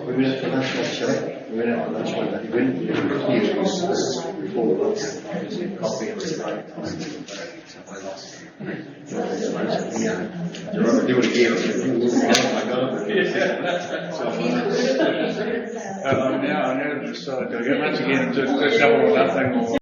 We went for lunch yesterday. We went out for lunch one day. We went before lunch. Coffee and do it again. Now I know to decide to get once again to double or nothing.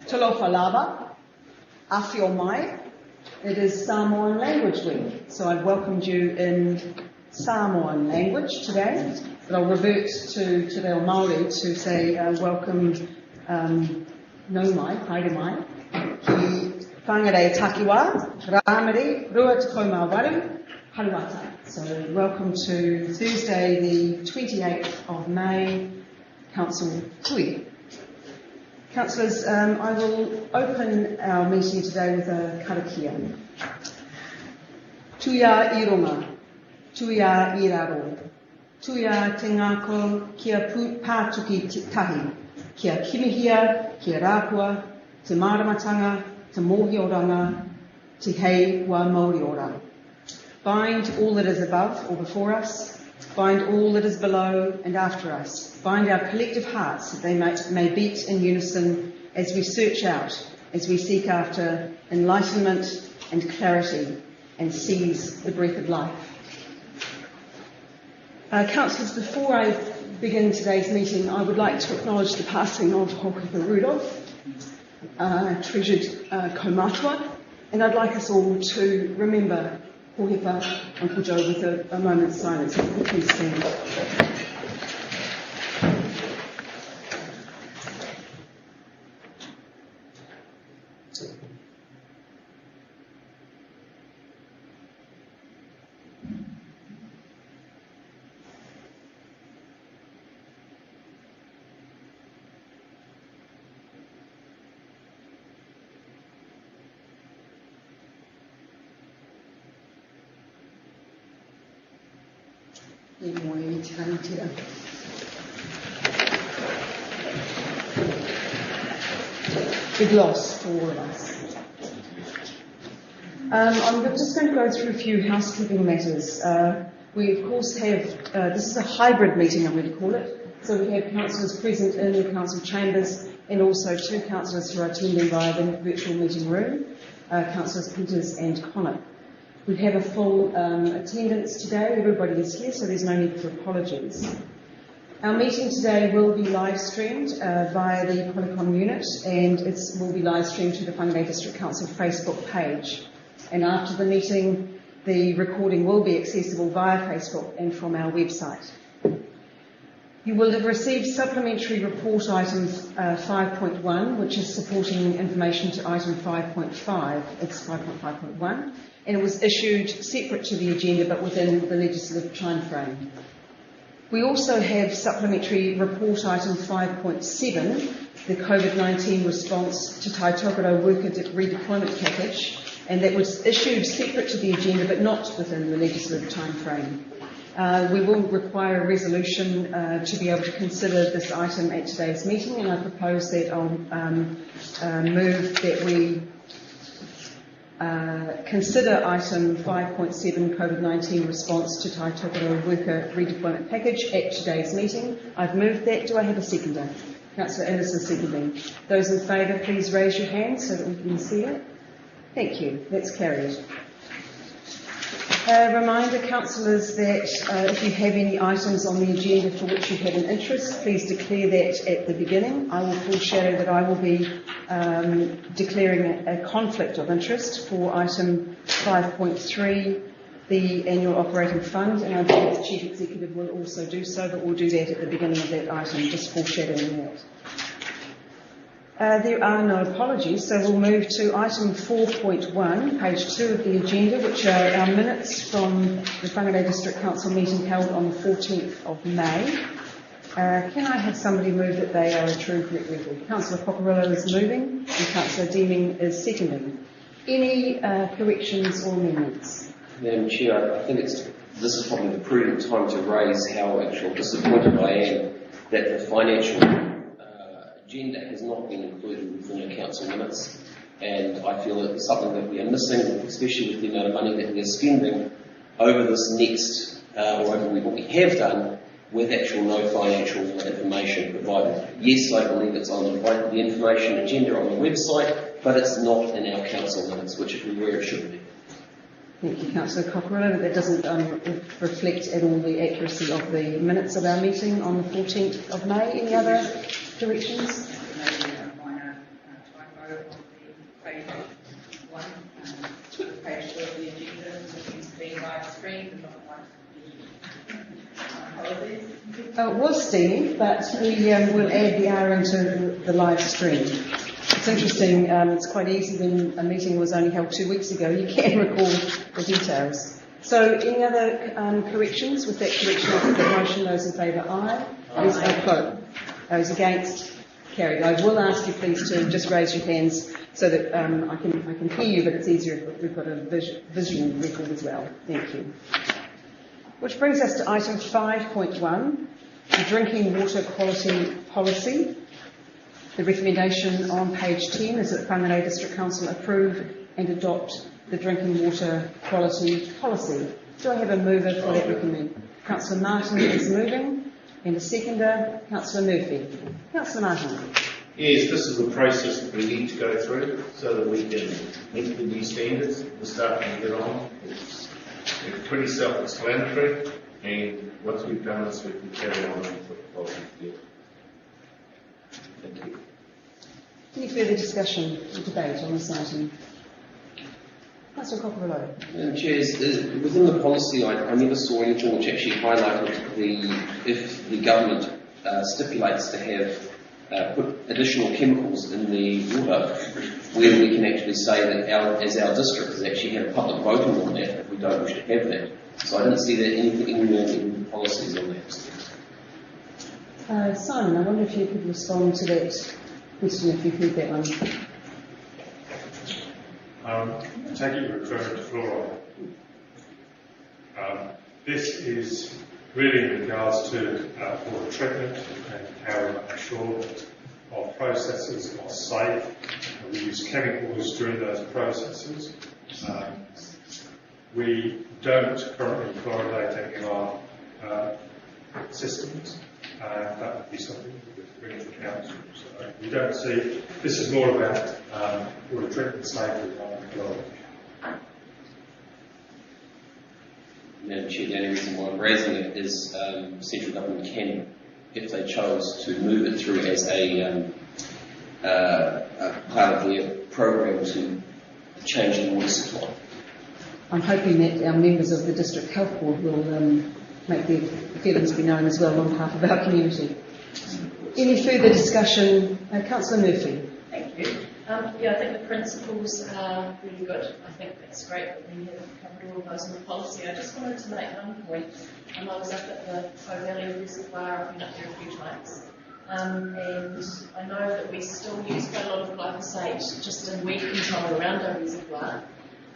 Talofa lava, Afio Mai. It is Samoan Language Week, so I've welcomed you in Samoan language today, but I'll revert to Te Reo Māori to say welcome no mai, haere mai, ki Whangarei Takiwa, Rāmeri, Rua Te Kaumāwaru, Haruata. So welcome to Thursday the 28th of May, Council Tui. Councillors, I will open our meeting today with a karakia. Tuia I runga, tuia I raro, tuia te ngāko kia pātuki tahi, kia kimihia, kia rāpua, te māramatanga, te mōhioranga, te hei wā Māoriora. Bind all that is above or before us, bind all that is below and after us. Bind our collective hearts that they may beat in unison as we search out, as we seek after enlightenment and clarity and seize the breath of life. Councillors, before I begin today's meeting, I would like to acknowledge the passing of Hokipa Rudolph, treasured kaumatua, and I'd like us all to remember Hokipa Uncle Joe with a moment's silence. Please stand. Big loss for all of us. I'm just going to go through a few housekeeping matters. We of course have, this is a hybrid meeting I'm going to call it, so we have councillors present in the council chambers and also two councillors who are attending via the virtual meeting room, councillors Peters and Connor. We have a full attendance today. Everybody is here, so there's no need for apologies. Our meeting today will be live streamed via the Polycom unit, and it will be live streamed to the Whangarei District Council Facebook page. And after the meeting, the recording will be accessible via Facebook and from our website. You will have received supplementary report item 5.1, which is supporting information to item 5.5. It's 5.5.1. And it was issued separate to the agenda but within the legislative timeframe. We also have supplementary report item 5.7, the COVID-19 response to Taitokoro worker redeployment package, and that was issued separate to the agenda but not within the legislative timeframe. We will require a resolution to be able to consider this item at today's meeting, and I propose that I'll move that we consider item 5.7 COVID-19 response to Taitokoro worker redeployment package at today's meeting. I've moved that. Do I have a seconder? Councillor Anderson seconding. Those in favour, please raise your hand so that we can see it. Thank you. That's carried. Reminder, councillors, that if you have any items on the agenda for which you have an interest, please declare that at the beginning. I will foreshadow that I will be declaring a conflict of interest for item 5.3, the annual operating fund, and I believe the Chief Executive will also do so, but we'll do that at the beginning of that item, just foreshadowing that. There are no apologies, so we'll move to item 4.1, page 2 of the agenda, which are our minutes from the Whangarei District Council meeting held on the 14th of May. Can I have somebody move that they are a true and correct record? Councillor Cockerillo is moving and Councillor Deeming is seconding. Any corrections or amendments? Madam Chair, I think this is probably the prudent time to raise how actually disappointed I am that the financial agenda has not been included within the council minutes, and I feel that it's something that we are missing, especially with the amount of money that we are spending over this next, or over what we have done, with actual no financial information provided. Yes, I believe it's on the information agenda on the website, but it's not in our council minutes, which is where it should be. Thank you, Councillor Cockerillo, but that doesn't reflect at all the accuracy of the minutes of our meeting on the 14th of May. Any other corrections? Maybe a minor typo on the page 1, page 2 of the agenda, which is being live streamed and not live. Apologies. It was steamy, but we will add the hour into the live stream. It's interesting, it's quite easy when a meeting was only held 2 weeks ago, you can recall the details. So any other corrections? With that correction, I'll put the motion. Those in favour, aye. Those against, carried. I will ask you please to just raise your hands so that I can hear you, but it's easier if we've got a visual record as well. Thank you. Which brings us to item 5.1, the drinking water quality policy. The recommendation on page 10 is that Whangarei District Council approve and adopt the drinking water quality policy. Do I have a mover for that recommendation? Councillor Martin is moving, and a seconder, Councillor Murphy. Councillor Martin. Yes, this is the process that we need to go through so that we can meet the new standards. We're starting to get on. It's pretty self-explanatory, and once we've done this, we can carry on with the policy together. Thank you. Any further discussion or debate on this item? Councillor Cockerillo. Madam Chair, within the policy, I never saw anything which actually highlighted if the government stipulates to have put additional chemicals in the water, where we can actually say that as our district has actually had a public voting on that if we don't wish to have that. So I didn't see that anything in the policies on that. Simon, I wonder if you could respond to that question if you've heard that one. I take it you're referring to fluoride. This is really in regards to water treatment and how we make sure that our processes are safe and we use chemicals during those processes. We don't currently fluoridate any of our systems. That would be something we would bring to the council. So we don't see, this is more about water treatment safety rather than fluoride. Madam Chair, the only reason why I'm raising it is central government can, if they chose to move it through as a part of their program to change the water supply. I'm hoping that our members of the District Health Board will make their feelings be known as well on behalf of our community. Any further discussion? Councillor Murphy. Thank you. Yeah, I think the principles are really good. I think it's great that we have covered all of those in the policy. I just wanted to make one point. I was up at the Whangarei Reservoir, I've been up there a few times. And I know that we still use quite a lot of glyphosate just in weed control around our reservoir.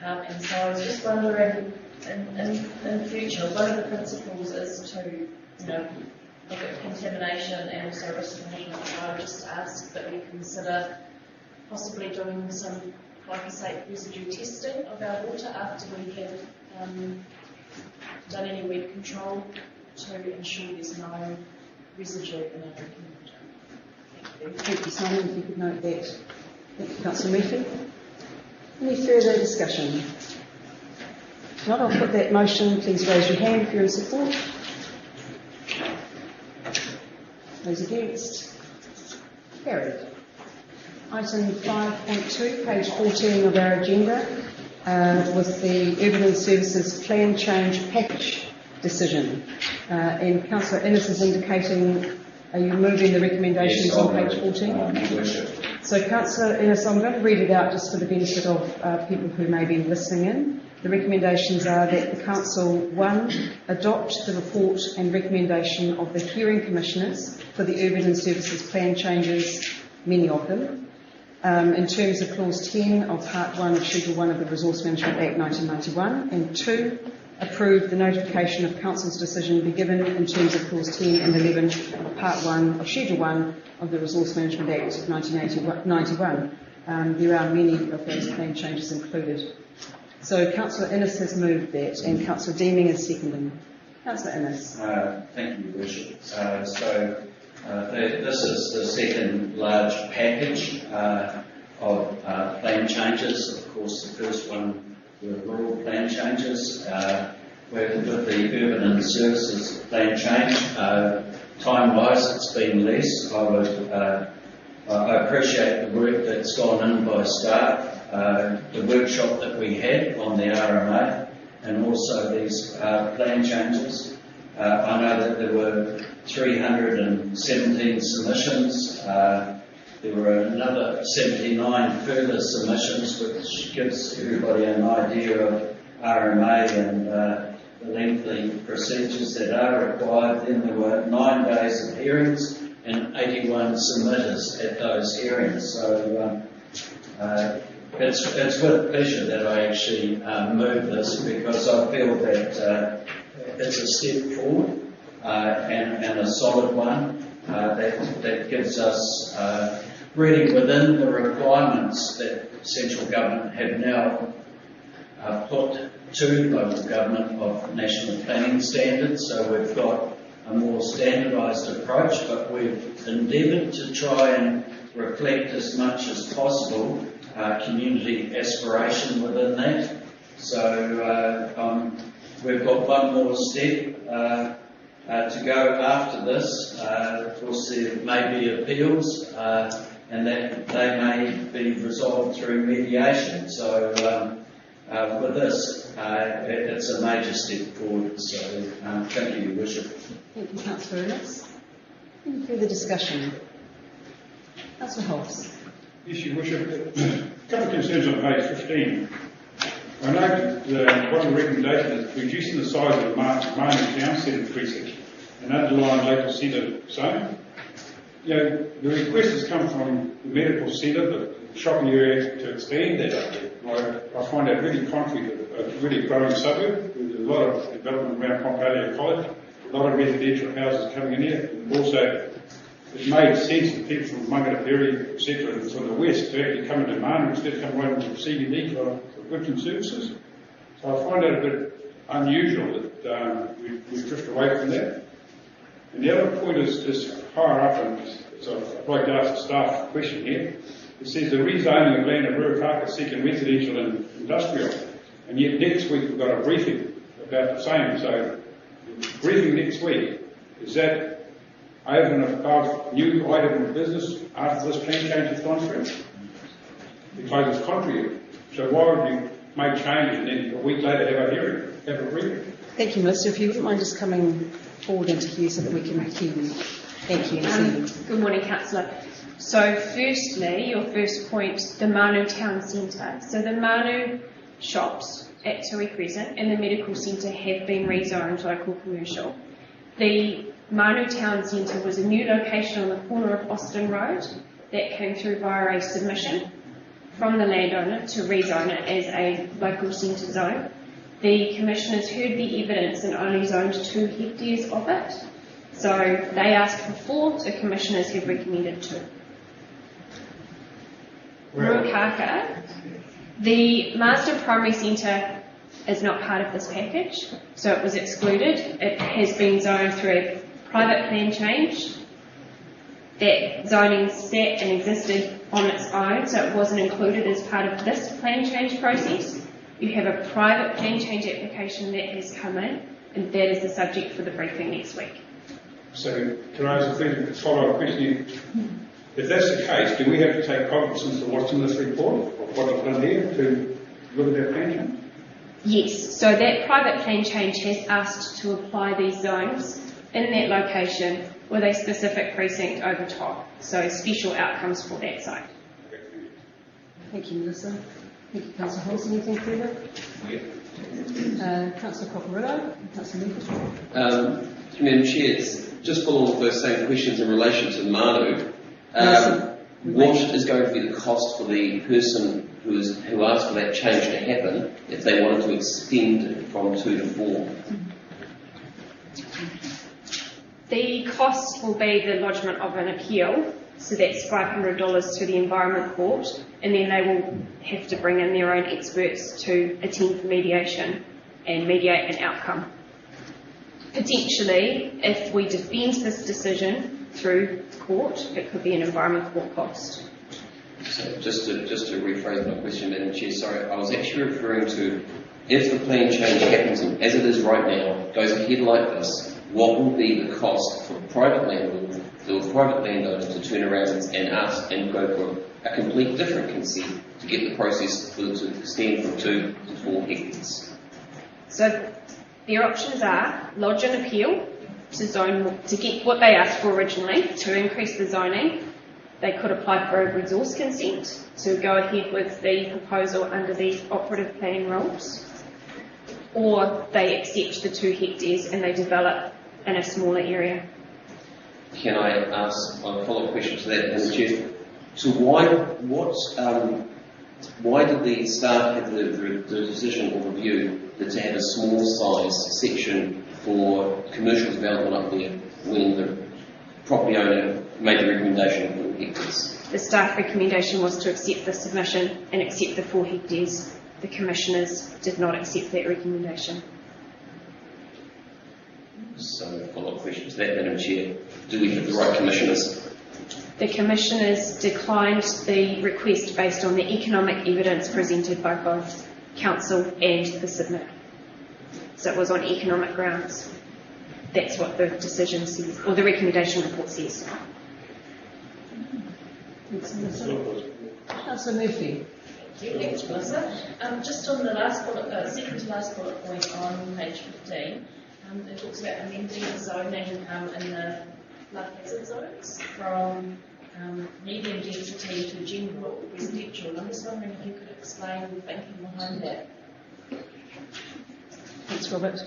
And so I was just wondering, in future, one of the principles is to, look at contamination and also risk management. So I would just ask that we consider possibly doing some glyphosate residue testing of our water after we have done any weed control to ensure there's no residue in our drinking water. Thank you. Thank you, Simon. If you could note that. Thank you, Councillor Murphy. Any further discussion? If not, I'll put that motion. Please raise your hand if you're in support. Those against? Carried. Item 5.2, page 14 of our agenda, with the Urban and Services Plan Change Package decision. And Councillor Innes is indicating, are you moving the recommendations on page 14? So Councillor Innes, I'm going to read it out just for the benefit of people who may be listening in. The recommendations are that the Council, 1, adopt the report and recommendation of the hearing commissioners for the Urban and Services Plan changes, many of them, in terms of Clause 10 of Part 1 of Schedule 1 of the Resource Management Act 1991, and 2, approve the notification of Council's decision be given in terms of Clause 10 and 11 of Part 1 of Schedule 1 of the Resource Management Act of 1991. There are many of those plan changes included. So Councillor Innes has moved that, and Councillor Deeming is seconding. Councillor Innes. Thank you, Worship. This is the second large package of plan changes. Of course, the first one were rural plan changes. With the Urban and Services Plan change, time-wise it's been less. I appreciate the work that's gone in by staff, the workshop that we had on the RMA, and also these plan changes. I know that there were 317 submissions. There were another 79 further submissions, which gives everybody an idea of RMA and the lengthy procedures that are required. Then there were 9 days of hearings and 81 submitters at those hearings. So it's with pleasure that I actually move this, because I feel that it's a step forward and a solid one that gives us really within the requirements that central government have now put to local government of national planning standards. So we've got a more standardised approach, but we've endeavoured to try and reflect as much as possible community aspiration within that. So we've got one more step to go after this. Of course, there may be appeals, and that they may be resolved through mediation. So with this, it's a major step forward. So thank you, Your Worship. Thank you, Councillor Innes. Any further discussion? Councillor Hobbs. Yes, Your Worship. A couple of concerns on page 15. I note that one of the recommendations is reducing the size of the Manu Town Centre precinct and underlying local centre zone. You know, the request has come from the medical centre, the shopping area, to expand that up there. I find that really contrary to a really growing suburb. There's a lot of development around Whangarei College, a lot of residential houses coming in here, and also it made sense for people from Whangarei, etc., and from the west to actually come into Manu instead of coming right into CBD for goods and services. So I find that a bit unusual that we drift away from that. And the other point is just higher up, and so I'd like to ask the staff a question here. It says the rezoning of land of Ruakaka seeking residential and industrial, and yet next week we've got a briefing about the same. So the briefing next week, is that over and above new item of business after this plan change has gone through? Because it's contrary. So why would you make change and then a week later have a hearing, have a briefing? Thank you, Melissa. If you wouldn't mind just coming forward into here so that we can hear you. Thank you. Good morning, Councillor. So firstly, your first point, the Manu Town Centre. So the Manu shops at Tui Crescent and the medical centre have been rezoned local commercial. The Manu Town Centre was a new location on the corner of Austin Road that came through via a submission from the landowner to rezone it as a local centre zone. The commissioners heard the evidence and only zoned 2 hectares of it. So they asked for 4, the commissioners have recommended 2. Ruakaka, the Marsden Primary Centre is not part of this package, so it was excluded. It has been zoned through a private plan change that zoning sat and existed on its own, so it wasn't included as part of this plan change process. You have a private plan change application that has come in, and that is the subject for the briefing next week. So, can I ask a follow-up question? If that's the case, do we have to take cognizance of what's in this report, of what I've done here, to look at that plan change? Yes, so that private plan change has asked to apply these zones in that location with a specific precinct over top, so special outcomes for that site. Thank you, Melissa. Thank you, Councillor Holmes. Anything further? Councillor Cockerillo and Councillor Murphy. Madam Chair, just following those same questions in relation to Manu, what is going to be the cost for the person who asked for that change to happen if they wanted to extend it from 2 to 4? The cost will be the lodgement of an appeal, so that's $500 to the Environment Court, and then they will have to bring in their own experts to attend for mediation and mediate an outcome. Potentially, if we defend this decision through court, it could be an Environment Court cost. So just to rephrase my question, Madam Chair, sorry, I was actually referring to if the plan change happens as it is right now, goes ahead like this, what will be the cost for a private landowner to turn around and ask and go for a complete different consent to get the process to extend from 2 to 4 hectares? So their options are lodge an appeal to get what they asked for originally, to increase the zoning. They could apply for a resource consent to go ahead with the proposal under the operative planning rules, or they accept the 2 hectares and they develop in a smaller area. Can I ask a follow-up question to that, Madam Chair? So why did the staff have the decision or review that to have a small size section for commercial development up there when the property owner made the recommendation of 4 hectares? The staff recommendation was to accept the submission and accept the 4 hectares. The commissioners did not accept that recommendation. So, follow-up question to that, Madam Chair. Do we have the right commissioners? The commissioners declined the request based on the economic evidence presented by both council and the submitter. So it was on economic grounds. That's what the decision says, or the recommendation report says. Thanks, Melissa. Councillor Murphy. Thank you. Thanks, Melissa. Just on the last bullet, second to last bullet point on page 15, it talks about amending the zoning in the flood hazard zones from medium density to general residential. I'm just wondering if you could explain the thinking behind that. Thanks, Robert.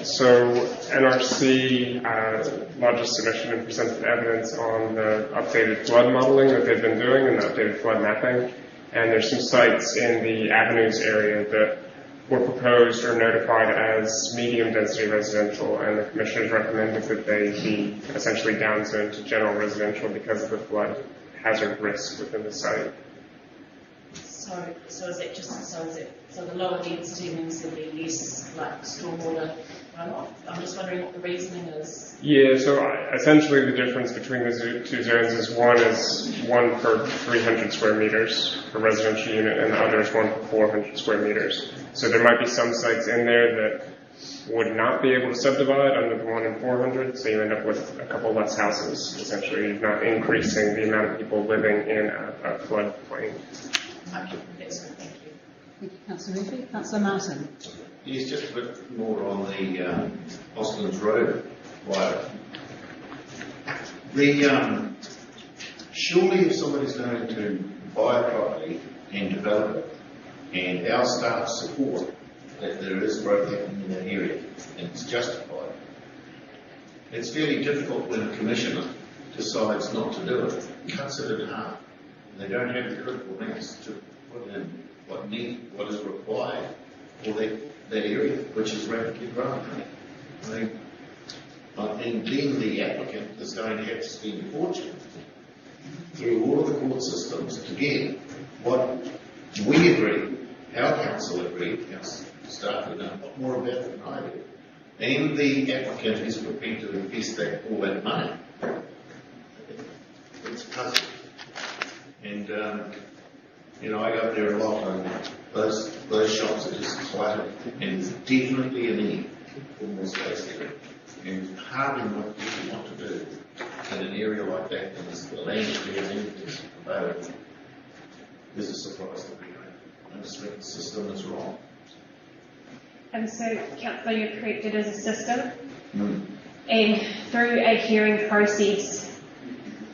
So NRC lodged a submission and presented evidence on the updated flood modelling that they've been doing and the updated flood mapping. And there's some sites in the Avenues area that were proposed or notified as medium density residential, and the commissioners recommended that they be essentially downsized to general residential because of the flood hazard risk within the site. So is it so the lower density means there'll be less like stormwater runoff? I'm just wondering what the reasoning is. Yeah, so essentially the difference between the two zones is one per 300 square meters per residential unit, and the other is 1 per 400 square meters. So there might be some sites in there that would not be able to subdivide under the 1 in 400, so you end up with a couple less houses. Essentially, you're not increasing the amount of people living in a floodplain. Okay, that's good, thank you. Thank you, Councillor Murphy. Councillor Martin. Yes, just a bit more on the Austin's Road wire. Surely if somebody's going to buy a property and develop it, and our staff support that there is growth happening in that area, and it's justified, it's fairly difficult when a commissioner decides not to do it, cuts it in half, and they don't have the critical mass to put in what is required for that area, which is rapidly growing. And then the applicant is going to have to spend a fortune through all of the court systems to get what we agreed, our council agreed, our staff would know a lot more about it than I do, and the applicant is prepared to invest all that money. It's puzzling. And, I go up there a lot, and those shops are just cluttered, and there's definitely a need for more space there. And part of what people want to do in an area like that, and the land there is available, is a surprise to me. I just think the system is wrong. And so, Councillor, you're correct, it is a system. And through a hearing process,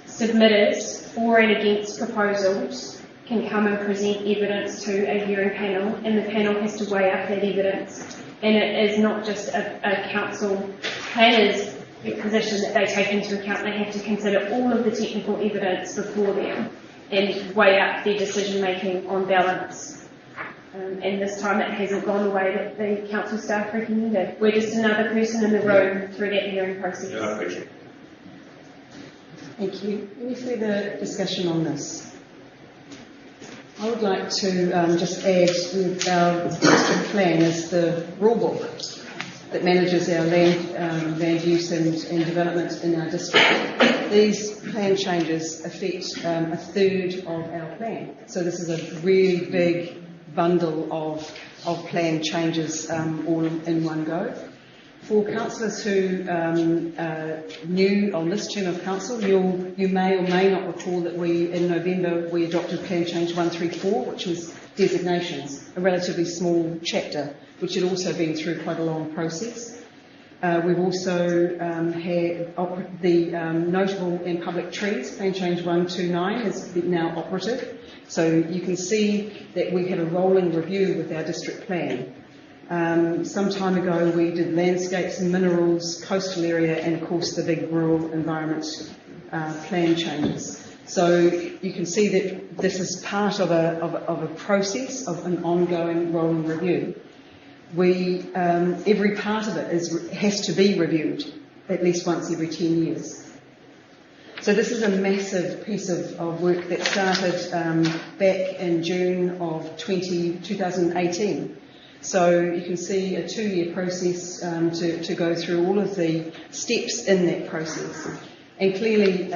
submitters for and against proposals can come and present evidence to a hearing panel, and the panel has to weigh up that evidence. And it is not just a council planner's position that they take into account. They have to consider all of the technical evidence before them and weigh up their decision making on balance. And this time it hasn't gone the way that the council staff recommended. We're just another person in the room through that hearing process. Yeah, I appreciate it. Thank you. Any further discussion on this? I would like to just add with our district plan as the rule book that manages our land use and development in our district. These plan changes affect a third of our plan. So this is a really big bundle of plan changes all in one go. For councillors who are new on this term of council, you may or may not recall that in November we adopted Plan Change 134, which is designations, a relatively small chapter, which had also been through quite a long process. We've also had the notable and public trees, Plan Change 129 is now operative. So you can see that we have a rolling review with our district plan. Some time ago we did landscapes and minerals, coastal area, and of course the big rural environment plan changes. So you can see that this is part of a process of an ongoing rolling review. Every part of it has to be reviewed at least once every 10 years. So this is a massive piece of work that started back in June of 2018. So you can see a 2-year process to go through all of the steps in that process. And clearly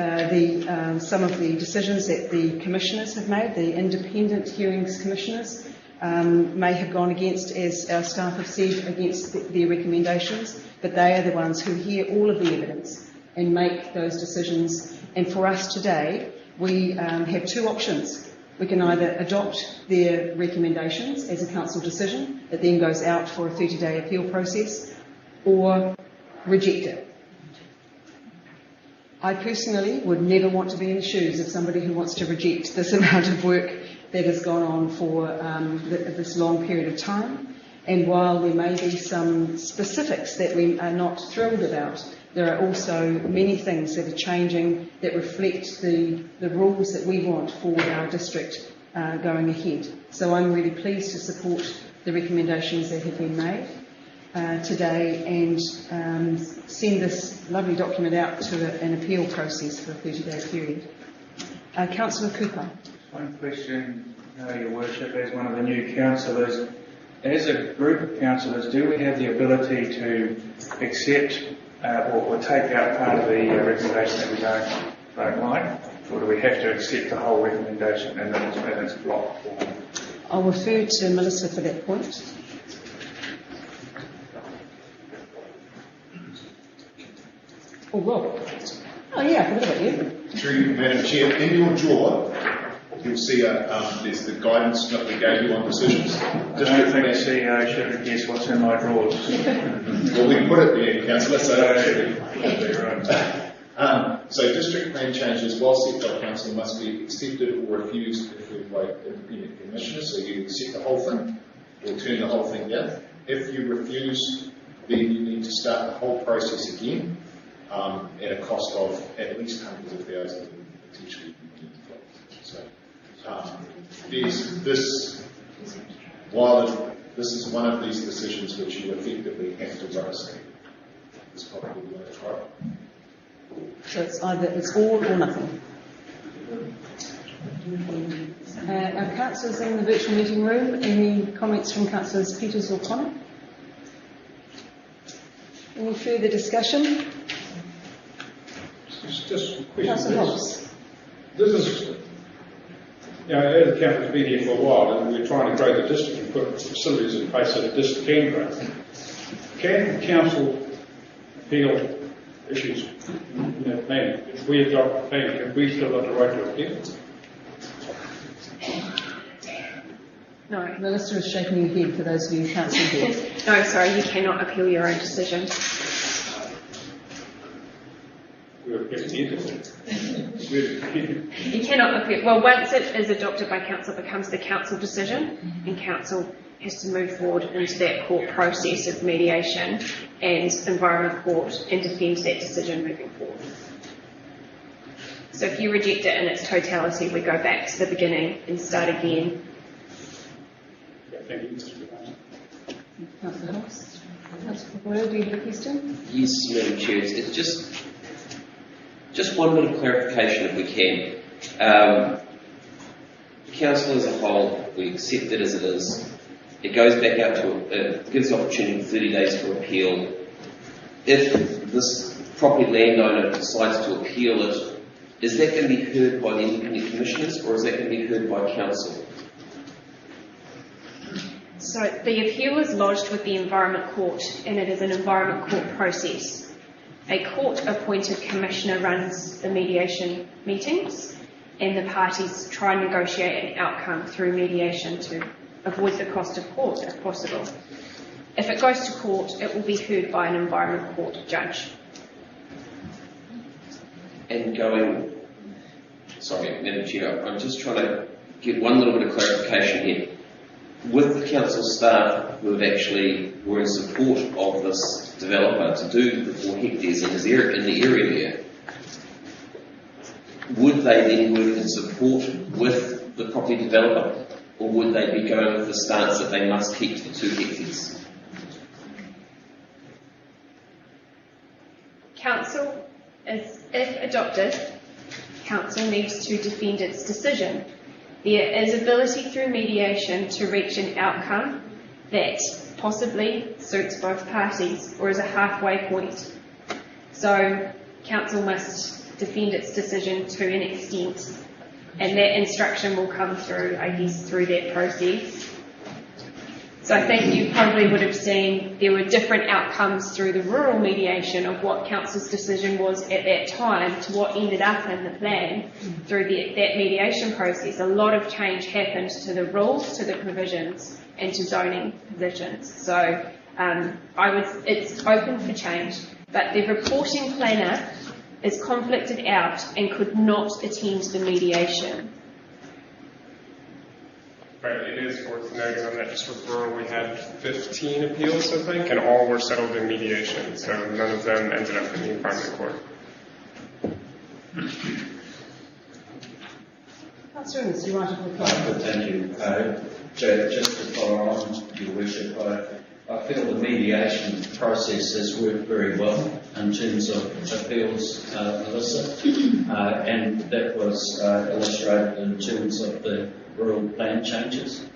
some of the decisions that the commissioners have made, the independent hearings commissioners, may have gone against, as our staff have said, against their recommendations, but they are the ones who hear all of the evidence and make those decisions. And for us today, we have 2 options. We can either adopt their recommendations as a council decision that then goes out for a 30-day appeal process, or reject it. I personally would never want to be in the shoes of somebody who wants to reject this amount of work that has gone on for this long period of time. And while there may be some specifics that we are not thrilled about, there are also many things that are changing that reflect the rules that we want for our district going ahead. So I'm really pleased to support the recommendations that have been made today and send this lovely document out to an appeal process for a 30-day period. Councillor Cooper. One question, Your Worship, as one of the new councillors. As a group of councillors, do we have the ability to accept or take out part of the recommendation that we don't like, or do we have to accept the whole recommendation in its block form? I'll refer to Melissa for that point. Oh, Rob. Oh, yeah, I forgot about you. Through you, Madam Chair, in your drawer, you'll see there's the guidance that we gave you on decisions. I don't think the CEO should have guessed what's in my drawers. Well, we can put it there, Councillor, so district plan changes, while set by council, must be accepted or refused if they're by independent commissioners. So you accept the whole thing or turn the whole thing down. If you refuse, then you need to start the whole process again at a cost of at least hundreds of thousands and potentially millions of dollars. So there's this, while this is one of these decisions which you effectively have to run, it's probably worth a try. So it's all or nothing. Our councillors in the virtual meeting room, any comments from councillors Peters or Connor? Any further discussion? Just a question. Councillor Hobbs. This is, as the council's been here for a while, and we're trying to grow the district and put facilities in place so the district can grow. Can council appeal issues in that plan? If we adopt a plan, can we still have the right to appeal? No. Melissa is shaking her head for those of you who can't see her. No, sorry, you cannot appeal your own decision. We're getting into it. You cannot appeal. Well, once it is adopted by council, it becomes the council decision, and council has to move forward into that court process of mediation and environment court and defend that decision moving forward. So if you reject it in its totality, we go back to the beginning and start again. Thank you. Councillor Hobbs. Councillor Boyle, do you have a question? Yes, Madam Chair. It's just one bit of clarification if we can. Council as a whole, we accept it as it is. It goes back out to, it gives the opportunity for 30 days for appeal. If this property landowner decides to appeal it, is that going to be heard by the independent commissioners or is that going to be heard by council? So the appeal is lodged with the Environment Court, and it is an Environment Court process. A court-appointed commissioner runs the mediation meetings, and the parties try and negotiate an outcome through mediation to avoid the cost of court, if possible. If it goes to court, it will be heard by an Environment Court judge. And sorry, Madam Chair, I'm just trying to get one little bit of clarification here. With the council staff who were in support of this developer to do the 4 hectares in the area there, would they then work in support with the property developer, or would they be going with the stance that they must keep to the 2 hectares? Council, if adopted, council needs to defend its decision. There is ability through mediation to reach an outcome that possibly suits both parties or is a halfway point. So council must defend its decision to an extent, and that instruction will come through, I guess, through that process. So I think you probably would have seen there were different outcomes through the rural mediation of what council's decision was at that time to what ended up in the plan through that mediation process. A lot of change happened to the rules, to the provisions, and to zoning positions. So it's open for change, but the reporting planner is conflicted out and could not attend the mediation. Right, it is worth noting on that just for rural we had 15 appeals, I think, and all were settled in mediation, so none of them ended up in the Environment Court. Councillor Innes, you want to reply? Thank you. Just to follow on, Your Worship, I feel the mediation process has worked very well in terms of appeals, Melissa, and that was illustrated in terms of the rural plan changes.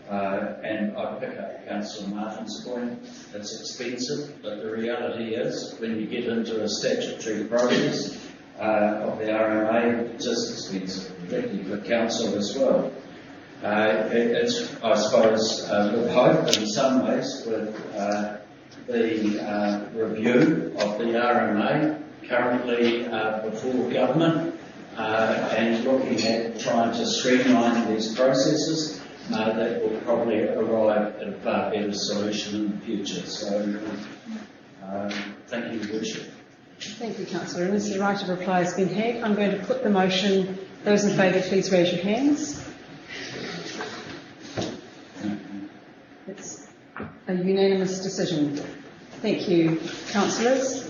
And I pick up Councillor Martin's point, it's expensive, but the reality is when you get into a statutory process of the RMA, it's just expensive, particularly for council as well. It's, I suppose, with hope in some ways with the review of the RMA currently before government and looking at trying to streamline these processes, that will probably arrive at a far better solution in the future. So, thank you, Your Worship. Thank you, Councillor Innes. The right of reply has been had. I'm going to put the motion. Those in favour, please raise your hands. It's a unanimous decision. Thank you, councillors.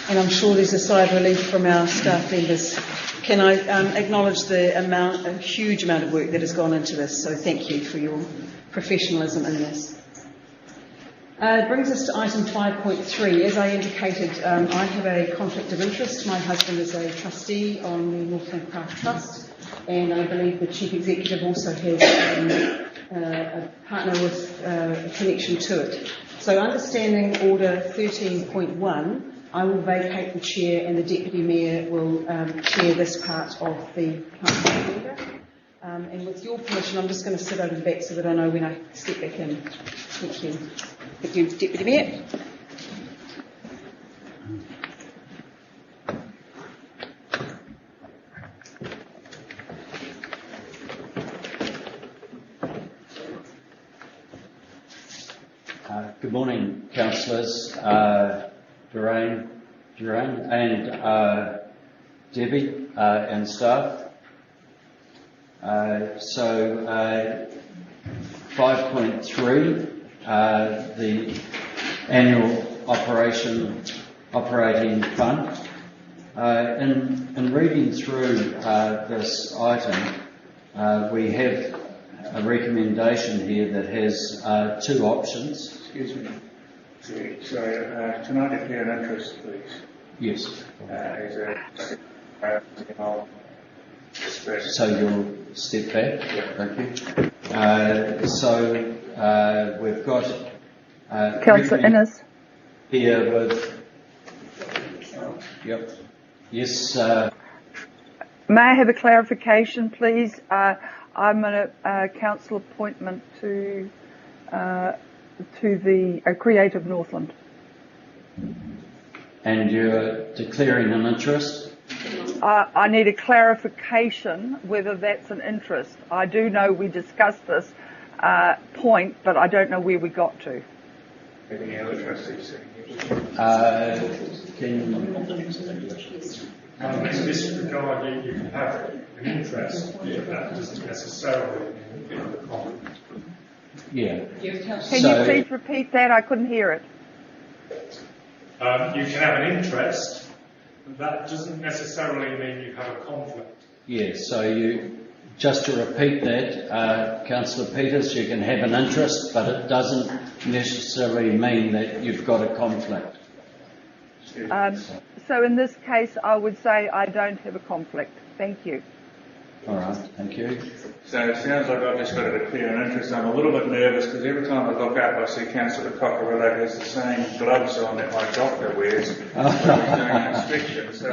And I'm sure there's a sigh of relief from our staff members. Can I acknowledge a huge amount of work that has gone into this, so thank you for your professionalism in this. It brings us to item 5.3. As I indicated, I have a conflict of interest. My husband is a trustee on the Northland Craft Trust, and I believe the Chief Executive also has a partner with a connection to it. So So understanding order 13.1, I will vacate the chair and the Deputy Mayor will chair this part of the council agenda. And with your permission, I'm just going to sit over the back so that I know when I step back in. Thank you. Thank you, Deputy Mayor. Good morning, councillors, Doreen and Debbie and staff. 5.3, the annual operating fund. In reading through this item, we have a recommendation here that has two options. Excuse me. Sorry, can I declare an interest, please? Yes. So you'll step back? Yeah. Thank you. We've got Councillor Innes here with. Yep. Yes. May I have a clarification, please? I'm a council appointment to the Creative Northland. And you're declaring an interest? I need a clarification whether that's an interest. I do know we discussed this point, but I don't know where we got to. Any other trustees? In this regard, you can have an interest, but that doesn't necessarily mean the conflict. Yeah. Can you please repeat that? I couldn't hear it. You can have an interest, but that doesn't necessarily mean you have a conflict. Yeah, so just to repeat that, Councillor Peters, you can have an interest, but it doesn't necessarily mean that you've got a conflict. So in this case, I would say I don't have a conflict. Thank you. All right, thank you. So it sounds like I've just got to declare an interest. I'm a little bit nervous because every time I look up, I see Councillor Cockerilla has the same gloves on that my doctor wears when he's doing an inspection. So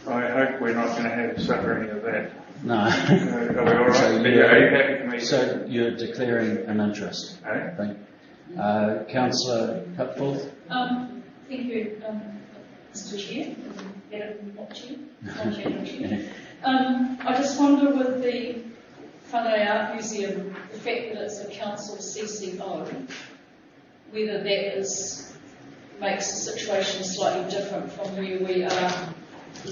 I hope we're not going to suffer any of that. No. Are we all right? So are you happy for me? So you're declaring an interest. Okay. Councillor Cutforth? Thank you, Mr. Chair. Not Chair. I just wonder with the Whangarei Art Museum, the fact that it's a council CCO, whether that makes the situation slightly different from where we are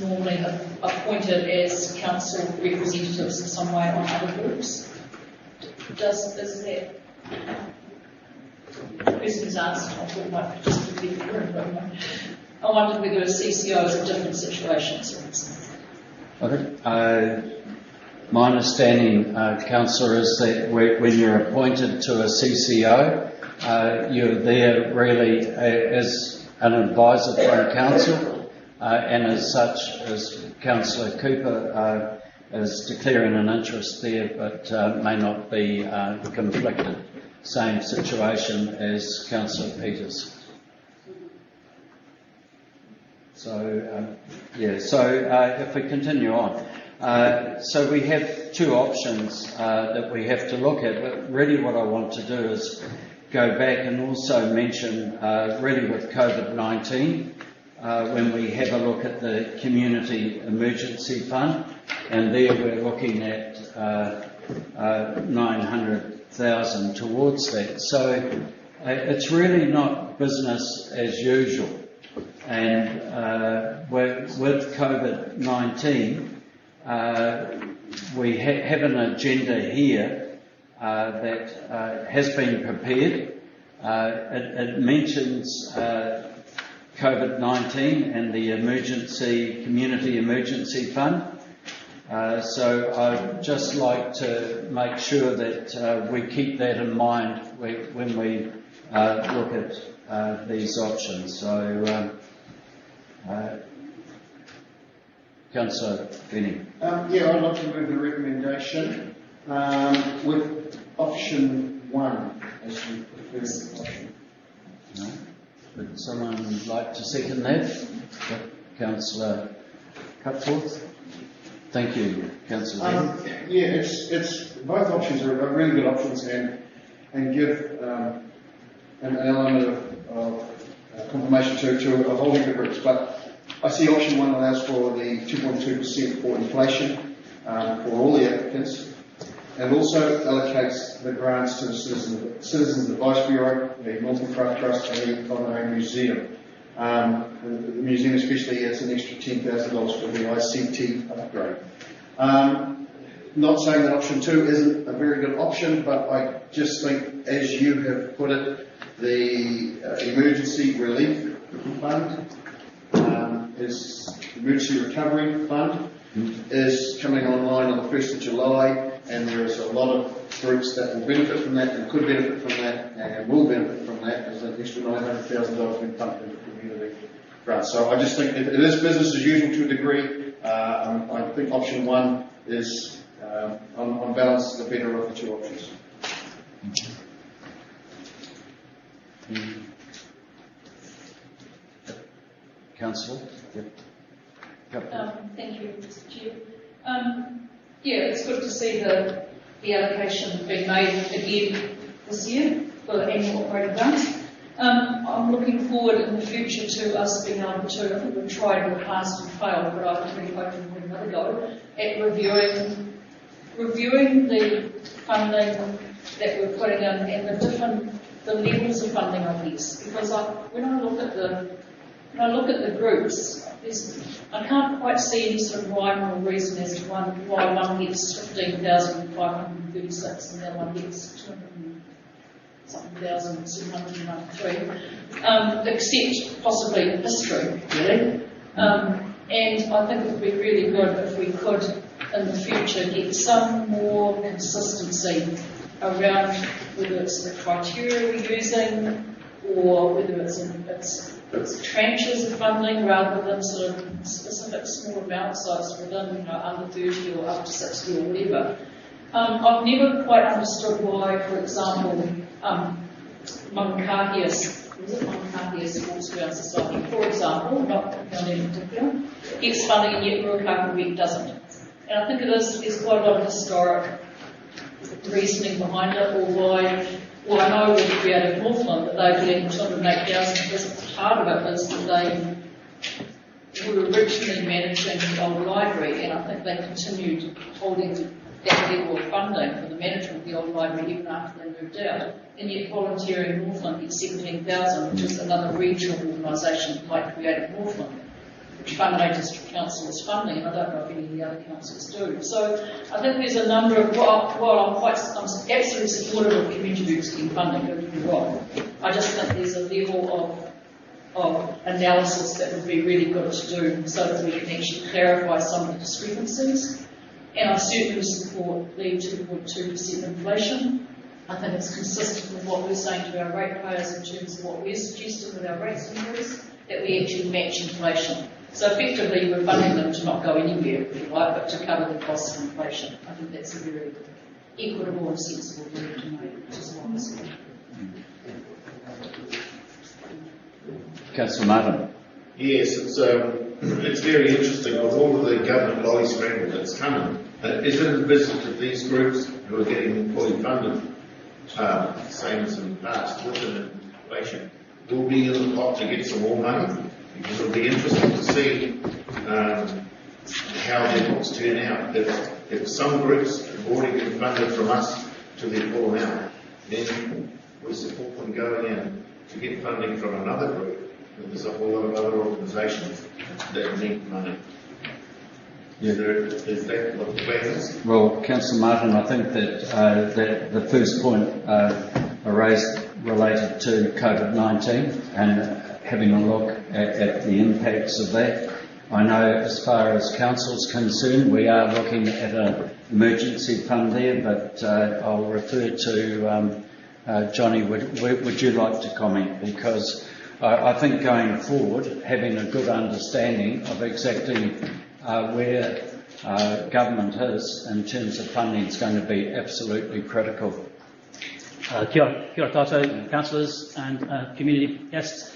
normally appointed as council representatives in some way on other groups. Is that the person who's asked, I thought it might just be the room, but I wondered whether a CCO is a different situation, for instance. Okay. My understanding, Councillor, is that when you're appointed to a CCO, you're there really as an advisor from council, and as such, as Councillor Cooper is declaring an interest there, but may not be conflicted. Same situation as Councillor Peters. So, if we continue on. So we have two options that we have to look at, but really what I want to do is go back and also mention, really with COVID-19, when we have a look at the Community Emergency Fund, and there we're looking at 900,000 towards that. So it's really not business as usual. And with COVID-19, we have an agenda here that has been prepared. It mentions COVID-19 and the Community Emergency Fund. So I'd just like to make sure that we keep that in mind when we look at these options. So, Councillor Benny. I'd like to move the recommendation with option 1 as the preferred option. No? Would someone like to second that? Councillor Cutforth? Thank you, Councillor. Yeah, it's both options are really good options and give an element of confirmation to a whole heap of groups. But I see option one allows for the 2.2% for inflation for all the applicants, and also allocates the grants to the Citizens Advice Bureau, the Multi-Craft Trust, and the Whangarei Museum. The museum especially gets an extra $10,000 for the ICT upgrade. Not saying that option two isn't a very good option, but I just think, as you have put it, the emergency relief fund is emergency recovery fund is coming online on the 1st of July, and there is a lot of groups that will benefit from that and could benefit from that and will benefit from that, as an extra $900,000 been pumped into community grants. So I just think it is business as usual to a degree. I think option one is, on balance, the better of the two options. Councillor? Yep. Thank you, Mr. Chair. Yeah, it's good to see the allocation being made again this year for the annual operating grants. I'm looking forward in the future to us being able to, I think we've tried in the past and failed, but I'm really hoping we'll another go at reviewing the funding that we're putting in and the levels of funding, I guess. Because when I look at the groups, I can't quite see any sort of rhyme or reason as to why one gets 15,536 and the other one gets 200,793, except possibly history, really. And I think it would be really good if we could, in the future, get some more consistency around whether it's the criteria we're using or whether it's tranches of funding rather than sort of specific small amounts, so it's within, under 30 or up to 60 or whatever. I've never quite understood why, for example, Whangarei Sports Ground Society, for example, not County in particular, gets funding and yet Ruakaka doesn't. And I think there's quite a lot of historic reasoning behind it, or why I know with Creative Northland that they're getting 208,000 because part of it is that they were originally managing the old library, and I think they continued holding that level of funding for the management of the old library even after they moved out. And yet Volunteering Northland gets 17,000, which is another regional organisation like Creative Northland, which Whangarei District Council is funding, and I don't know if any of the other councils do. So I think there's a number of, I'm absolutely supportive of community groups getting funding, don't get me wrong. I just think there's a level of analysis that would be really good to do so that we can actually clarify some of the discrepancies. And I certainly support the 2.2% inflation. I think it's consistent with what we're saying to our ratepayers in terms of what we're suggesting with our rates increase, that we actually match inflation. So effectively we're funding them to not go anywhere, if you like, but to cover the costs of inflation. I think that's a very equitable and sensible thing to make, which is what I'm saying. Councillor Martin. Yes, it's very interesting with all of the government lolly scramble that's coming. Is it envisaged that these groups who are getting fully funded, same as in the past, with an inflation, will be in the pot to get some more money? Because it'll be interesting to see how their books turn out. If some groups have already been funded from us to their full amount, then we support them going in to get funding from another group. And there's a whole lot of other organisations that need money. Is that what the plan is? Well, Councillor Martin, I think that the first point raised related to COVID-19 and having a look at the impacts of that. I know as far as council is concerned, we are looking at an emergency fund there, but I'll refer to Johnny. Would you like to comment? Because I think going forward, having a good understanding of exactly where government is in terms of funding is going to be absolutely critical. Kia ora tātou, councillors and community guests.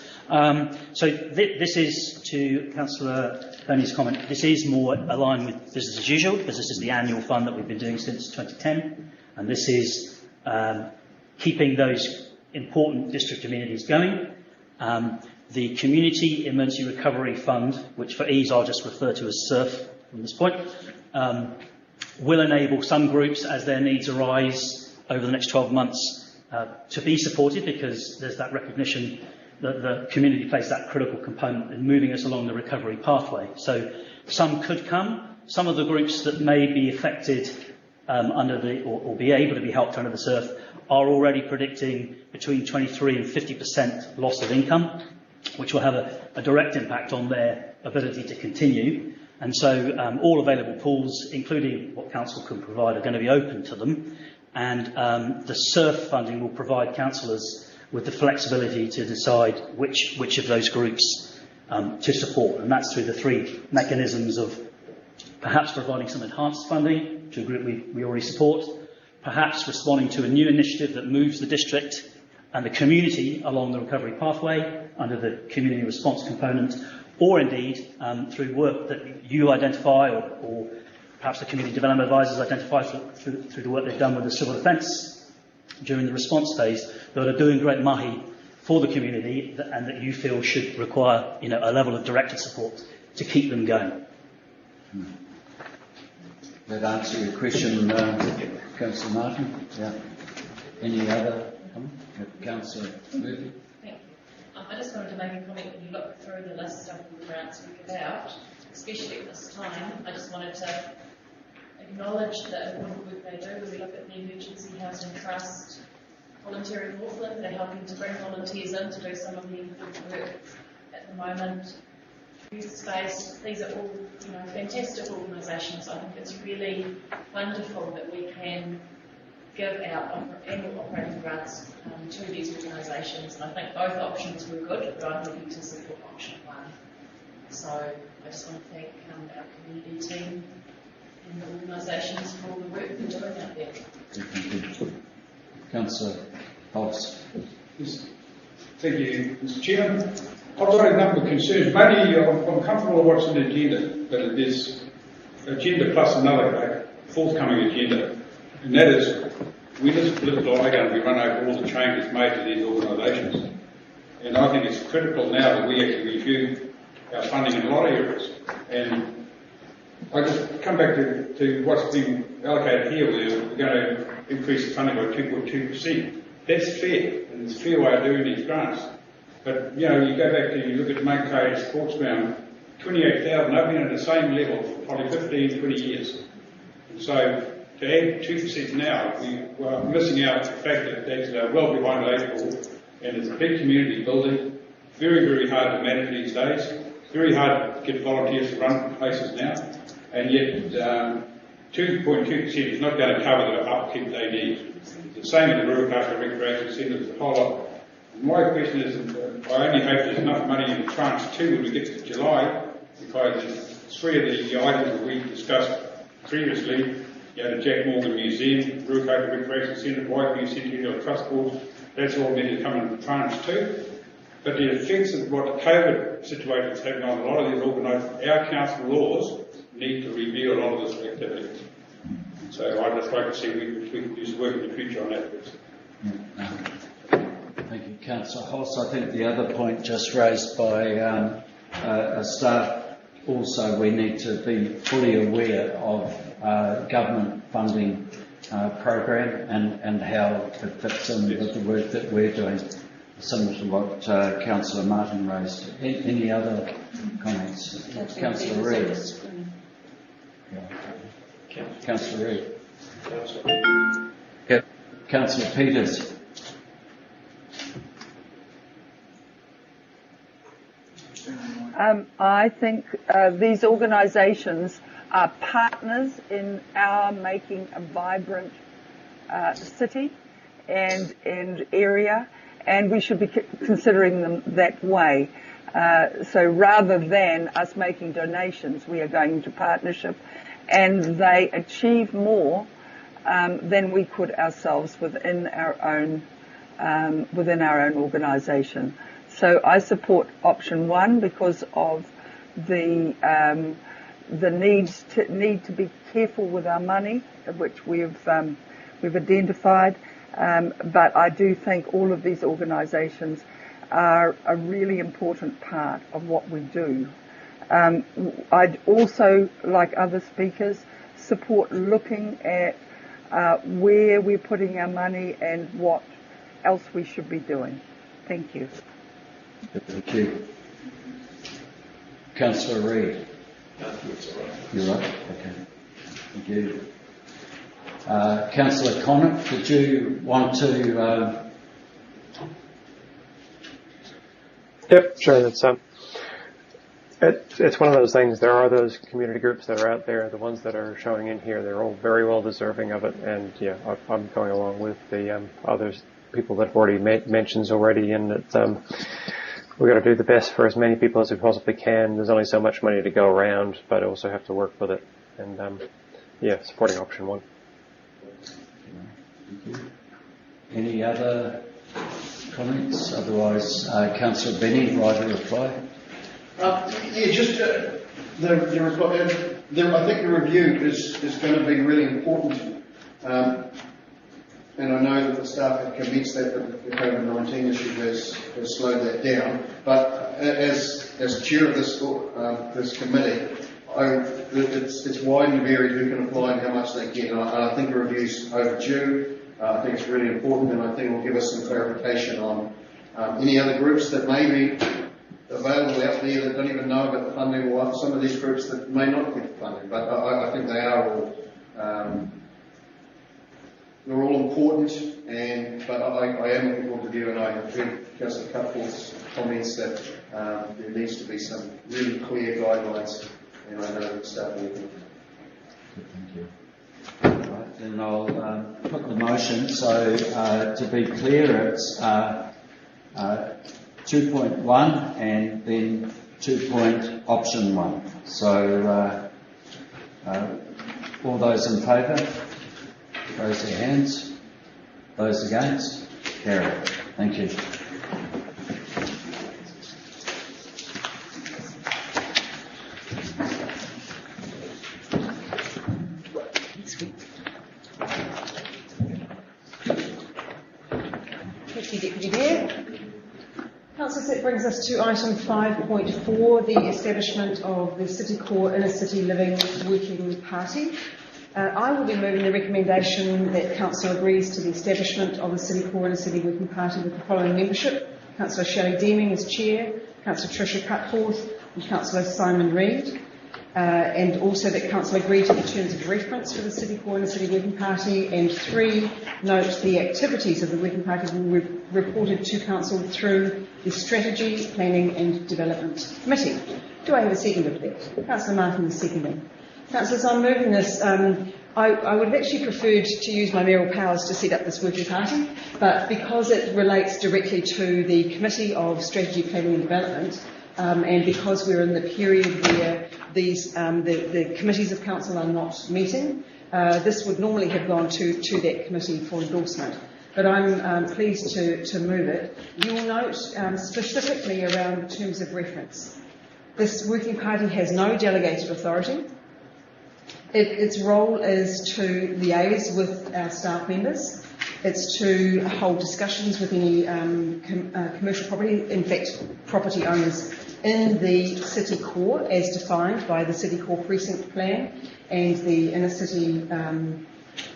This is, to Councillor Tony's comment, this is more aligned with business as usual, because this is the annual fund that we've been doing since 2010, and this is keeping those important district amenities going. The Community Emergency Recovery Fund, which for ease I'll just refer to as SURF from this point, will enable some groups, as their needs arise over the next 12 months, to be supported, because there's that recognition that the community plays that critical component in moving us along the recovery pathway. So some could come. Some of the groups that may be affected under the, or be able to be helped under the SURF, are already predicting between 23 and 50% loss of income, which will have a direct impact on their ability to continue. And so all available pools, including what council can provide, are going to be open to them. And the SURF funding will provide councillors with the flexibility to decide which of those groups to support. And that's through the three mechanisms of perhaps providing some enhanced funding to a group we already support, perhaps responding to a new initiative that moves the district and the community along the recovery pathway under the community response component, or indeed through work that you identify or perhaps the community development advisors identify through the work they've done with the civil defence during the response phase, that are doing great mahi for the community and that you feel should require a level of directed support to keep them going. That answer your question, Councillor Martin? Yeah. Any other comment? Councillor Murphy? Thank you. I just wanted to make a comment. When you look through the list of the grants we give out, especially at this time, I just wanted to acknowledge the important work they do. When we look at the Emergency Housing Trust, Volunteering Northland, they're helping to bring volunteers in to do some of the important work at the moment. Youth Space, these are all fantastic organisations. I think it's really wonderful that we can give out annual operating grants to these organisations. And I think both options were good, but I'm looking to support option one. So I just want to thank our community team and the organisations for all the work they're doing out there. Thank you. Councillor Hobbs. Yes. Thank you, Mr. Chairman. I've got a number of concerns. Mainly, I'm comfortable with what's in the agenda, but there's agenda plus another forthcoming agenda, and that is, we as a political organ, we run over all the changes made to these organisations, and I think it's critical now that we actually review our funding in a lot of areas. And I just come back to what's been allocated here, where we're going to increase the funding by 2.2%. That's fair, and it's a fair way of doing these grants. But, you go back to, you look at Whangarei Sports Ground, 28,000, they've been at the same level for probably 15, 20 years. And so, to add 2% now, we're missing out the fact that that's well behind April, and it's a big community building, very, very hard to manage these days, very hard to get volunteers to run places now, and yet 2.2% is not going to cover the upkeep they need. It's the same in the Ruakaka Recreation Centre, there's a whole lot. My question is, I only hope there's enough money in tranche 2 when we get to July, because three of the items that we discussed previously, the Jack Morgan Museum, Ruakaka Recreation Centre, Waikiki Centennial Trust Board, that's all meant to come in tranche 2. But the effects of what the COVID situation is having on a lot of these organisations, our council laws need to review a lot of this activity. So I'd just like to see if we can do some work in the future on that. Thank you, Councillor Hoss. I think the other point just raised by staff, also we need to be fully aware of government funding program and how it fits in with the work that we're doing, similar to what Councillor Martin raised. Any other comments? Councillor Reid. Councillor Reid. Councillor Peters. I think these organisations are partners in our making a vibrant city and area, and we should be considering them that way. So rather than us making donations, we are going into partnership, and they achieve more than we could ourselves within our own organisation. So I support option 1 because of the need to be careful with our money, which we've identified. But I do think all of these organisations are a really important part of what we do. I'd also, like other speakers, support looking at where we're putting our money and what else we should be doing. Thank you. Thank you. Councillor Reid. You're right? Okay. Thank you. Councillor Connick, did you want to... Yep, sure. It's one of those things. There are those community groups that are out there. The ones that are showing in here, they're all very well deserving of it. And yeah, I'm going along with the others, people that have already mentioned already, and that we've got to do the best for as many people as we possibly can. There's only so much money to go around, but also have to work with it. And yeah, supporting option 1. Thank you. Any other comments? Otherwise, Councillor Benny, right of reply. Yeah, just the reply. I think the review is going to be really important. And I know that the staff have commenced that, the COVID-19 issue has slowed that down. But as chair of this committee, it's wide and varied who can apply and how much they get. And I think the review's overdue. I think it's really important, and I think it will give us some clarification on any other groups that may be available out there that don't even know about the funding, or some of these groups that may not get the funding. But I think they are all they're all important, but I am looking forward to the view, and I have heard Councillor Cutforth's comments that there needs to be some really clear guidelines, and I know that staff will work. Thank you. Right, then I'll put the motion. So to be clear, it's 2.1 and then option 1. So all those in favour, raise their hands. Those against, carry. Thank you. Thank you, Deputy Mayor. Councillors, that brings us to item 5.4, the establishment of the City Core Inner City Living Working Party. I will be moving the recommendation that Council agrees to the establishment of the City Core Inner City Working Party with the following membership: Councillor Shelley Deeming as Chair, Councillor Tricia Cutforth and Councillor Simon Reid. And also that Council agree to the terms of reference for the City Core Inner City Working Party. And 3, note the activities of the Working Party will be reported to Council through the Strategy, Planning and Development Committee. Do I have a second of that? Councillor Martin is seconding. Councillors, I'm moving this. I would have actually preferred to use my mayoral powers to set up this working party, but because it relates directly to the Committee of Strategy, Planning and Development, and because we're in the period where the committees of council are not meeting, this would normally have gone to that committee for endorsement. But I'm pleased to move it. You will note specifically around the terms of reference. This working party has no delegated authority. Its role is to liaise with our staff members. It's to hold discussions with any commercial property, in fact, property owners in the city core as defined by the city core precinct plan and the inner city,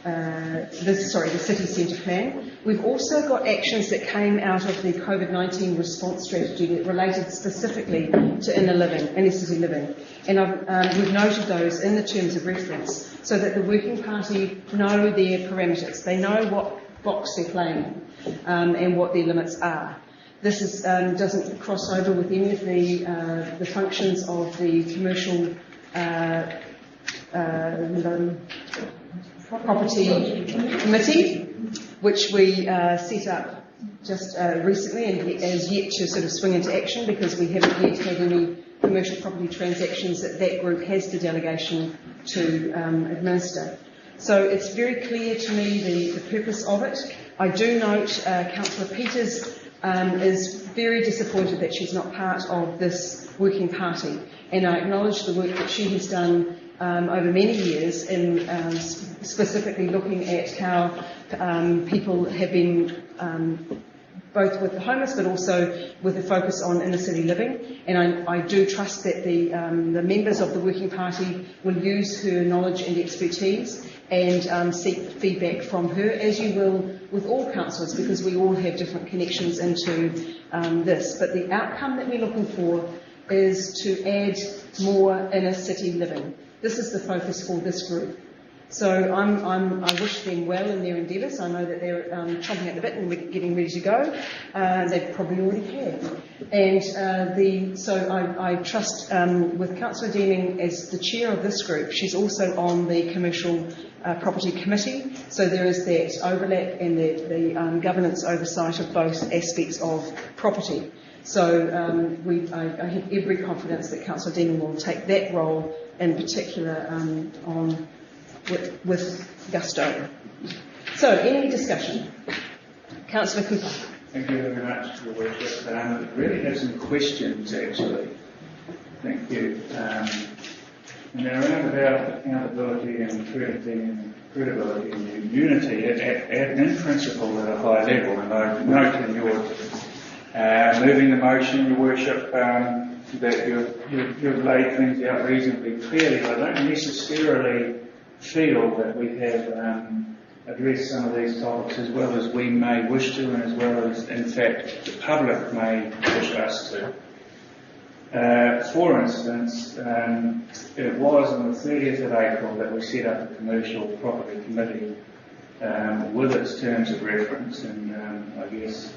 the city centre plan. We've also got actions that came out of the COVID-19 response strategy that related specifically to inner city living. And we've noted those in the terms of reference so that the working party know their parameters. They know what box they're playing in and what their limits are. This doesn't cross over with any of the functions of the commercial property committee, which we set up just recently and is yet to sort of swing into action because we haven't yet had any commercial property transactions that group has the delegation to administer. So it's very clear to me the purpose of it. I do note Councillor Peters is very disappointed that she's not part of this working party, and I acknowledge the work that she has done over many years in specifically looking at how people have been both with the homeless but also with a focus on inner city living, and I do trust that the members of the working party will use her knowledge and expertise and seek feedback from her, as you will with all councillors, because we all have different connections into this. But the outcome that we're looking for is to add more inner city living. This is the focus for this group. So I wish them well in their endeavours. I know that they're chomping at the bit and we're getting ready to go. They probably already have. And so I trust with Councillor Deeming as the chair of this group. She's also on the Commercial Property Committee. So there is that overlap and the governance oversight of both aspects of property. So I have every confidence that Councillor Deeming will take that role in particular on with gusto. So, any discussion? Councillor Cooper. Thank you very much, Your Worship. I really have some questions, actually. Thank you. And they're around about accountability and credibility and unity in principle at a high level. And I note in your moving the motion, Your Worship, that you've laid things out reasonably clearly. I don't necessarily feel that we have addressed some of these topics as well as we may wish to, and as well as, in fact, the public may wish us to. For instance, it was on the 30th of April that we set up the Commercial Property Committee with its terms of reference, and I guess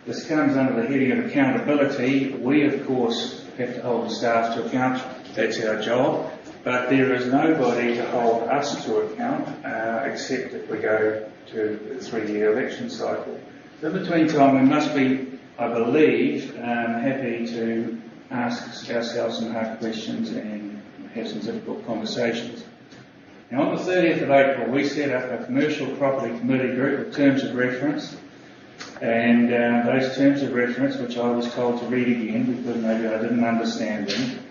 this comes under the heading of accountability. We, of course, have to hold the staff to account. That's our job. But there is nobody to hold us to account, except if we go to the 3-year election cycle. So in between time, we must be, I believe, happy to ask ourselves some hard questions and have some difficult conversations. Now, on the 30th of April, we set up a Commercial Property Committee group with terms of reference. And those terms of reference, which I was told to read again because maybe I didn't understand them,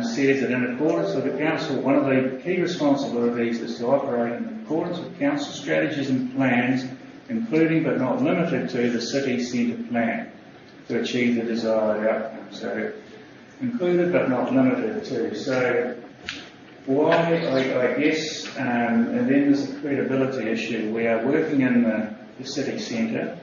says that in accordance with the Council, one of the key responsibilities is to operate in accordance with Council strategies and plans, including but not limited to the City Centre Plan, to achieve the desired outcome. So, included but not limited to. So, why, I guess, and then there's a credibility issue. We are working in the City Centre.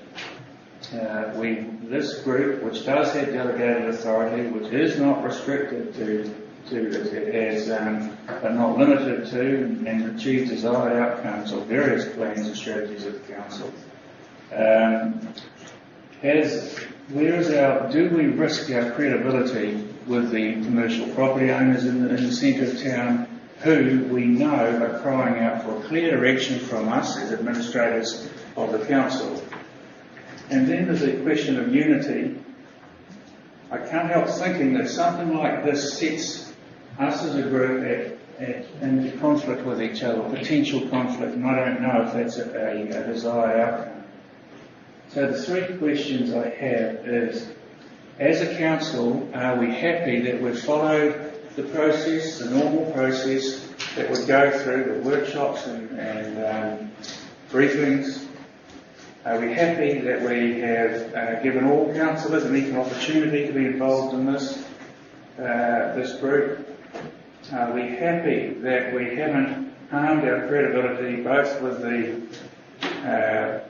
This group, which does have delegated authority, which is not restricted to it has, but not limited to, and achieve desired outcomes of various plans and strategies of the Council. Do we risk our credibility with the commercial property owners in the centre of town, who we know are crying out for a clear direction from us as administrators of the Council? And then there's a question of unity. I can't help thinking that something like this sets us as a group into conflict with each other, potential conflict, and I don't know if that's a desired outcome. So the 3 questions I have is, as a council, are we happy that we've followed the process, the normal process that we go through, the workshops and briefings? Are we happy that we have given all councillors an equal opportunity to be involved in this group? Are we happy that we haven't harmed our credibility both with the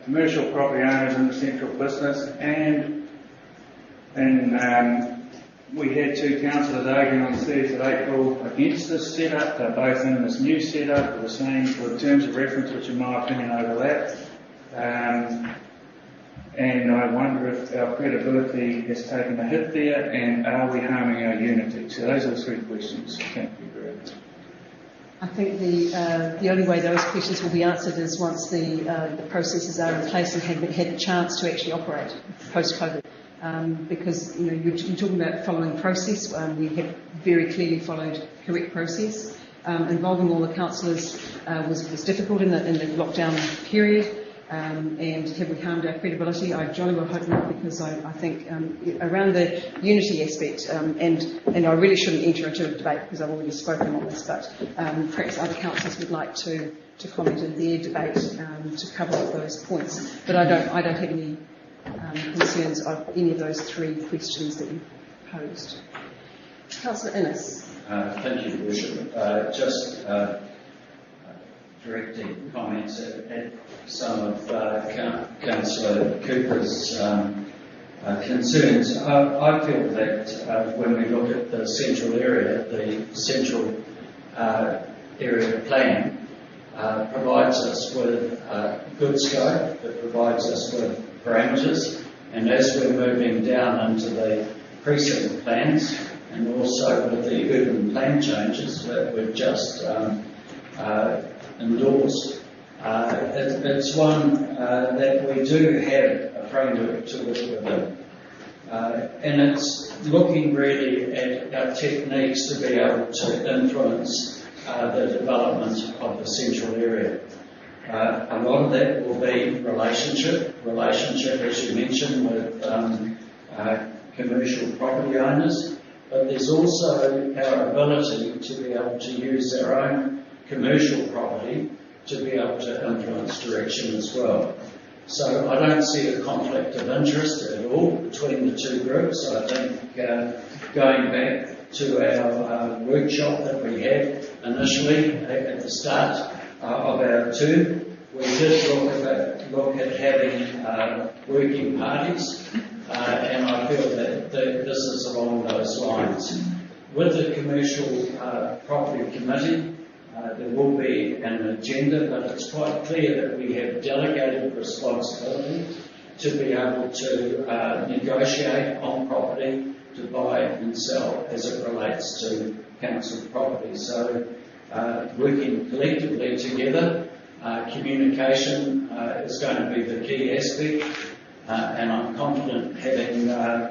commercial property owners in the central business and we had 2 councillors arguing on the 30th of April against this setup. They're both in this new setup with the same terms of reference, which in my opinion overlap. And I wonder if our credibility has taken a hit there, and are we harming our unity? So those are the 3 questions. Thank you very much. I think the only way those questions will be answered is once the processes are in place and have had the chance to actually operate post-COVID. Because you're talking about following process. We have very clearly followed correct process. involving all the councillors was difficult in the lockdown period. And have we harmed our credibility? I jolly well hope not, because I think around the unity aspect, and I really shouldn't enter into a debate because I've already spoken on this, but perhaps other councillors would like to comment in their debate to cover up those points. But I don't have any concerns of any of those three questions that you posed. Councillor Innes. Thank you, Worship. Just directing comments at some of Councillor Cooper's concerns. I feel that when we look at the central area, the central area plan provides us with good scope, it provides us with parameters, and as we're moving down into the precinct plans and also with the urban plan changes that we've just endorsed, it's one that we do have a framework to work within. And it's looking really at our techniques to be able to influence the development of the central area. A lot of that will be relationship, as you mentioned, with commercial property owners, but there's also our ability to be able to use our own commercial property to be able to influence direction as well. So I don't see a conflict of interest at all between the two groups. I think going back to our workshop that we had initially at the start of our term, we did look at having working parties, and I feel that this is along those lines. With the Commercial Property Committee, there will be an agenda, but it's quite clear that we have delegated responsibility to be able to negotiate on property, to buy and sell as it relates to council property. So working collectively together, communication is going to be the key aspect, and I'm confident having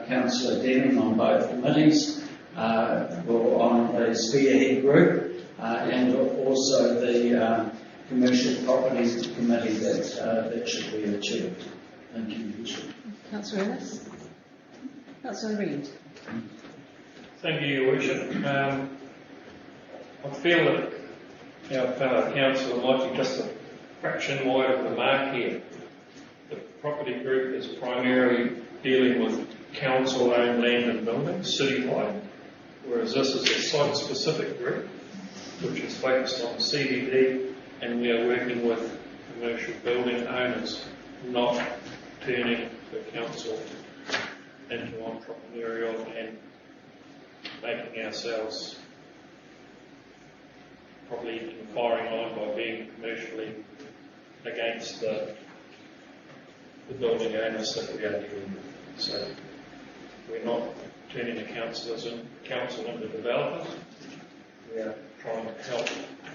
Councillor Denning on both committees, or on the spearhead group, and also the Commercial Properties Committee that should be achieved. Thank you, Bishop. Councillor Innes. Councillor Reid. Thank you, Your Worship. I feel that our fellow councillor might be just a fraction wide of the mark here. The property group is primarily dealing with council-owned land and buildings, citywide, whereas this is a site-specific group, which is focused on CBD, and we are working with commercial building owners, not turning the council into entrepreneurial and making ourselves probably in the firing line by being commercially against the building owners that we are dealing with. So we're not turning the council into developers. We are trying to help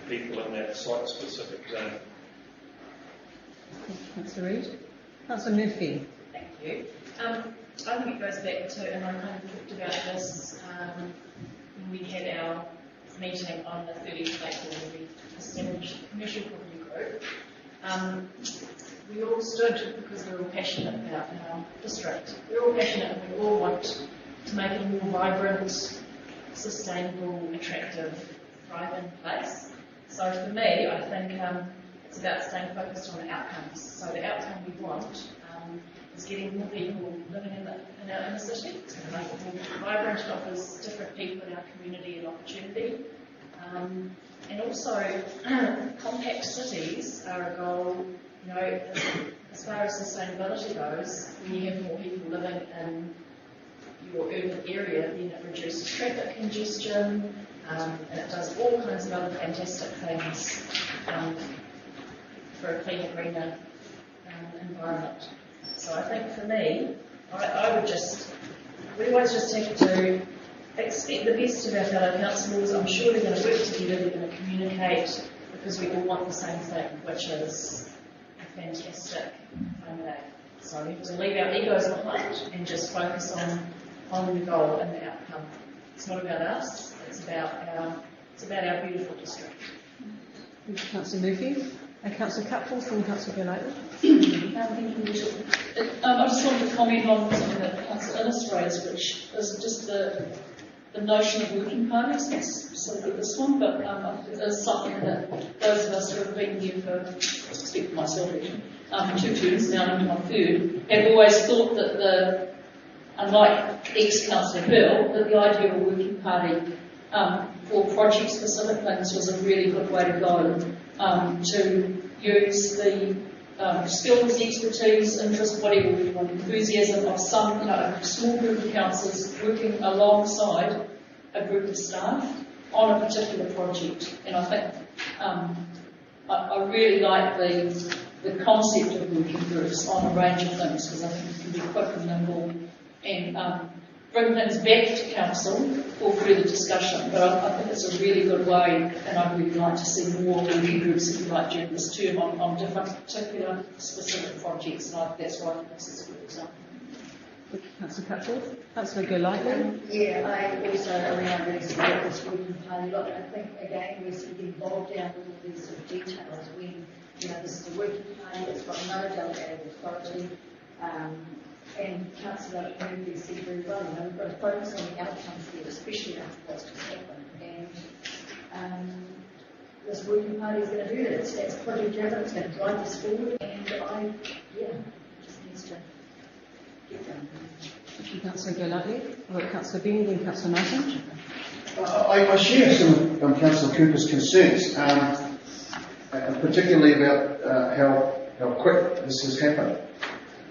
people in that site-specific zone. Councillor Reid. Councillor Murphy. Thank you. I think it goes back to, and I kind of talked about this when we had our meeting on the 30th of April when we established the Commercial Property Group. We all stood because we were all passionate about our district. We're all passionate and we all want to make it a more vibrant, sustainable, attractive, thriving place. So for me, I think it's about staying focused on the outcomes. So the outcome we want is getting more people living in our city. It's going to make it more vibrant. It offers different people in our community an opportunity. And also, compact cities are a goal. You know, as far as sustainability goes, when you have more people living in your urban area, then it reduces traffic congestion, and it does all kinds of other fantastic things for a cleaner, greener environment. So I think for me, we always just have to expect the best of our fellow councillors. I'm sure they're going to work together, they're going to communicate, because we all want the same thing, which is a fantastic Whangarei. So we have to leave our egos behind and just focus on the goal and the outcome. It's not about us, it's about our It's about our beautiful district. Councillor Murphy, Councillor Cutforth and Councillor Golightly. I just wanted to comment on something that Councillor Innes raised, which is just the notion of working parties, not specifically this one, but it is something that those of us who have been here for, I speak for myself actually, 2 terms now into my third, have always thought that unlike ex-Councillor Bill, that the idea of a working party for project-specific things was a really good way to go, to use the skills, expertise, interest, whatever we want, enthusiasm of some, a small group of councillors working alongside a group of staff on a particular project. And I think I really like the concept of working groups on a range of things, because I think it can be quick and nimble and bring things back to council for further discussion. But I think it's a really good way, and I'd really like to see more working groups, if you like, during this term on different particular specific projects, and that's why I think this is a good example. Councillor Cutforth. Councillor Golightly. Yeah, I also, I really support this working party. Look, I think, again, we sort of get involved down with all these sort of details when, this is a working party, it's got no delegated authority, and Councillor Murphy said very well, we've got to focus on the outcomes here, especially after what's just happened. And this working party is going to do that. It's project driven, it's going to drive us forward, and just needs to get done. Thank you, Councillor Golightly. Councillor Bean and Councillor Martin. I share some of Councillor Cooper's concerns, particularly about how quick this has happened.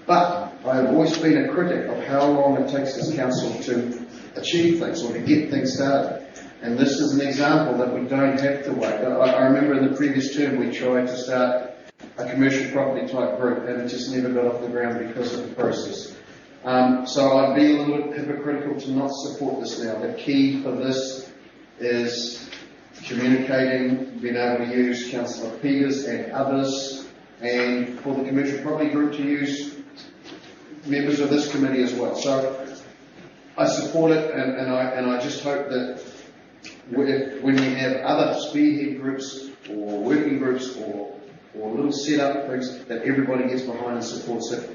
But I have always been a critic of how long it takes this council to achieve things or to get things started. And this is an example that we don't have to wait. I remember in the previous term we tried to start a commercial property type group and it just never got off the ground because of the process. So I'd be a little bit hypocritical to not support this now. The key for this is communicating, being able to use Councillor Peters and others, and for the commercial property group to use members of this committee as well. So I support it, and I just hope that when we have other spearhead groups or working groups or little set-up things, that everybody gets behind and supports it,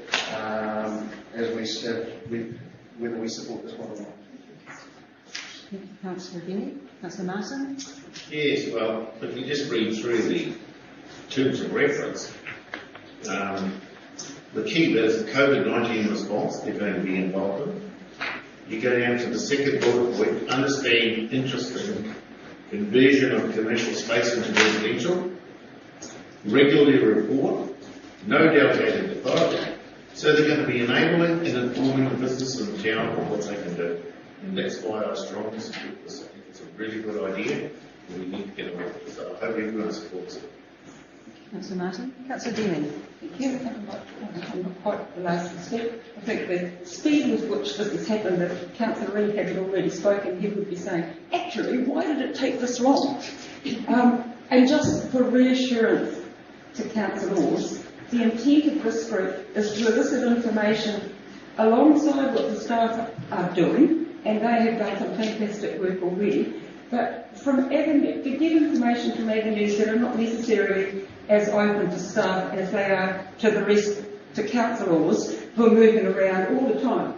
whether we support this one or not. Thank you, Councillor Guinea. Councillor Martin. Yes, well, if you just read through the terms of reference, the key is the COVID-19 response they're going to be involved in. You go down to the second bullet point, understand interest in conversion of commercial space into residential, regularly report, no delegated authority. So they're going to be enabling and informing the business in the town of what they can do. And that's why I strongly support this. I think it's a really good idea, and we need to get on with it. So I hope everyone supports it. Councillor Martin. Councillor Dean. I'm not quite the last to speak. I think the speed with which this has happened, if Councillor Reid hadn't already spoken, he would be saying, actually, why did it take this long? And just for reassurance to councillors, the intent of this group is to elicit information alongside what the staff are doing, and they have done some fantastic work already, but to get information from avenues that are not necessarily as open to staff as they are to the rest, to councillors who are moving around all the time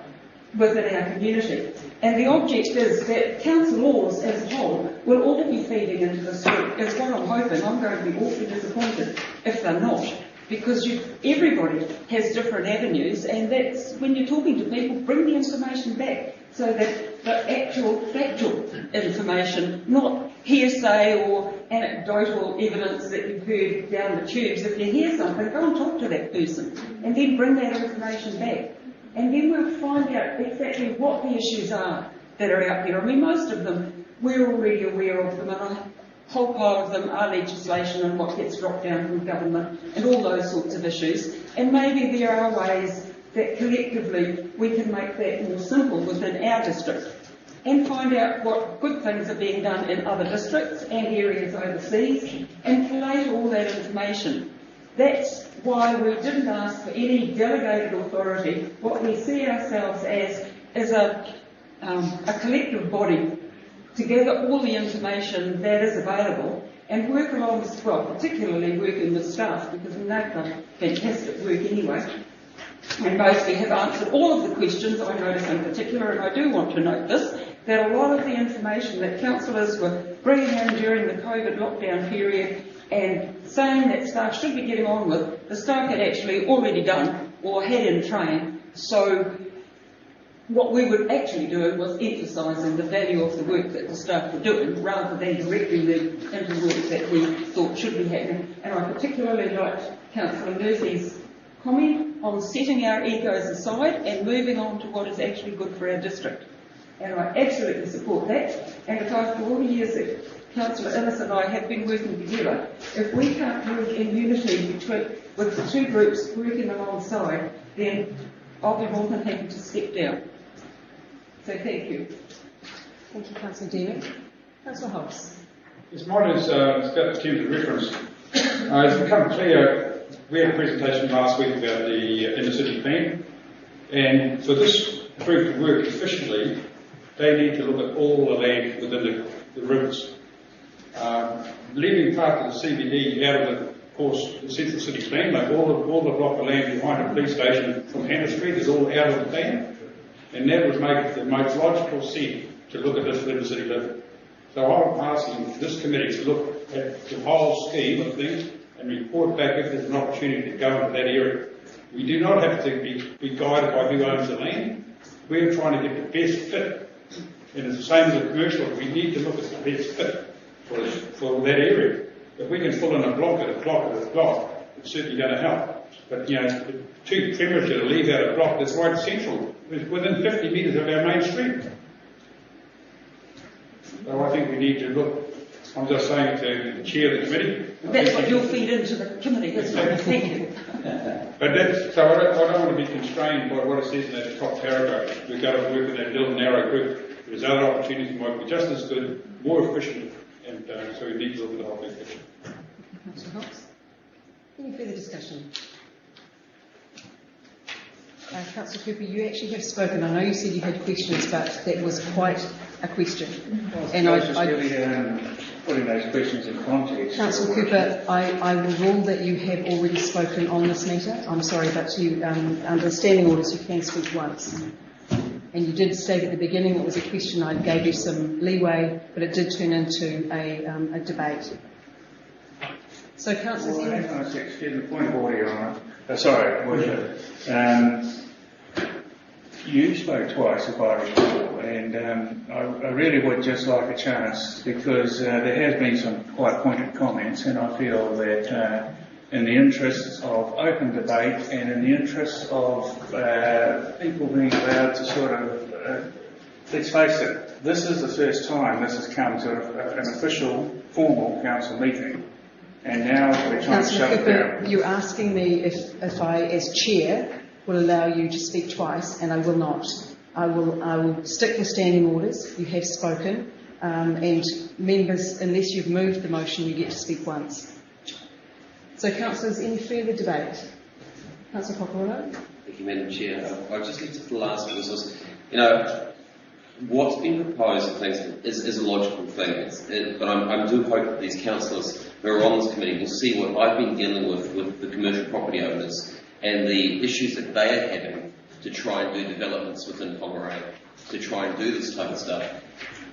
within our community. And the object is that councillors as a whole will all be feeding into this group. Is what I'm hoping. I'm going to be awfully disappointed if they're not, because everybody has different avenues, and that's when you're talking to people, bring the information back so that the actual factual information, not hearsay or anecdotal evidence that you've heard down the tubes. If you hear something, go and talk to that person and then bring that information back. And then we'll find out exactly what the issues are that are out there. I mean, most of them, we're already aware of them, and a whole pile of them are legislation and what gets dropped down from government and all those sorts of issues. And maybe there are ways that collectively we can make that more simple within our district and find out what good things are being done in other districts and areas overseas and collate all that information. That's why we didn't ask for any delegated authority. What we see ourselves as is a collective body to gather all the information that is available and work along, well, particularly working with staff, because we know they've done fantastic work anyway, and mostly have answered all of the questions. I notice in particular, and I do want to note this, that a lot of the information that councillors were bringing in during the COVID lockdown period and saying that staff should be getting on with, the staff had actually already done or had in train. So what we were actually doing was emphasising the value of the work that the staff were doing rather than directing them into work that we thought should be happening. And I particularly liked Councillor Murphy's comment on setting our egos aside and moving on to what is actually good for our district. And I absolutely support that. And if after all the years that Councillor Ellis and I have been working together, if we can't work in unity with the two groups working alongside, then I'll be more than happy to step down. So thank you. Thank you, Councillor Dean. Councillor Hobbs. Yes, mine is about the terms of reference. It's become clear, we had a presentation last week about the inner city plan, and for this group to work efficiently, they need to look at all the land within the rivers. Leaving part of the CBD out of the, of course, the central city plan, like all the block of land behind the police station from Hannah Street is all out of the plan. And that would make the most logical sense to look at this inner city living. So I'm asking this committee to look at the whole scheme of things and report back if there's an opportunity to go into that area. We do not have to be guided by who owns the land. We're trying to get the best fit. And it's the same as the commercial. We need to look at the best fit for that area. If we can fill in a block at a block at a block, it's certainly going to help. But, you know, too premature to leave out a block that's right central, within 50 metres of our main street. So I think we need to look, I'm just saying to the chair of the committee. That's what you'll feed into the committee, isn't it? Thank you. But that's, so I don't want to be constrained by what it says in that top paragraph. We've got to work in that little narrow group. There's other opportunities that might be just as good, more efficient, and so we need to look at the whole big picture. Councillor Hobbs. Any further discussion? Councillor Cooper, you actually have spoken. I know you said you had questions, but that was quite a question. And I just really putting those questions in context. Councillor Cooper, I will rule that you have already spoken on this matter. I'm sorry, but you, under standing orders, you can speak once. And you did state at the beginning it was a question. I gave you some leeway, but it did turn into a debate. So, Councillor, excuse me, point of order, Your Honour. Sorry, Worship. You spoke twice, if I recall, and I really would just like a chance, because there has been some quite pointed comments, and I feel that in the interests of open debate and in the interests of people being allowed to sort of, let's face it, this is the first time this has come to an official, formal council meeting. And now we're trying to shut it down. You're asking me if I, as chair, will allow you to speak twice, and I will not. I will stick with standing orders. You have spoken, and members, unless you've moved the motion, you get to speak once. So, councillors, any further debate? Councillor Pocorolo. Thank you, Madam Chair. I just need to ask this, you know, what's been proposed, I think, is a logical thing, but I do hope that these councillors who are on this committee will see what I've been dealing with the commercial property owners and the issues that they are having to try and do developments within Whangarei, to try and do this type of stuff.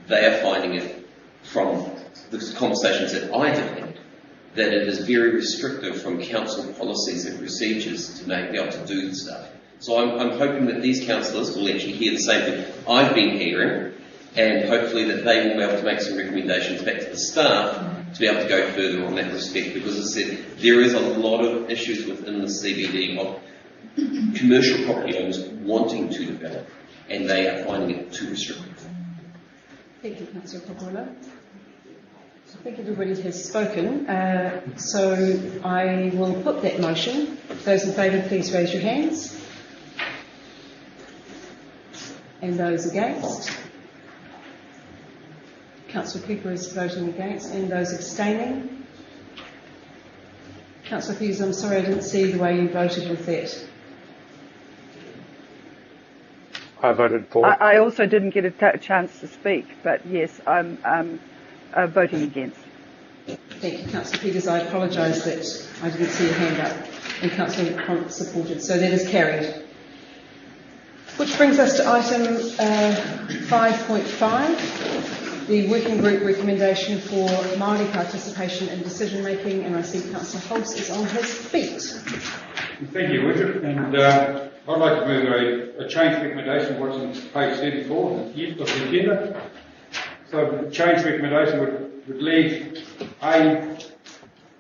They are finding it from the conversations that I have had that it is very restrictive from council policies and procedures to be able to do the stuff. So I'm hoping that these councillors will actually hear the same thing I've been hearing, and hopefully that they will be able to make some recommendations back to the staff to be able to go further on that respect, because as I said, there is a lot of issues within the CBD of commercial property owners wanting to develop, and they are finding it too restrictive. Thank you, Councillor Pocorolo. I think everybody has spoken, so I will put that motion. Those in favour, please raise your hands. And those against? Councillor Cooper is voting against, and those abstaining? Councillor Hughes, I'm sorry I didn't see the way you voted with that. I voted for. I also didn't get a chance to speak, but yes, I'm voting against. Thank you, Councillor Peters. I apologise that I didn't see your hand up, and Councillor Crump supported. So that is carried. Which brings us to item 5.5, the working group recommendation for Māori participation in decision making, and I see Councillor Hulse is on his feet. Thank you, Richard. And I'd like to move a change recommendation, what's on page 34 of the agenda. So the change recommendation would leave A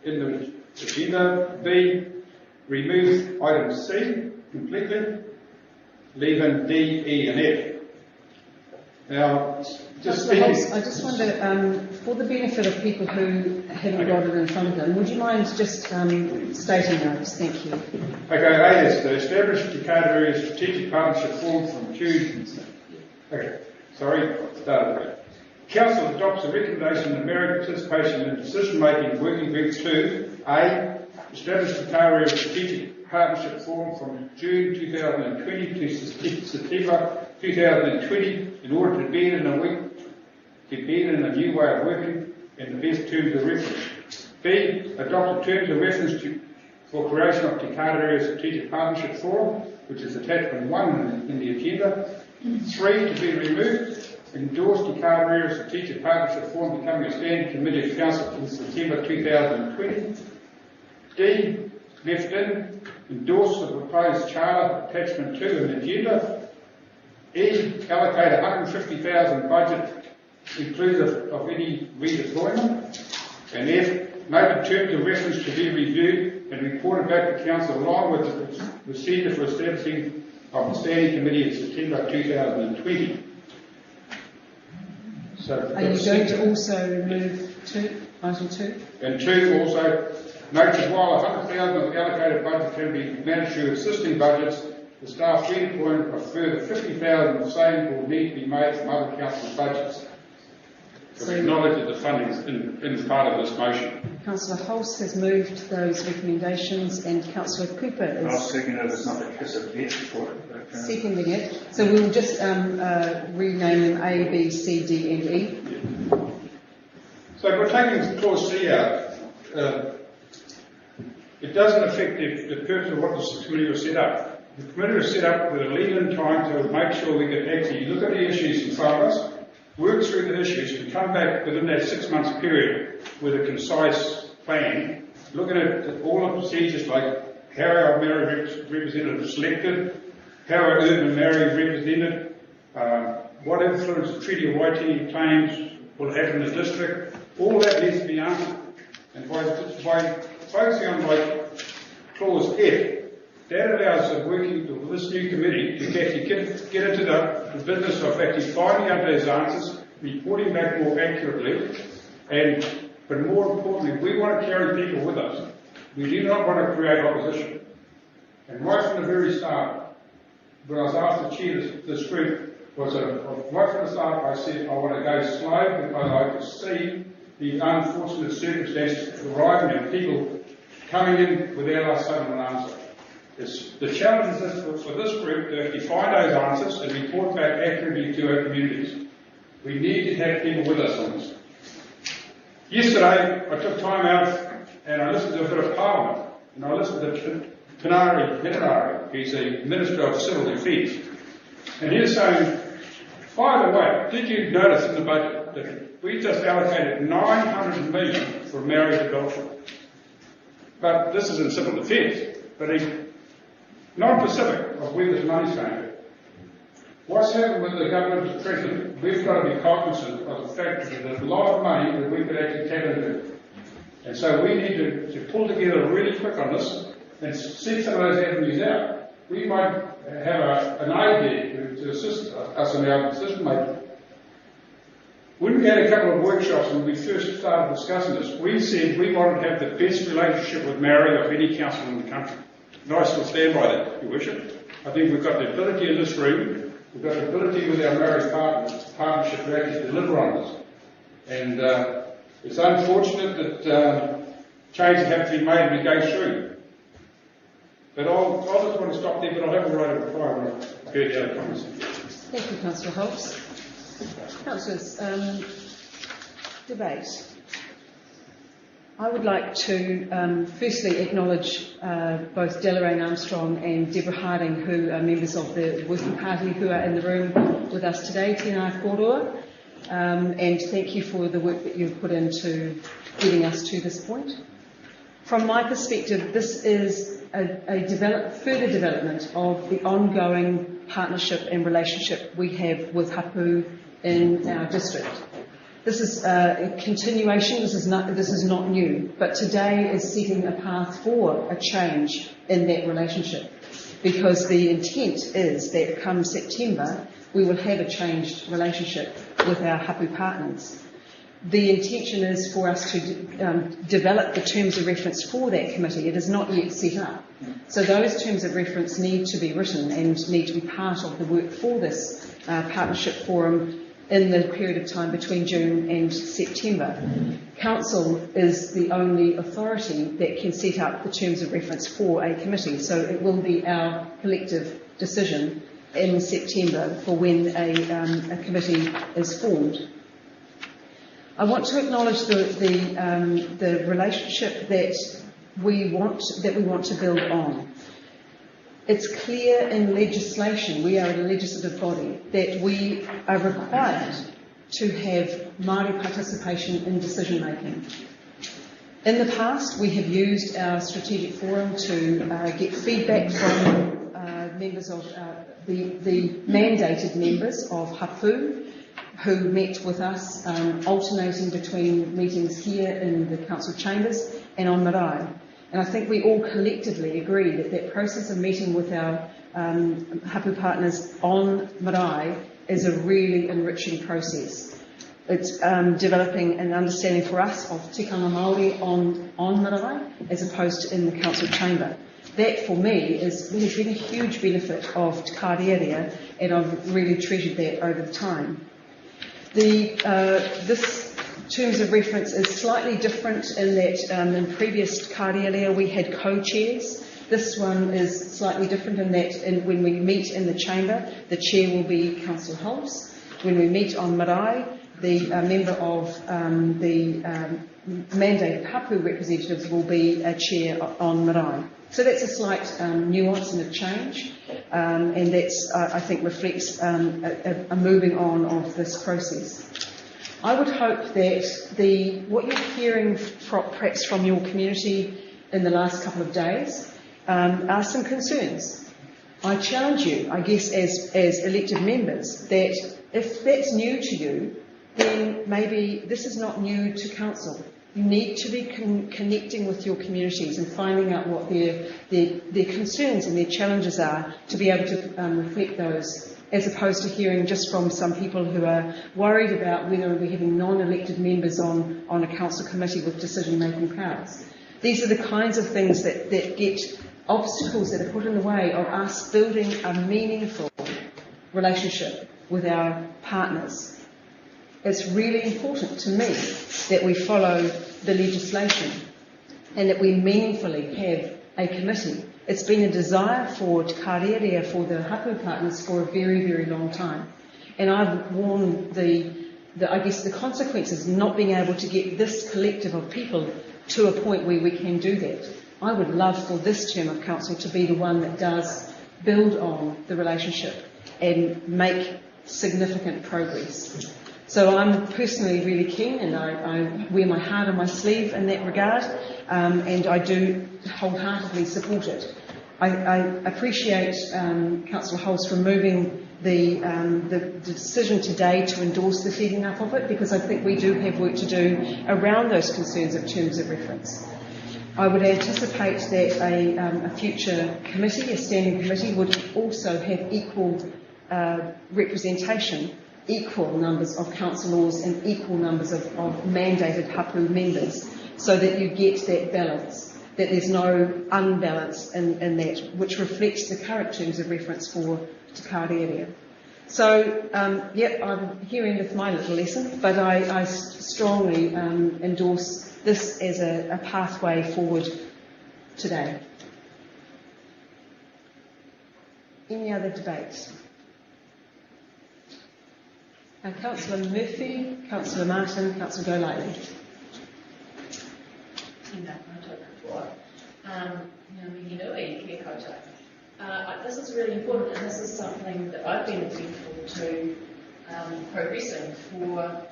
in the agenda, B, remove item C completely, leave in D, E and F. Now, just speaking... I just wonder, for the benefit of people who haven't got it in front of them, would you mind just stating those? Thank you. Okay, A is to establish the Whangarei strategic partnership formed from June... Okay, sorry, start again. Council adopts a recommendation that Māori participation in decision-making working group 2, A, establish the Whangarei strategic partnership formed from June 2020 to September 2020 in order to bed in a new way of working in the best terms of reference. B, adopt the terms of reference for creation of the Whangarei strategic partnership forum, which is attachment 1 in the agenda. 3, to be removed. Endorse the Whangarei strategic partnership forum becoming a standing committee of council in September 2020. D, left in, endorse the proposed charter attachment 2 in the agenda. E, allocate 150,000 budget inclusive of any redeployment. And F, note the terms of reference to be reviewed and reported back to council along with the procedure for establishing of the standing committee in September 2020. So are you going to also remove item 2? And 2 also, note that while 100,000 of the allocated budget can be managed through existing budgets, the staff redeployment of further 50,000 of the same will need to be made from other council budgets. So we acknowledge that the funding is in part of this motion. Councillor Hulse has moved those recommendations, and Councillor Cooper is... I'll second it. It's not a kiss of death for it. Seconding it. So we'll just rename them A, B, C, D and E. So by taking clause C out, it doesn't affect the purpose of what this committee was set up. The committee was set up with a lead-in time to make sure we could actually look at the issues in front of us, work through the issues, and come back within that 6 months period with a concise plan, looking at all the procedures like how our Māori representatives selected, how our urban Māori represented, what influence the Treaty of Waitangi claims will have in the district. All that needs to be answered. And by focusing on clause F, that allows the working of this new committee to actually get into the business of actually finding out those answers, reporting back more accurately, but more importantly, we want to carry people with us. We do not want to create opposition. And right from the very start, when I was asked to chair this group, right from the start I said I want to go slow because I could see the unfortunate circumstances arriving and people coming in without us having an answer. The challenge is for this group to actually find those answers and report back accurately to our communities. We need to have people with us on this. Yesterday, I took time out and I listened to a bit of Parliament, and I listened to Whangarei, he's the Minister of Civil Defence, and he's saying, by the way, did you notice in the budget that we just allocated 900 million for Māori development? But this is in civil defence, but he's not specific of where this money's going to. What's happened with the government at present, we've got to be cognizant of the fact that there's a lot of money that we could actually tap into. And so we need to pull together really quick on this and set some of those avenues out. We might have an idea to assist us in our decision making. When we had a couple of workshops when we first started discussing this, we said we wanted to have the best relationship with Māori of any council in the country. And I still stand by that, Your Worship. I think we've got the ability in this room, we've got the ability with our Māori partnership to actually deliver on this. And it's unfortunate that changes have to be made and we go through. But I'll just want to stop there, but I'll have a right of reply when I've heard the other comments. Thank you, Councillor Holmes. Councillors, debate. I would like to firstly acknowledge both Deloraine Armstrong and Deborah Harding, who are members of the Working Party, who are in the room with us today. Tēnā kōrua. And thank you for the work that you've put into getting us to this point. From my perspective, this is a further development of the ongoing partnership and relationship we have with hapu in our district. This is a continuation, this is not new, but today is setting a path for a change in that relationship, because the intent is that come September we will have a changed relationship with our hapu partners. The intention is for us to develop the terms of reference for that committee. It is not yet set up. So those terms of reference need to be written and need to be part of the work for this partnership forum in the period of time between June and September. Council is the only authority that can set up the terms of reference for a committee, so it will be our collective decision in September for when a committee is formed. I want to acknowledge the relationship that we want to build on. It's clear in legislation, we are a legislative body, that we are required to have Māori participation in decision making. In the past, we have used our strategic forum to get feedback from members of the mandated members of hapu, who met with us, alternating between meetings here in the council chambers and on marae. And I think we all collectively agree that that process of meeting with our hapu partners on marae is a really enriching process. It's developing an understanding for us of tikanga Māori on marae as opposed to in the council chamber. That for me has been a huge benefit of Te Kārearea, and I've really treasured that over time. This terms of reference is slightly different in that in previous Kārearea we had co-chairs. This one is slightly different in that when we meet in the chamber, the chair will be Councillor Holmes. When we meet on marae, the member of the mandated hapu representatives will be a chair on marae. So that's a slight nuance and a change, and that's, I think, reflects a moving on of this process. I would hope that what you're hearing perhaps from your community in the last couple of days are some concerns. I challenge you, I guess, as elected members, that if that's new to you, then maybe this is not new to council. You need to be connecting with your communities and finding out what their concerns and their challenges are to be able to reflect those, as opposed to hearing just from some people who are worried about whether we're having non-elected members on a council committee with decision-making powers. These are the kinds of things that get obstacles that are put in the way of us building a meaningful relationship with our partners. It's really important to me that we follow the legislation and that we meaningfully have a committee. It's been a desire for Te Kārearea, for the hapu partners, for a very, very long time. And I've warned the consequences of not being able to get this collective of people to a point where we can do that. I would love for this term of council to be the one that does build on the relationship and make significant progress. So I'm personally really keen, and I wear my heart on my sleeve in that regard, and I do wholeheartedly support it. I appreciate Councillor Holmes for moving the decision today to endorse the feeding up of it, because I think we do have work to do around those concerns of terms of reference. I would anticipate that a future committee, a standing committee, would also have equal representation, equal numbers of councillors and equal numbers of mandated hapu members, so that you get that balance, that there's no unbalance in that, which reflects the current terms of reference for Te Kārearea. So, I'm here with my little lesson, but I strongly endorse this as a pathway forward today. Any other debates? Councillor Murphy, Councillor Martin, Councillor Golightly. This is really important, and this is something that I've been attempting to progressing for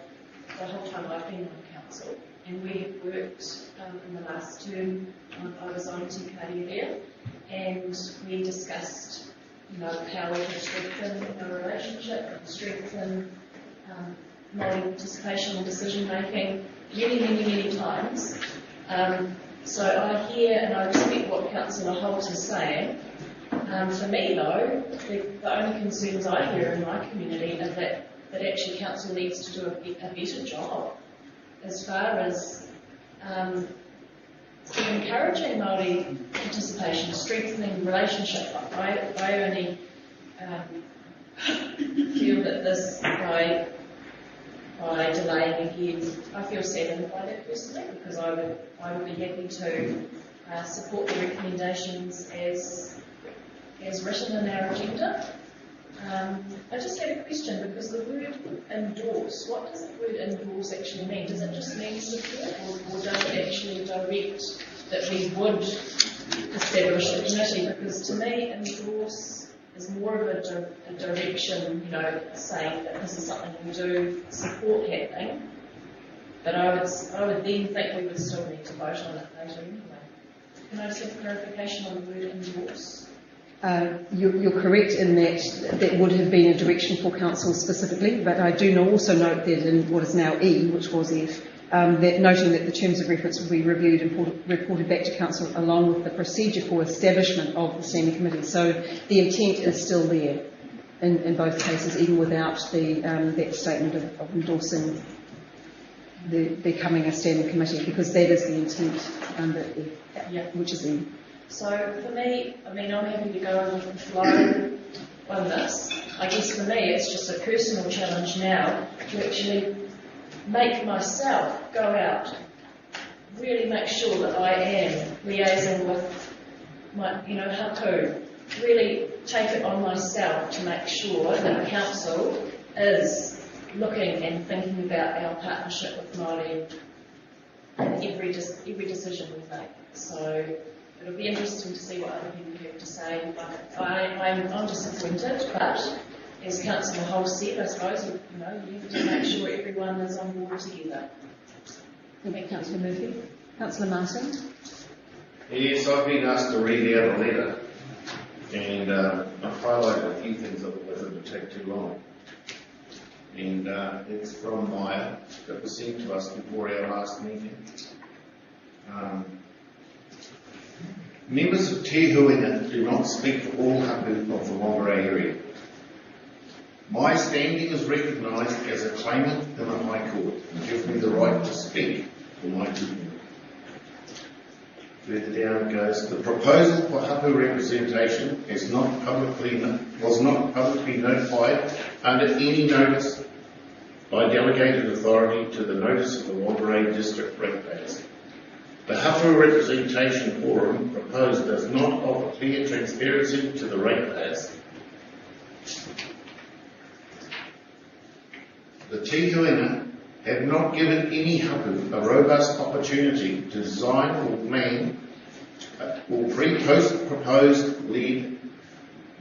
the whole time I've been on council. And we worked in the last term. I was on TKD there, and we discussed, how we could strengthen our relationship, strengthen Māori participation in decision making many times. So I hear and I respect what Councillor Holt is saying. For me though, the only concerns I hear in my community are that actually council needs to do a better job as far as encouraging Māori participation, strengthening relationship. I only feel that this, by delaying again, I feel saddened by that personally, because I would be happy to support the recommendations as written in our agenda. I just had a question, because the word endorse, what does the word endorse actually mean? Does it just mean support, or does it actually direct that we would establish a committee? Because to me, endorse is more of a direction, saying that this is something we do support happening. But I would then think we would still need to vote on it later anyway. Can I just have clarification on the word endorse? You're correct in that would have been a direction for council specifically, but I do also note that in what is now E, which was F, that noting that the terms of reference will be reviewed and reported back to council along with the procedure for establishment of the standing committee. So the intent is still there in both cases, even without that statement of endorsing becoming a standing committee, because that is the intent under F, which is E. So for me, I'm happy to go with the flow on this. I guess for me, it's just a personal challenge now to actually make myself go out, really make sure that I am liaising with my, hapu, really take it on myself to make sure that the council is looking and thinking about our partnership with Māori in every decision we make. So it'll be interesting to see what other people have to say. I'm disappointed, but as Councillor Hull said, I suppose you have to make sure everyone is on board together. Thank you, Councillor Murphy. Councillor Martin. Yes, I've been asked to read out a letter, and I've highlighted a few things, otherwise it would take too long. And it's from Maya, that was sent to us before our last meeting. Members of Te Huinga do not speak for all hapu of the Whangarei area. My standing is recognised as a claimant in the High Court and gives me the right to speak for my people. Further down it goes, the proposal for hapu representation was not publicly notified under any notice by delegated authority to the notice of the Whangarei District ratepayers. The hapu representation forum proposed does not offer clear transparency to the ratepayers. The Te Huinga have not given any hapu a robust opportunity to design or plan or pre-post proposed lead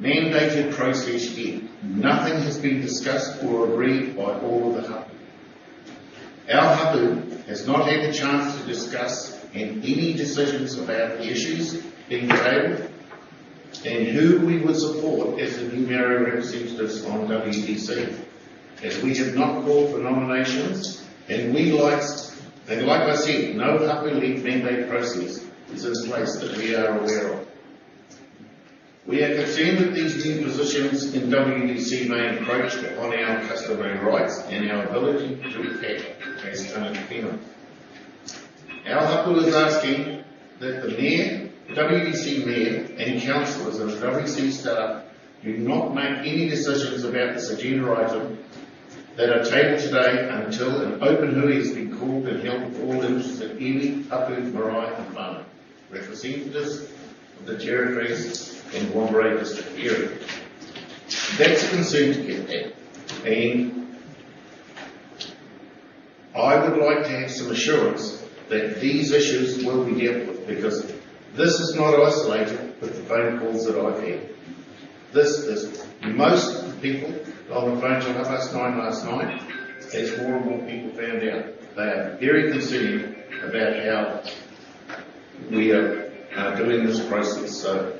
mandated process yet. Nothing has been discussed or agreed by all of the hapu. Our hapu has not had the chance to discuss any decisions about the issues being tabled and who we would support as the new Māori representatives on WDC, as we have not called for nominations, and like I said, no hapu-led mandate process is in place that we are aware of. We are concerned that these new positions in WDC may encroach upon our customary rights and our ability to act as Tanakina. Our hapu is asking that the Mayor, WDC Mayor and councillors and WDC staff do not make any decisions about this agenda item that are tabled today until an open hui has been called and held with all interested iwi, hapu, marae and whānau, representatives of the territories in the Whangarei District area. That's a concern to get at. And I would like to have some assurance that these issues will be dealt with, because this is not isolated with the phone calls that I've had. This is most people on the phone till 9:30 last night, as more and more people found out. They are very concerned about how we are doing this process. So,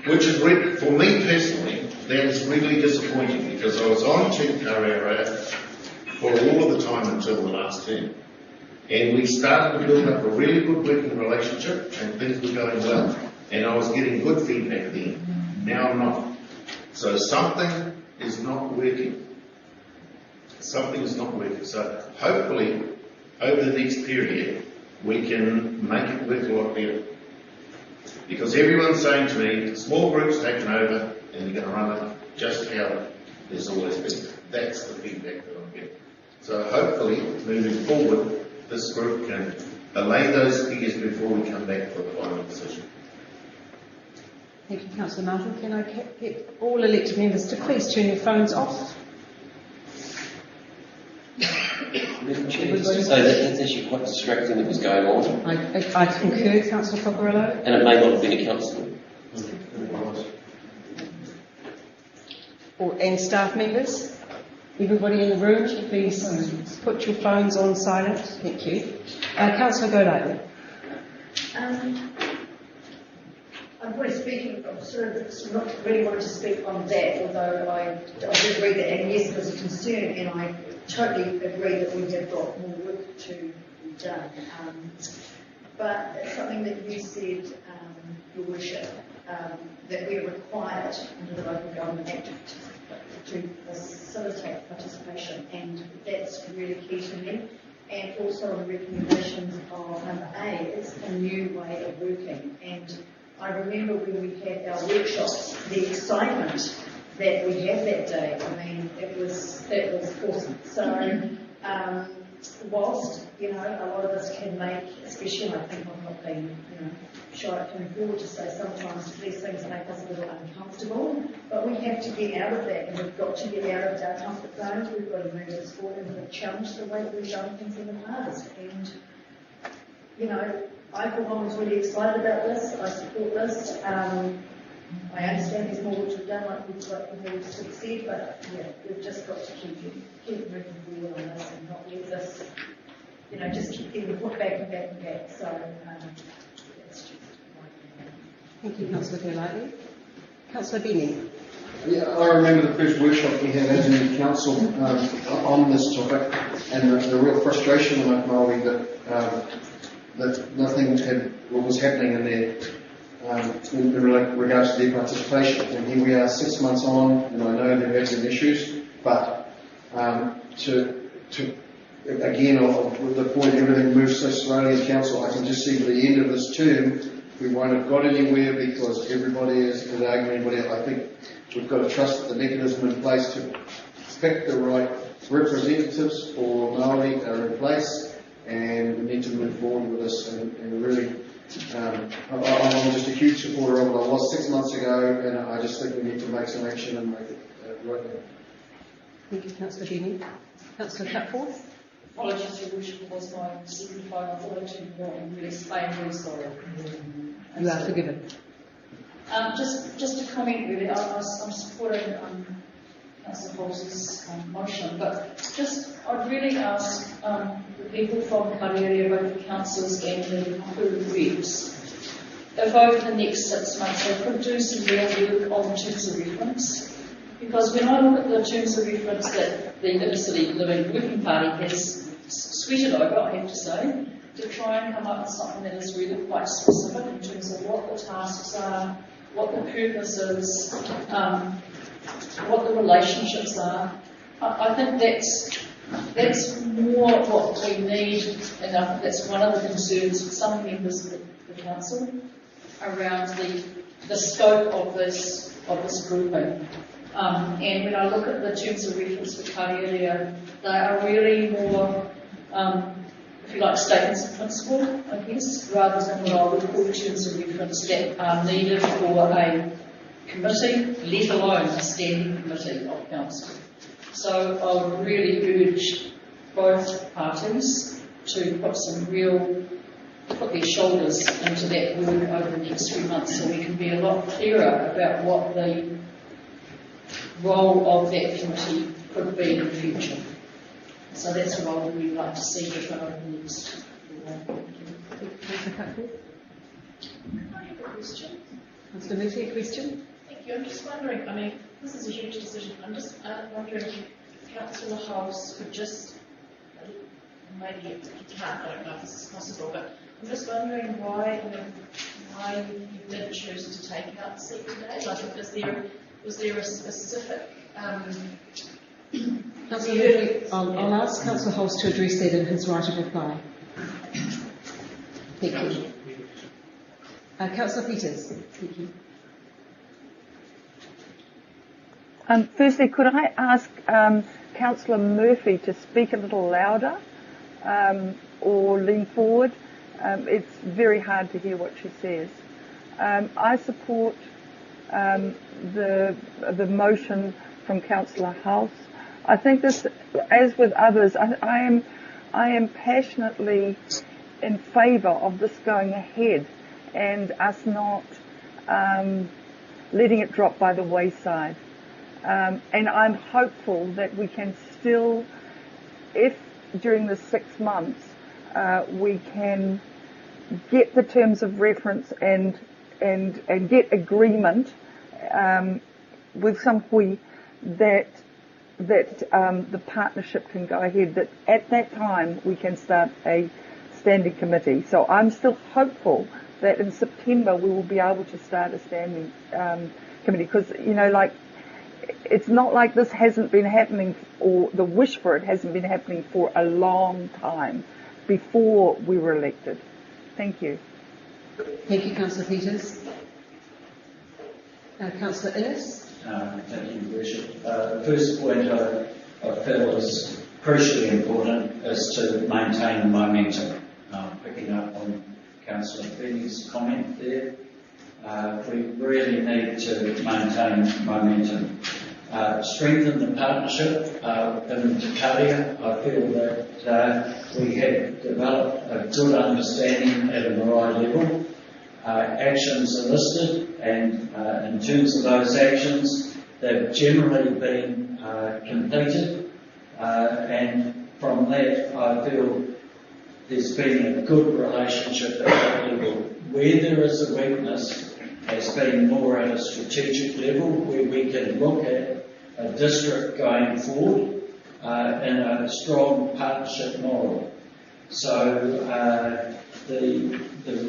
which is for me personally, that is really disappointing, because I was on Te Karera for all of the time until the last term. And we started to build up a really good working relationship, and things were going well. And I was getting good feedback then. Now I'm not. So something is not working. Something is not working. So hopefully, over the next period, we can make it work a lot better. Because everyone's saying to me, small groups taken over, and you're going to run it just how there's always been. That's the feedback that I'm getting. So hopefully, moving forward, this group can allay those fears before we come back for the final decision. Thank you, Councillor Martin. Can I get all elected members to please turn your phones off? Madam Chair, just to say that that's actually quite distracting that was going on. I concur, Councillor Whangarei. And it may not have been a councillor. And staff members, everybody in the room, please put your phones on silent. Thank you. Councillor Golightly. I'm really speaking of sort of not really wanting to speak on that, although I do agree that, and yes, there's a concern, and I totally agree that we have got more work to be done. But it's something that you said, Your Worship, that we're required under the Local Government Act to facilitate participation, and that's really key to me. And also on the recommendations of number A, it's a new way of working. And I remember when we had our workshops, the excitement that we had that day. I mean, that was awesome. So, whilst a lot of us can make, especially I think I'm not being shy of coming forward to say sometimes these things make us a little uncomfortable, but we have to get out of that, and we've got to get out of our comfort zones. We've got to move us forward and challenge the way that we've done things in the past. And I, for one, was really excited about this. I support this. I understand there's more to be done, like we've said, but yeah, we've just got to keep moving forward on this and not let this, just keep getting put back and back and back. So that's just my opinion. Thank you, Councillor Golightly. Councillor Benny. Yeah, I remember the first workshop we had as a new council on this topic, and the real frustration among Māori that nothing was happening in there in regards to their participation. And here we are 6 months on, and I know there have been issues, but again, with the point everything moves so slowly as council, I can just see to the end of this term, we won't have got anywhere because everybody is arguing whatever. I think we've got to trust that the mechanism in place to pick the right representatives for Māori are in place, and we need to move forward with this and really, I'm just a huge supporter of it. I was 6 months ago, and I just think we need to make some action and make it right now. Thank you, Councillor Benny. Councillor Cutforth. Apologies, Your Worship, it was my second phone. I thought I turned it on. I'm really sorry. You are forgiven. Just a comment really. I'm supporting Councillor Holz's motion, but I'd really ask the people from Karere, both the councillors and the reps, if over the next 6 months they could do some real work on terms of reference. Because when I look at the terms of reference that the Inner City Living Working Party has sweated over, I have to say, to try and come up with something that is really quite specific in terms of what the tasks are, what the purpose is, what the relationships are. I think that's more what we need, and I think that's one of the concerns of some members of the council around the scope of this grouping. And when I look at the terms of reference for Karere, they are really more, if you like, statements of principle, I guess, rather than what I would call terms of reference that are needed for a committee, let alone a standing committee of council. So I would really urge both parties to put their shoulders into that work over the next few months so we can be a lot clearer about what the role of that committee could be in the future. So that's what I would really like to see happen over the next Councillor Cuthbert? Can I have a question? Councillor Murphy, a question? Thank you. I'm just wondering, I mean, this is a huge decision. I'm just wondering if Councillor House could just, maybe he can't, I don't know if this is possible, but I'm just wondering why you did choose to take out the seat today. Like, was there a specific... Councillor Murphy, I'll ask Councillor House to address that in his right of reply. Thank you. Councillor Peters. Thank you. Firstly, could I ask Councillor Murphy to speak a little louder or lean forward? It's very hard to hear what she says. I support the motion from Councillor House. I think this, as with others, I am passionately in favour of this going ahead and us not letting it drop by the wayside. And I'm hopeful that we can still, if during the 6 months we can get the terms of reference and get agreement with some hui that the partnership can go ahead, that at that time we can start a standing committee. So I'm still hopeful that in September we will be able to start a standing committee, because, you know, like, it's not like this hasn't been happening, or the wish for it hasn't been happening for a long time before we were elected. Thank you. Thank you, Councillor Peters. Councillor Innes. Thank you, Worship. The first point I feel is crucially important is to maintain the momentum. Picking up on Councillor Penny's comment there, we really need to maintain momentum. Strengthen the partnership in Te Karia. I feel that we have developed a good understanding at a marae level. Actions are listed, and in terms of those actions, they've generally been completed, and from that I feel there's been a good relationship at that level. Where there is a weakness has been more at a strategic level, where we can look at a district going forward in a strong partnership model. So the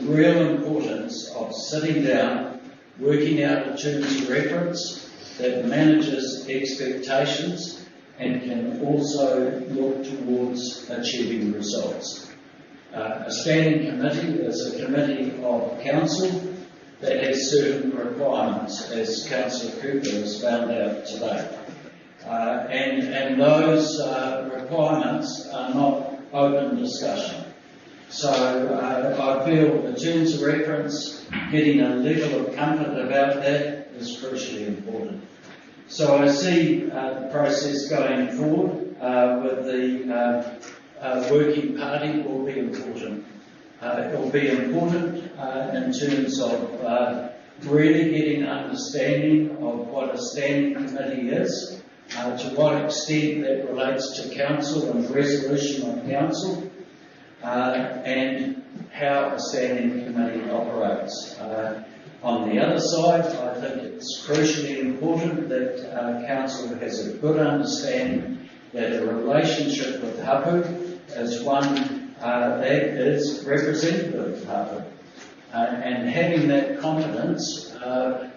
real importance of sitting down, working out a terms of reference that manages expectations and can also look towards achieving results. A standing committee is a committee of council that has certain requirements, as Councillor Cooper has found out today. And those requirements are not open discussion. So I feel the terms of reference, getting a level of comfort about that is crucially important. So I see the process going forward with the working party will be important. It will be important in terms of really getting an understanding of what a standing committee is, to what extent that relates to council and resolution of council, and how a standing committee operates. On the other side, I think it's crucially important that council has a good understanding that a relationship with Hapu is one that is representative of Hapu. And having that confidence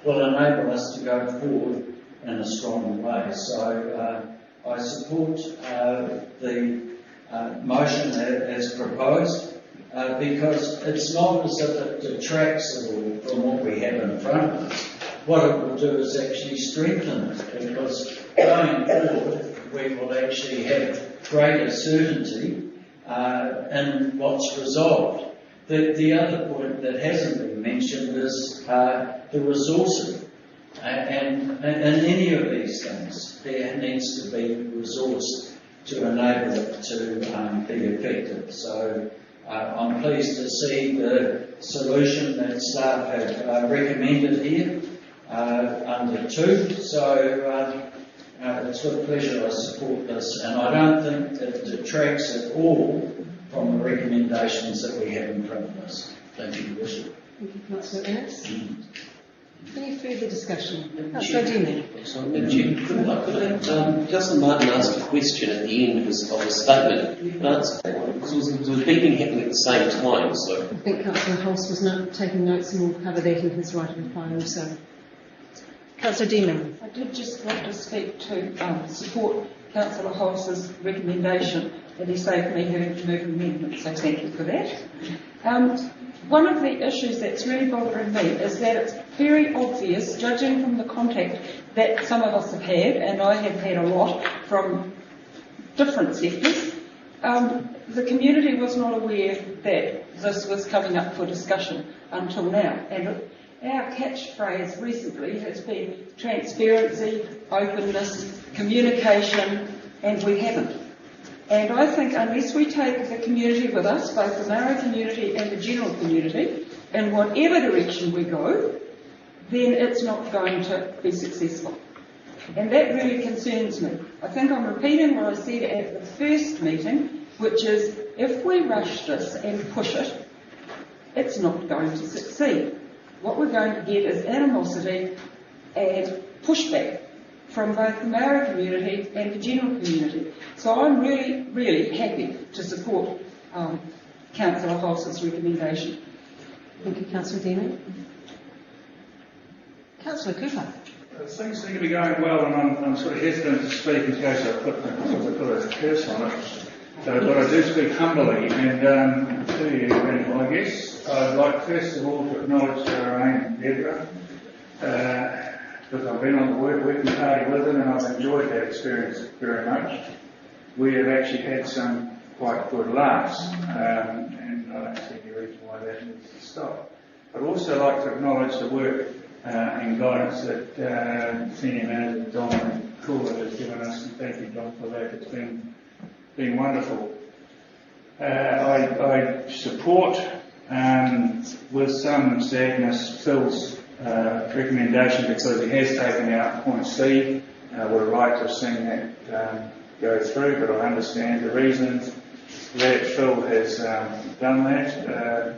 will enable us to go forward in a strong way. So I support the motion as proposed, because it's not as if it detracts at all from what we have in front of us. What it will do is actually strengthen it, because going forward we will actually have greater certainty in what's resolved. The other point that hasn't been mentioned is the resourcing. And in any of these things, there needs to be resource enable it to be effective. So I'm pleased to see the solution that staff have recommended here under 2. So it's with pleasure I support this, and I don't think it detracts at all from the recommendations that we have in front of us. Thank you, Your Worship. Thank you, Councillor Ennis. Any further discussion? Councillor Deeney. Councillor Martin asked a question at the end of a statement. Because there was beeping happening at the same time. So I think Councillor Hulse was taking notes, and will cover that in his right of reply also. Councillor Demon. I did just want to speak to support Councillor Hulse's recommendation that he saved me having to move amendments, so thank you for that. One of the issues that's really bothering me is that it's very obvious, judging from the contact that some of us have had, and I have had a lot from different sectors, the community was not aware that this was coming up for discussion until now. And our catchphrase recently has been transparency, openness, communication, and we haven't. And I think unless we take the community with us, both the Maori community and the general community, in whatever direction we go, then it's not going to be successful. And that really concerns me. I think I'm repeating what I said at the first meeting, which is if we rush this and push it, it's not going to succeed. What we're going to get is animosity and pushback from both the Maori community and the general community. So I'm really, really happy to support Councillor Hulse's recommendation. Thank you, Councillor Demon. Councillor Cooper. Things seem to be going well, and I'm sort of hesitant to speak in case I put a curse on it. So, but I do speak humbly, and to you, and I guess I'd like first of all to acknowledge Lorraine and Deborah, because I've been on the working party with them, and I've enjoyed that experience very much. We have actually had some quite good laughs, and I don't see any reason why that needs to stop. I'd also like to acknowledge the work and guidance that Senior Manager Don Cooler has given us, and thank you, Don, for that. It's been wonderful. I support, with some sadness, Phil's recommendation, because he has taken out point C. We're right to have seen that go through, but I understand the reasons that Phil has done that.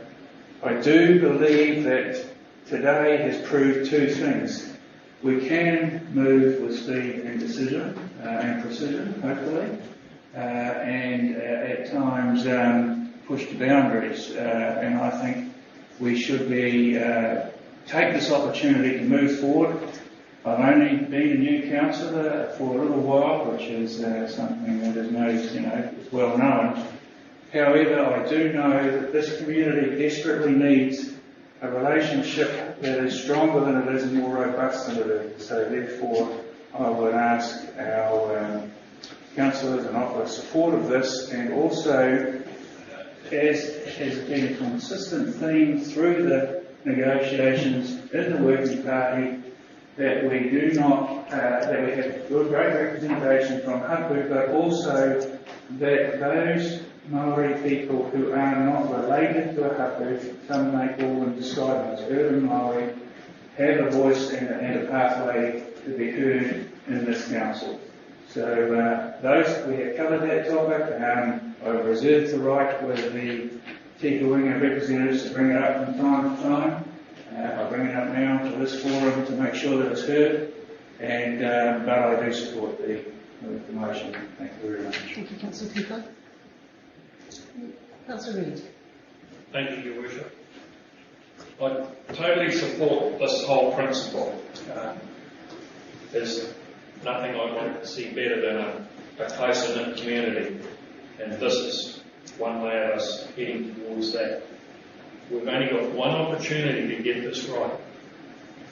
I do believe that today has proved 2 things. We can move with speed and decision and precision, hopefully, and at times push the boundaries. And I think we should be take this opportunity to move forward. I've only been a new councillor for a little while, which is something that is well known. However, I do know that this community desperately needs a relationship that is stronger than it is and more robust than it is. So therefore, I would ask our councillors and offer support of this, and also, as has been a consistent theme through the negotiations in the working party, that we do not, that we have good, great representation from Hapu, but also that those Maori people who are not related to a Hapu, some may call them described as urban Maori, have a voice and a pathway to be heard in this council. So we have covered that topic. I've reserved the right with the Te Huinga representatives to bring it up from time to time. I bring it up now to this forum to make sure that it's heard, and but I do support the motion. Thank you very much. Thank you, Councillor Cooper. Councillor Reid. Thank you, Your Worship. I totally support this whole principle. There's nothing I'd like to see better than a closer-knit community, and this is one way of us heading towards that. We've only got one opportunity to get this right.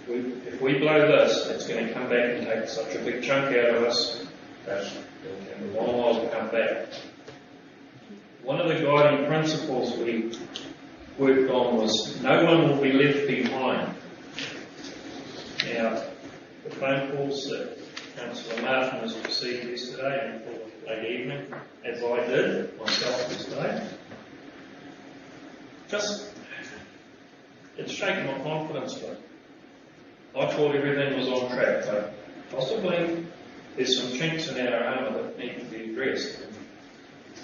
If we blow this, it's going to come back and take such a big chunk out of us that the Whanau will come back. One of the guiding principles we worked on was no one will be left behind. Now, the phone calls that Councillor Martin was received yesterday and for late evening, as I did myself yesterday. It's shaken my confidence, but I thought everything was on track, but possibly there's some chinks in our armour that need to be addressed.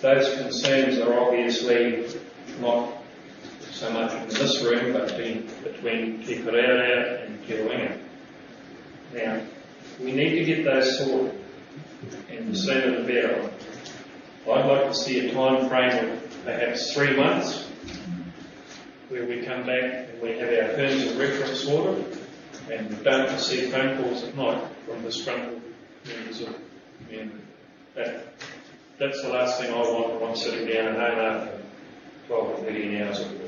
Those concerns are obviously not so much in this room, but between Te Pereira and Te Whangarei. Now, we need to get those sorted, and the sooner the better. I'd like to see a time frame of perhaps 3 months, where we come back and we have our terms of reference sorted, and we don't receive phone calls at night from disgruntled members of the community. That's the last thing I want when I'm sitting down at home after 12 or 13 hours of work.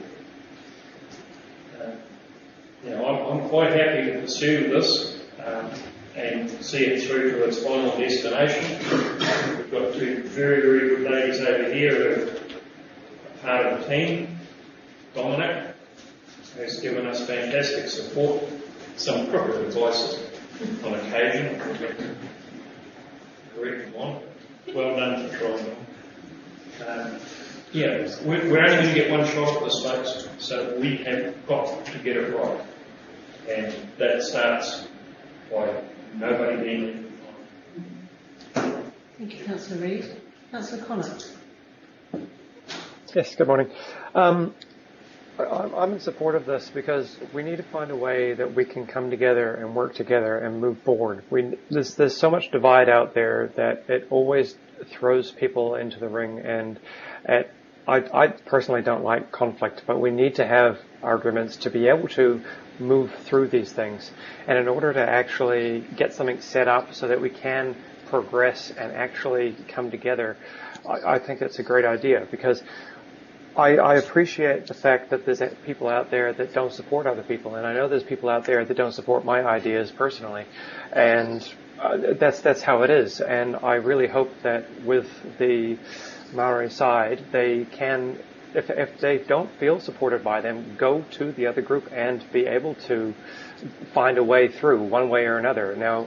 I'm quite happy to pursue this and see it through to its final destination. We've got two very, very good ladies over here who are part of the team. Dominic, who's given us fantastic support, some crooked advice on occasion. Correct one. Well done for trying. We're only going to get one shot at this, folks, so we have got to get it right. And that starts by nobody being Thank you, Councillor Reid. Councillor Connor. Yes, good morning. I'm in support of this because we need to find a way that we can come together and work together and move forward. There's so much divide out there that it always throws people into the ring, and I personally don't like conflict, but we need to have arguments to be able to move through these things. And in order to actually get something set up so that we can progress and actually come together, I think it's a great idea, because I appreciate the fact that there's people out there that don't support other people, and I know there's people out there that don't support my ideas personally, and that's how it is. And I really hope that with the Maori side, they can, if they don't feel supported by them, go to the other group and be able to find a way through one way or another. Now,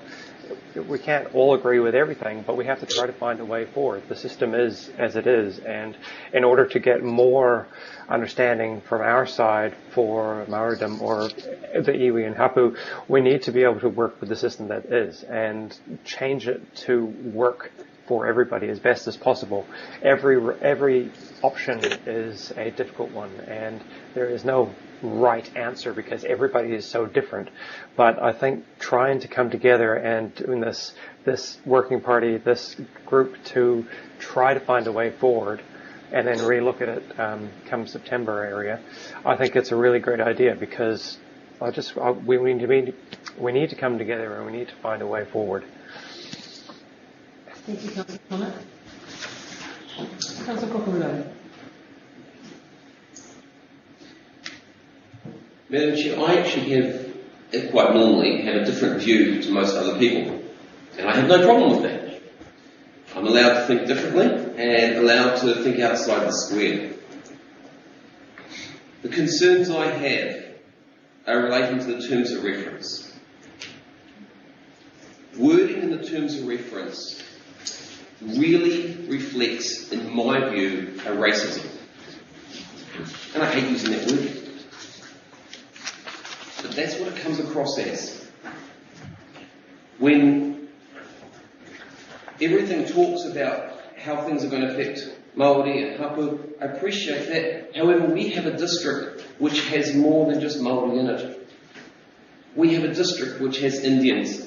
we can't all agree with everything, but we have to try to find a way forward. The system is as it is, and in order to get more understanding from our side for Maoridom or the iwi and hapu, we need to be able to work with the system that is and change it to work for everybody as best as possible. Every option is a difficult one, and there is no right answer because everybody is so different. But I think trying to come together and doing this working party, this group, to try to find a way forward and then relook at it come September area, I think it's a really great idea, because we need to come together and we need to find a way forward. Thank you, Councillor Connor. Councillor Kokomulo. Madam Chair, I actually have, quite normally, have a different view to most other people. And I have no problem with that. I'm allowed to think differently and allowed to think outside the square. The concerns I have are relating to the terms of reference. Wording in the terms of reference really reflects, in my view, a racism. And I hate using that word. But that's what it comes across as. When everything talks about how things are going to affect Māori and hapu, I appreciate that. However, we have a district which has more than just Māori in it. We have a district which has Indians,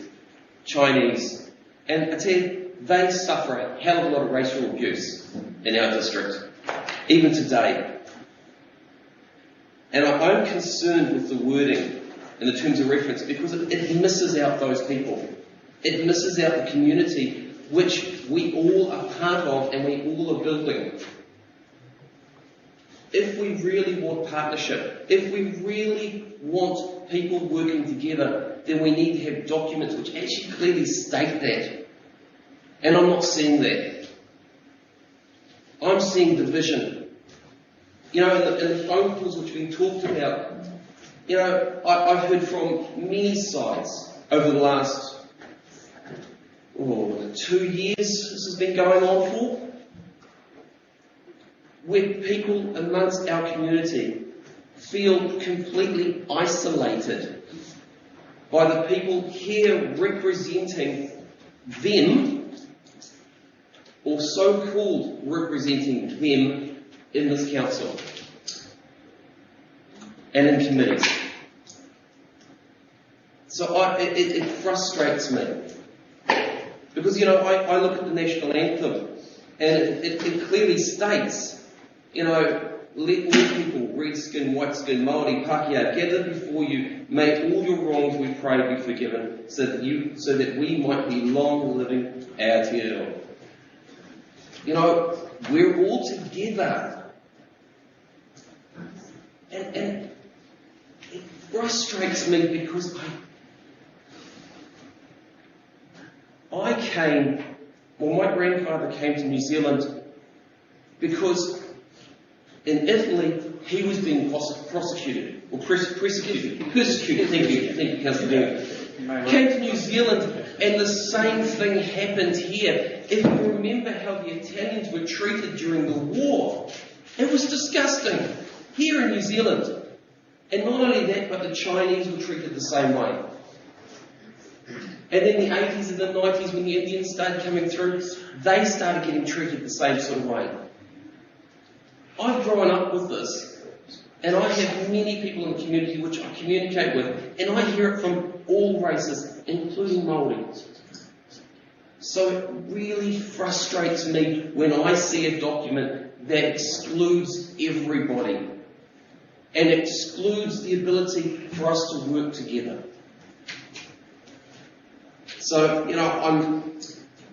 Chinese, and I tell you, they suffer a hell of a lot of racial abuse in our district, even today. And I'm concerned with the wording in the terms of reference, because it misses out those people. It misses out the community which we all are part of and we all are building. If we really want partnership, if we really want people working together, then we need to have documents which actually clearly state that. And I'm not seeing that. I'm seeing division. In the phone calls which we talked about, I've heard from many sides over the last 2 years this has been going on for, where people amongst our community feel completely isolated by the people here representing them, or so-called representing them in this council and in committees. So it frustrates me. Because, I look at the national anthem and it clearly states, let all people, red skin, white skin, Māori, Pākehā, gather before you, may all your wrongs we pray be forgiven, so that we might be long living Aotearoa. We're all together. And it frustrates me because my grandfather came to New Zealand because in Italy he was being persecuted, thank you, Councillor Ding. Came to New Zealand and the same thing happened here. If you remember how the Italians were treated during the war, it was disgusting here in New Zealand. And not only that, but the Chinese were treated the same way. And then the 80s and the 90s, when the Indians started coming through, they started getting treated the same sort of way. I've grown up with this, and I have many people in the community which I communicate with, and I hear it from all races, including Māori. So it really frustrates me when I see a document that excludes everybody, and excludes the ability for us to work together. So,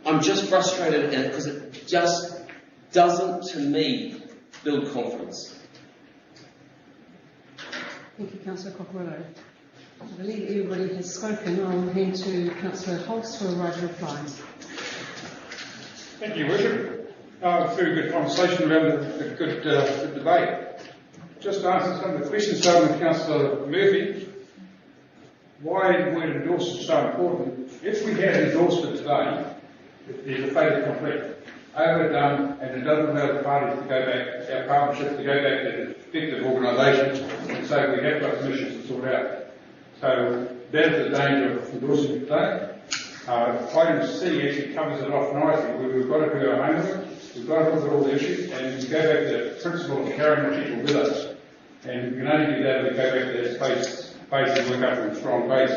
I'm just frustrated because it just doesn't, to me, build confidence. Thank you, Councillor Kokorolo. I believe everybody has spoken. I will hand to Councillor Holtz for a right of reply. Thank you, Worship. Very good conversation around a good debate. Just to answer some of the questions from Councillor Murphy, why word endorsement is so important. If we had endorsement today, there's a fait accompli, overdone, and it doesn't allow the parties to go back, our partnership to go back to the effective organisation and say we have got some issues to sort out. So that is the danger of endorsing today. Item C actually covers it off nicely. We've got to do our homework, we've got to look at all the issues, and we go back to the principle of carrying the people with us. And we can only do that if we go back to that space and work up from a strong base.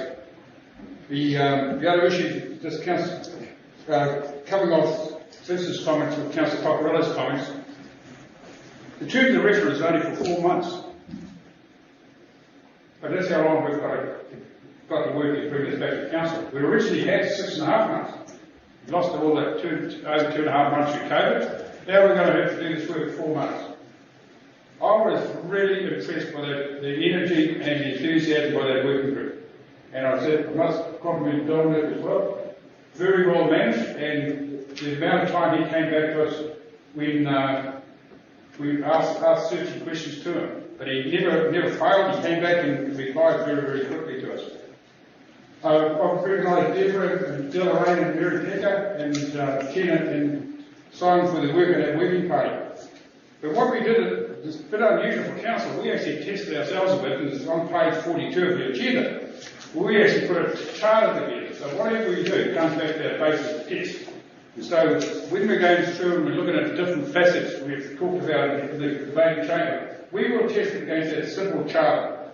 The other issue, just coming off Vince's comments with Councillor Cockerell's comments, the term of reference is only for 4 months. But that's how long we've got to work to bring this back to council. We originally had 6.5 months. We lost all that over 2.5 months through COVID. Now we're going to have to do this work 4 months. I was really impressed by the energy and the enthusiasm by that working group. And I said, I must compliment Dominic as well. Very well managed, and the amount of time he came back to us when we asked certain questions to him. But he never failed. He came back and replied very, very quickly to us. I've recognised Deborah and Delaraine and Mary Decker and Ken and Simon for the work of that working party. But what we did is a bit unusual for council. We actually tested ourselves a bit, and it's on page 42 of the agenda. We actually put a charter together. So whatever we do comes back to that basis of test. And so when we're going through and we're looking at the different facets we've talked about in the debating chamber, we will test it against that simple charter.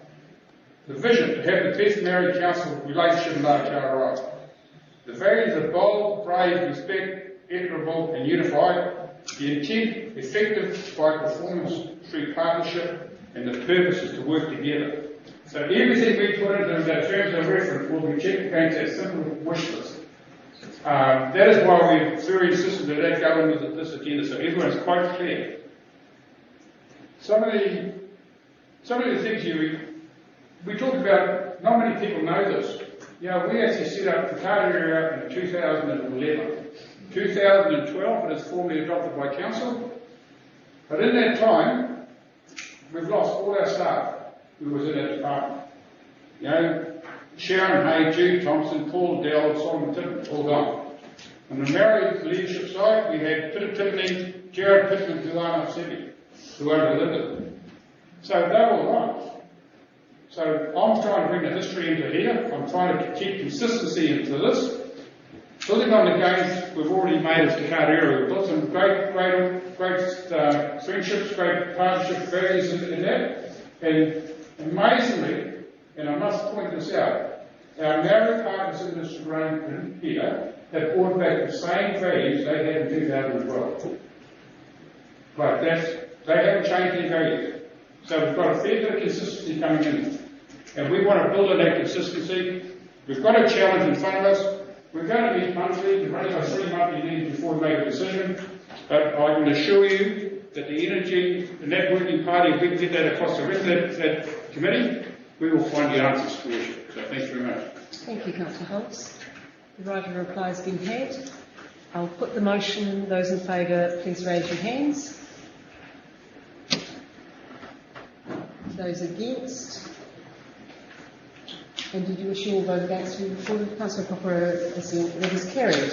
The vision, to have the best married council relationship in Aotearoa. The values are bold, brave, respect, equitable and unified. The intent, effective by performance through partnership, and the purpose is to work together. So everything we put into that terms of reference will be checked against that simple wish list. That is why we're very insistent that go into this agenda, so everyone's quite clear. Some of the things we talked about, not many people know this. We actually set up the card area in 2011. 2012 it is formally adopted by council. But in that time, we've lost all our staff who was in that department. Sharon Hay, Jude Thompson, Paul Dell, Solomon Tippett, all gone. On the married leadership side, we had Peter Tiffany, Jared Pittman, Duana Sebi, who owned Linda. So they were right. So I'm trying to bring the history into here. I'm trying to keep consistency into this. Building on the gains we've already made as the Kāre area, we've built some great friendships, great partnership values in that. And amazingly, and I must point this out, our married partners in this arrangement here have brought back the same values they had in 2012. Like they haven't changed their values. So we've got a fair bit of consistency coming in. And we want to build on that consistency. We've got a challenge in front of us. We're going to meet monthly. We're running a 3-monthly meeting before we make a decision. But I can assure you that the energy, the networking party, if we can get that across the rest of that committee, we will find the answers for you. So thanks very much. Thank you, Councillor Holtz. The right of reply has been had. I'll put the motion. Those in favour, please raise your hands. Those against? And did you wish you all vote against me before? Councillor Copper, that is carried.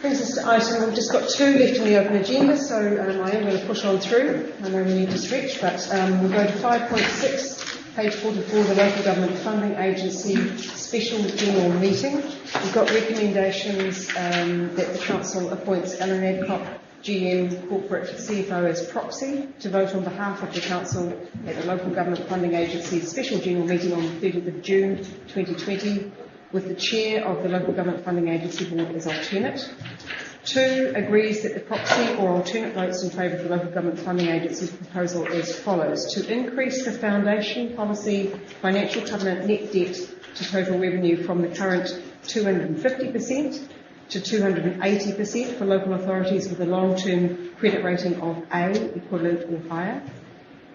Brings us to item, we've just got 2 left in the open agenda, so I am going to push on through. I know we need to stretch, but we'll go to 5.6, page 44, the Local Government Funding Agency Special General Meeting. We've got recommendations that the Council appoints Alan Adcock, GM Corporate CFO as proxy to vote on behalf of the Council at the Local Government Funding Agency's Special General Meeting on the 30th of June 2020, with the Chair of the Local Government Funding Agency Board as alternate. 2, agrees that the proxy or alternate votes in favour of the Local Government Funding Agency's proposal as follows: to increase the Foundation Policy Financial Covenant net debt to total revenue from the current 250% to 280% for local authorities with a long-term credit rating of A, equivalent or higher.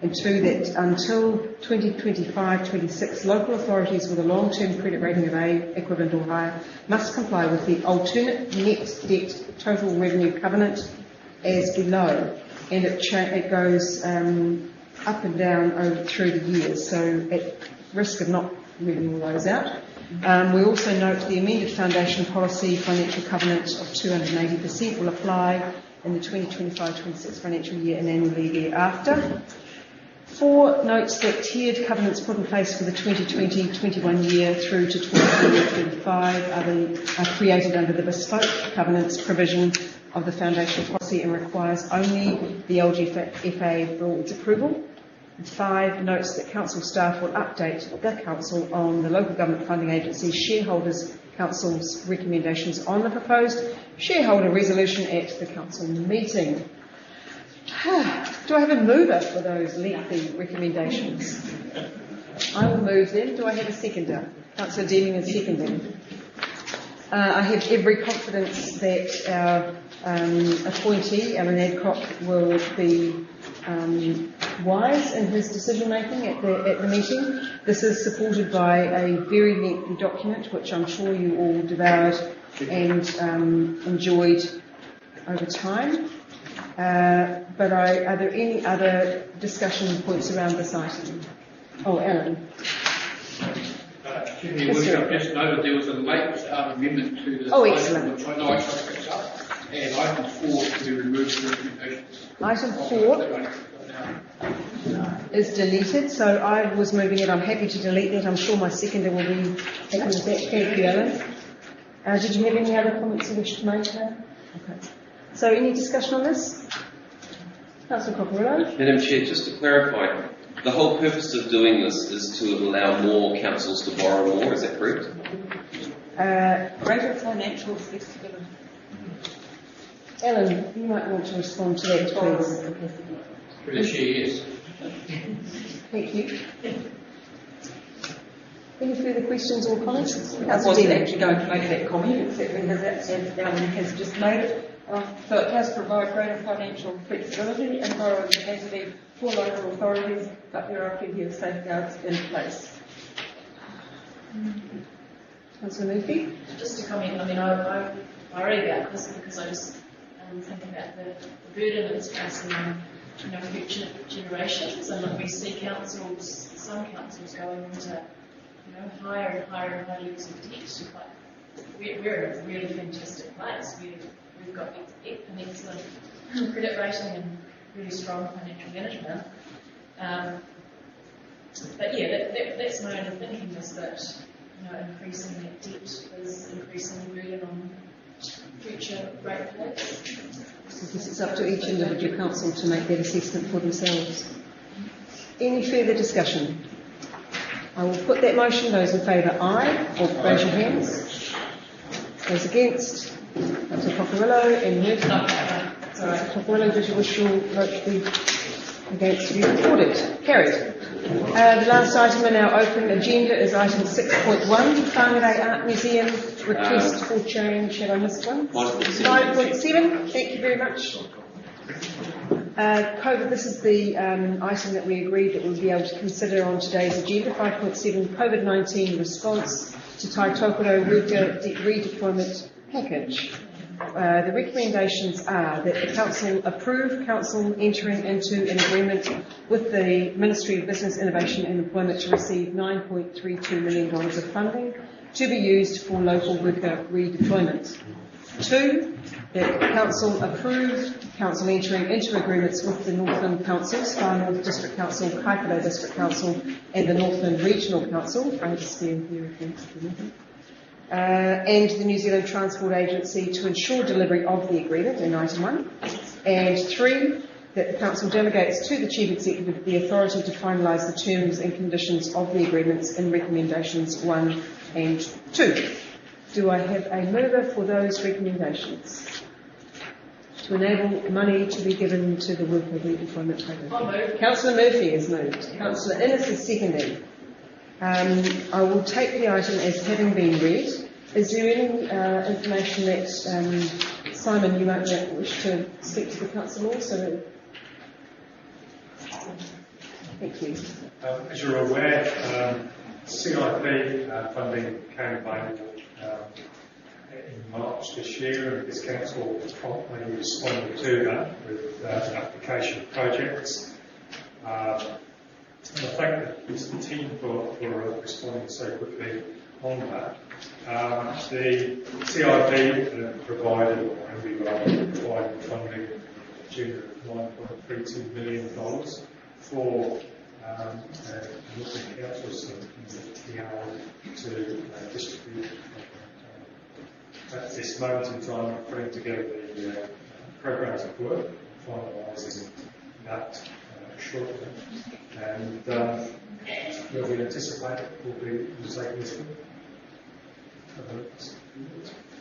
And 2, that until 2025-26, local authorities with a long-term credit rating of A, equivalent or higher, must comply with the alternate net debt total revenue covenant as below. And it goes up and down through the years, so at risk of not reading all those out. We also note the amended Foundation Policy Financial Covenant of 280% will apply in the 2025-26 financial year and annually thereafter. 4, notes that tiered covenants put in place for the 2020-21 year through to 2025 are created under the bespoke covenants provision of the Foundation Policy and requires only the LGFA board's approval. 5, notes that Council staff will update the Council on the Local Government Funding Agency's Shareholders Council's recommendations on the proposed shareholder resolution at the Council meeting. Do I have a mover for those lengthy recommendations? I will move them. Do I have a seconder? Councillor Deeming is seconding. I have every confidence that our appointee, Alan Adcock, will be wise in his decision making at the meeting. This is supported by a very lengthy document which I'm sure you all devoured and enjoyed over time. But are there any other discussion points around this item? Oh, Alan. Excuse me, I've just noted there was a late amendment to the item, which I know I picked up, and item 4 to be removed from recommendations. Item 4 is deleted, so I was moving it. I'm happy to delete that. I'm sure my seconder will be happy with that. Thank you, Alan. Did you have any other comments you wish to make? Okay. So any discussion on this? Councillor Cockerillo? Madam Chair, just to clarify, the whole purpose of doing this is to allow more councils to borrow more, is that correct? Greater financial flexibility. Ellen, you might want to respond to that, please. Through the chair, yes. Thank you. Any further questions or comments? I wasn't actually going to make that comment, except because Alan has just made it. So it does provide greater financial flexibility and borrowing capacity for local authorities, but there are plenty of safeguards in place. Councillor Murphy? Just to comment, I mean, I worry about this because I just think about the burden it's placing on future generations, and that we see some councils going into higher and higher levels of debt, quite we're in a really fantastic place. We've got an excellent credit rating and really strong financial management. But yeah, that's my only thinking, is that increasing that debt is increasing the burden on future ratepayers. So this is up to each individual council to make that assessment for themselves. Any further discussion? I will put that motion. Those in favour, aye, or raise your hands. Those against? Councillor Coparillo and Murphy. Councillor Coparillo, does you wish your vote to be against to be recorded? Carried. The last item in our open agenda is item 6.1, Whangarei Art Museum request for change. Have I missed one? 5.7. Thank you very much. COVID, this is the item that we agreed that we'll be able to consider on today's agenda. 5.7, COVID-19 response to Tai Tokoro redeployment package. The recommendations are that the Council approve Council entering into an agreement with the Ministry of Business, Innovation and Employment to receive $9.32 million of funding to be used for local worker redeployment. 2, that Council approve Council entering into agreements with the Northland Councils, Whanau District Council, Kaipara District Council and the Northland Regional Council, and the New Zealand Transport Agency to ensure delivery of the agreement in item 1. And 3, that the Council delegates to the Chief Executive the authority to finalise the terms and conditions of the agreements in recommendations 1 and 2. Do I have a mover for those recommendations? To enable money to be given to the worker redeployment program. Councillor Murphy has moved. Councillor Innes is seconding. I will take the item as having been read. Is there any information that, Simon, you might wish to speak to the Council also? Thank you. As you're aware, CIP funding came available in March this year, and this Council promptly responded to that with an application of projects. And I thank the team for responding so quickly on that. The CIP provided, and we were providing funding to $9.32 million for Northern councils to be able to distribute. At this moment in time, we're putting together the programs of work, finalising that shortly, and where we anticipate will be taking this forward.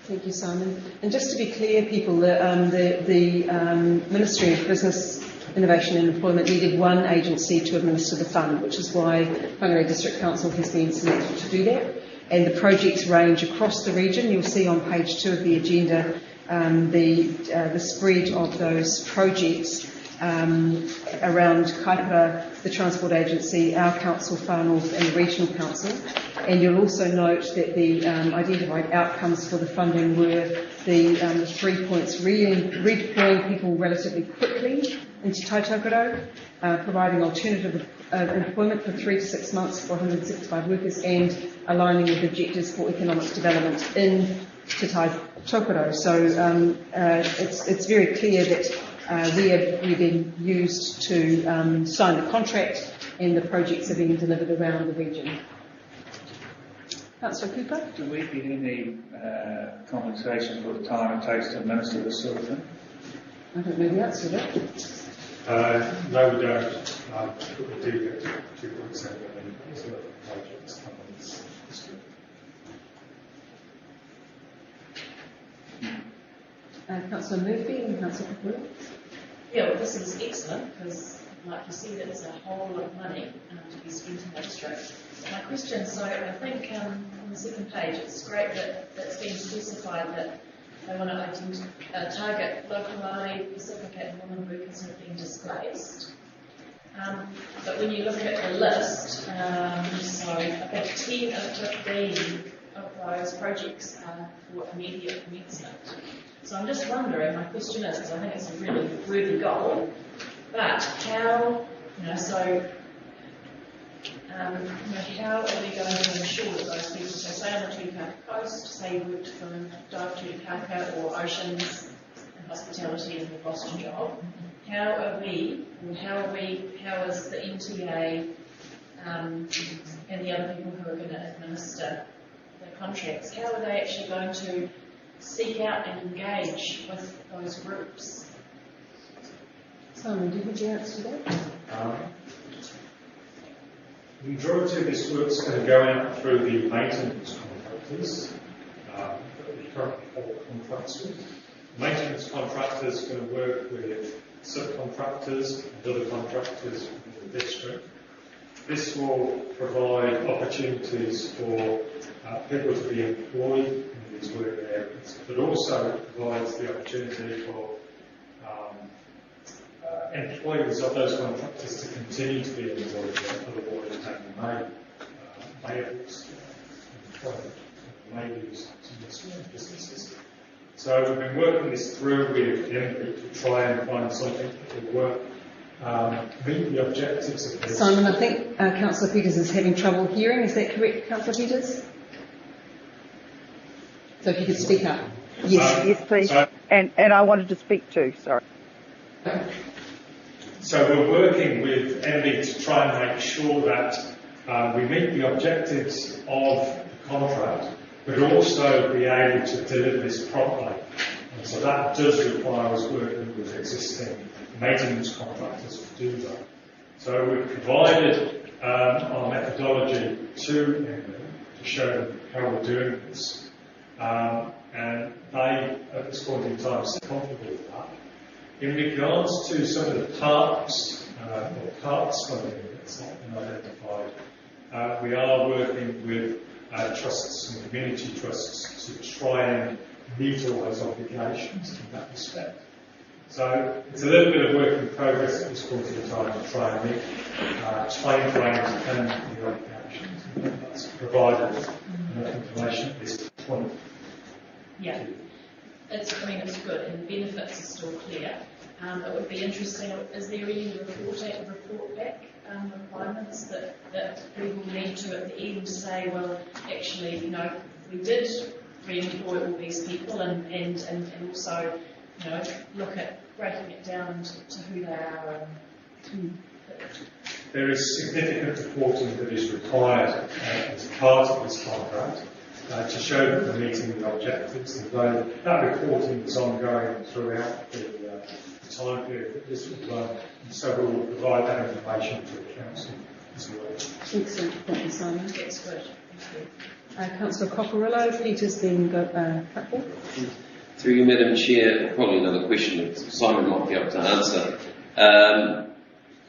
Thank you, Simon. And just to be clear, people, the Ministry of Business, Innovation and Employment needed one agency to administer the fund, which is why Whangarei District Council has been selected to do that. And the projects range across the region. You'll see on page 2 of the agenda the spread of those projects around Kaipara, the Transport Agency, our council, Far North and the Regional Council. And you'll also note that the identified outcomes for the funding were the 3 points: redeploying people relatively quickly into Tai Tokoro, providing alternative employment for 3 to 6 months for 165 workers, and aligning with objectives for economic development in Tai Tokoro. So it's very clear that we're being used to sign the contract, and the projects are being delivered around the region. Councillor Cooper? Do we get any compensation for the time it takes to administer this sort of thing? I don't know the answer to that. No, we don't. But we do get 2.7 million projects come on this year. Councillor Murphy and Councillor Cooper? Yeah, well, this is excellent because, like you see, that is a whole lot of money to be spent in that district. My question, so I think on the second page, it's great that it's been specified that they want to target local Māori, Pacific and women workers who have been displaced. But when you look at the list, so about 10 of 15 of those projects are for immediate commencement. So I'm just wondering, my question is, because I think it's a really worthy goal, but how, so how are we going to ensure that those people, so say on the Tuakaka coast, say you worked for Dive Tuakaka or Oceans and Hospitality in the Boston job, how is the MTA and the other people who are going to administer the contracts, how are they actually going to seek out and engage with those groups? Simon, do you have the answer to that? The majority of this work's going to go out through the maintenance contractors that we currently hold contracts with. Maintenance contractors are going to work with subcontractors and other contractors in the district. This will provide opportunities for people to be employed in these work areas, but also provides the opportunity for employees of those contractors to continue to be employed at otherwise may lose employment, may lose some small businesses. So we've been working this through with MPIC to try and find something that will work, meet the objectives of this. Simon, I think Councillor Peters is having trouble hearing. Is that correct, Councillor Peters? So if you could speak up. Yes. Yes, please. And I wanted to speak too, sorry. So we're working with MB to try and make sure that we meet the objectives of the contract, but also be able to deliver this properly. And so that does require us working with existing maintenance contractors to do that. So we've provided our methodology to MB to show them how we're doing this. And they, at this point in time, are comfortable with that. In regards to some of the parks, or parks funding that's not been identified, we are working with trusts and community trusts to try and meet all those obligations in that respect. So it's a little bit of work in progress at this point in time to try and meet time frames and the obligations. And that's provided enough information at this point. Yeah. It's good, and the benefits are still clear. It would be interesting, is there any report back requirements that we will need to at the end say, well, actually, we did re-employ all these people and also, look at breaking it down to who they are. There is significant reporting that is required as part of this contract. To show that we're meeting the objectives, and though that reporting is ongoing throughout the time period that this will run, and so we will provide that information to the council as well. Excellent, thank you, Simon. That's good. Thank you. Councillor Cockerillo, Peter's then platform. Through you, Madam Chair, probably another question that Simon might be able to answer.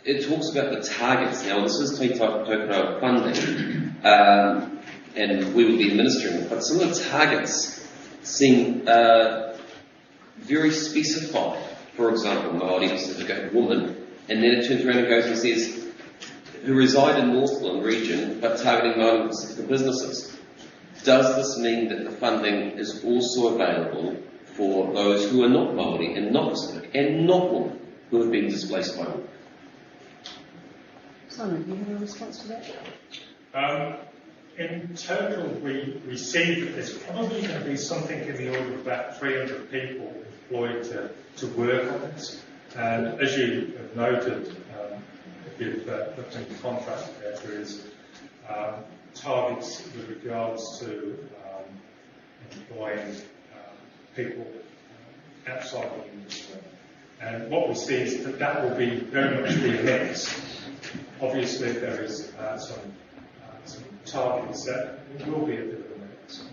It talks about the targets. Now, this is Tokoro funding. And we will be administering it. But some of the targets seem very specified. For example, Māori Pacific woman, and then it turns around and goes and says, who reside in Northland region, but targeting Māori Pacific businesses. Does this mean that the funding is also available for those who are not Māori and not Pacific and not women who have been displaced by war? Simon, do you have a response to that? In total, we see that there's probably going to be something in the order of about 300 people employed to work on this. And as you have noted, if you've looked in the contract, there is targets with regards to employing people outside the industry. And what we see is that will be very much be a mix. Obviously, there is some targets that will be a bit of a mix.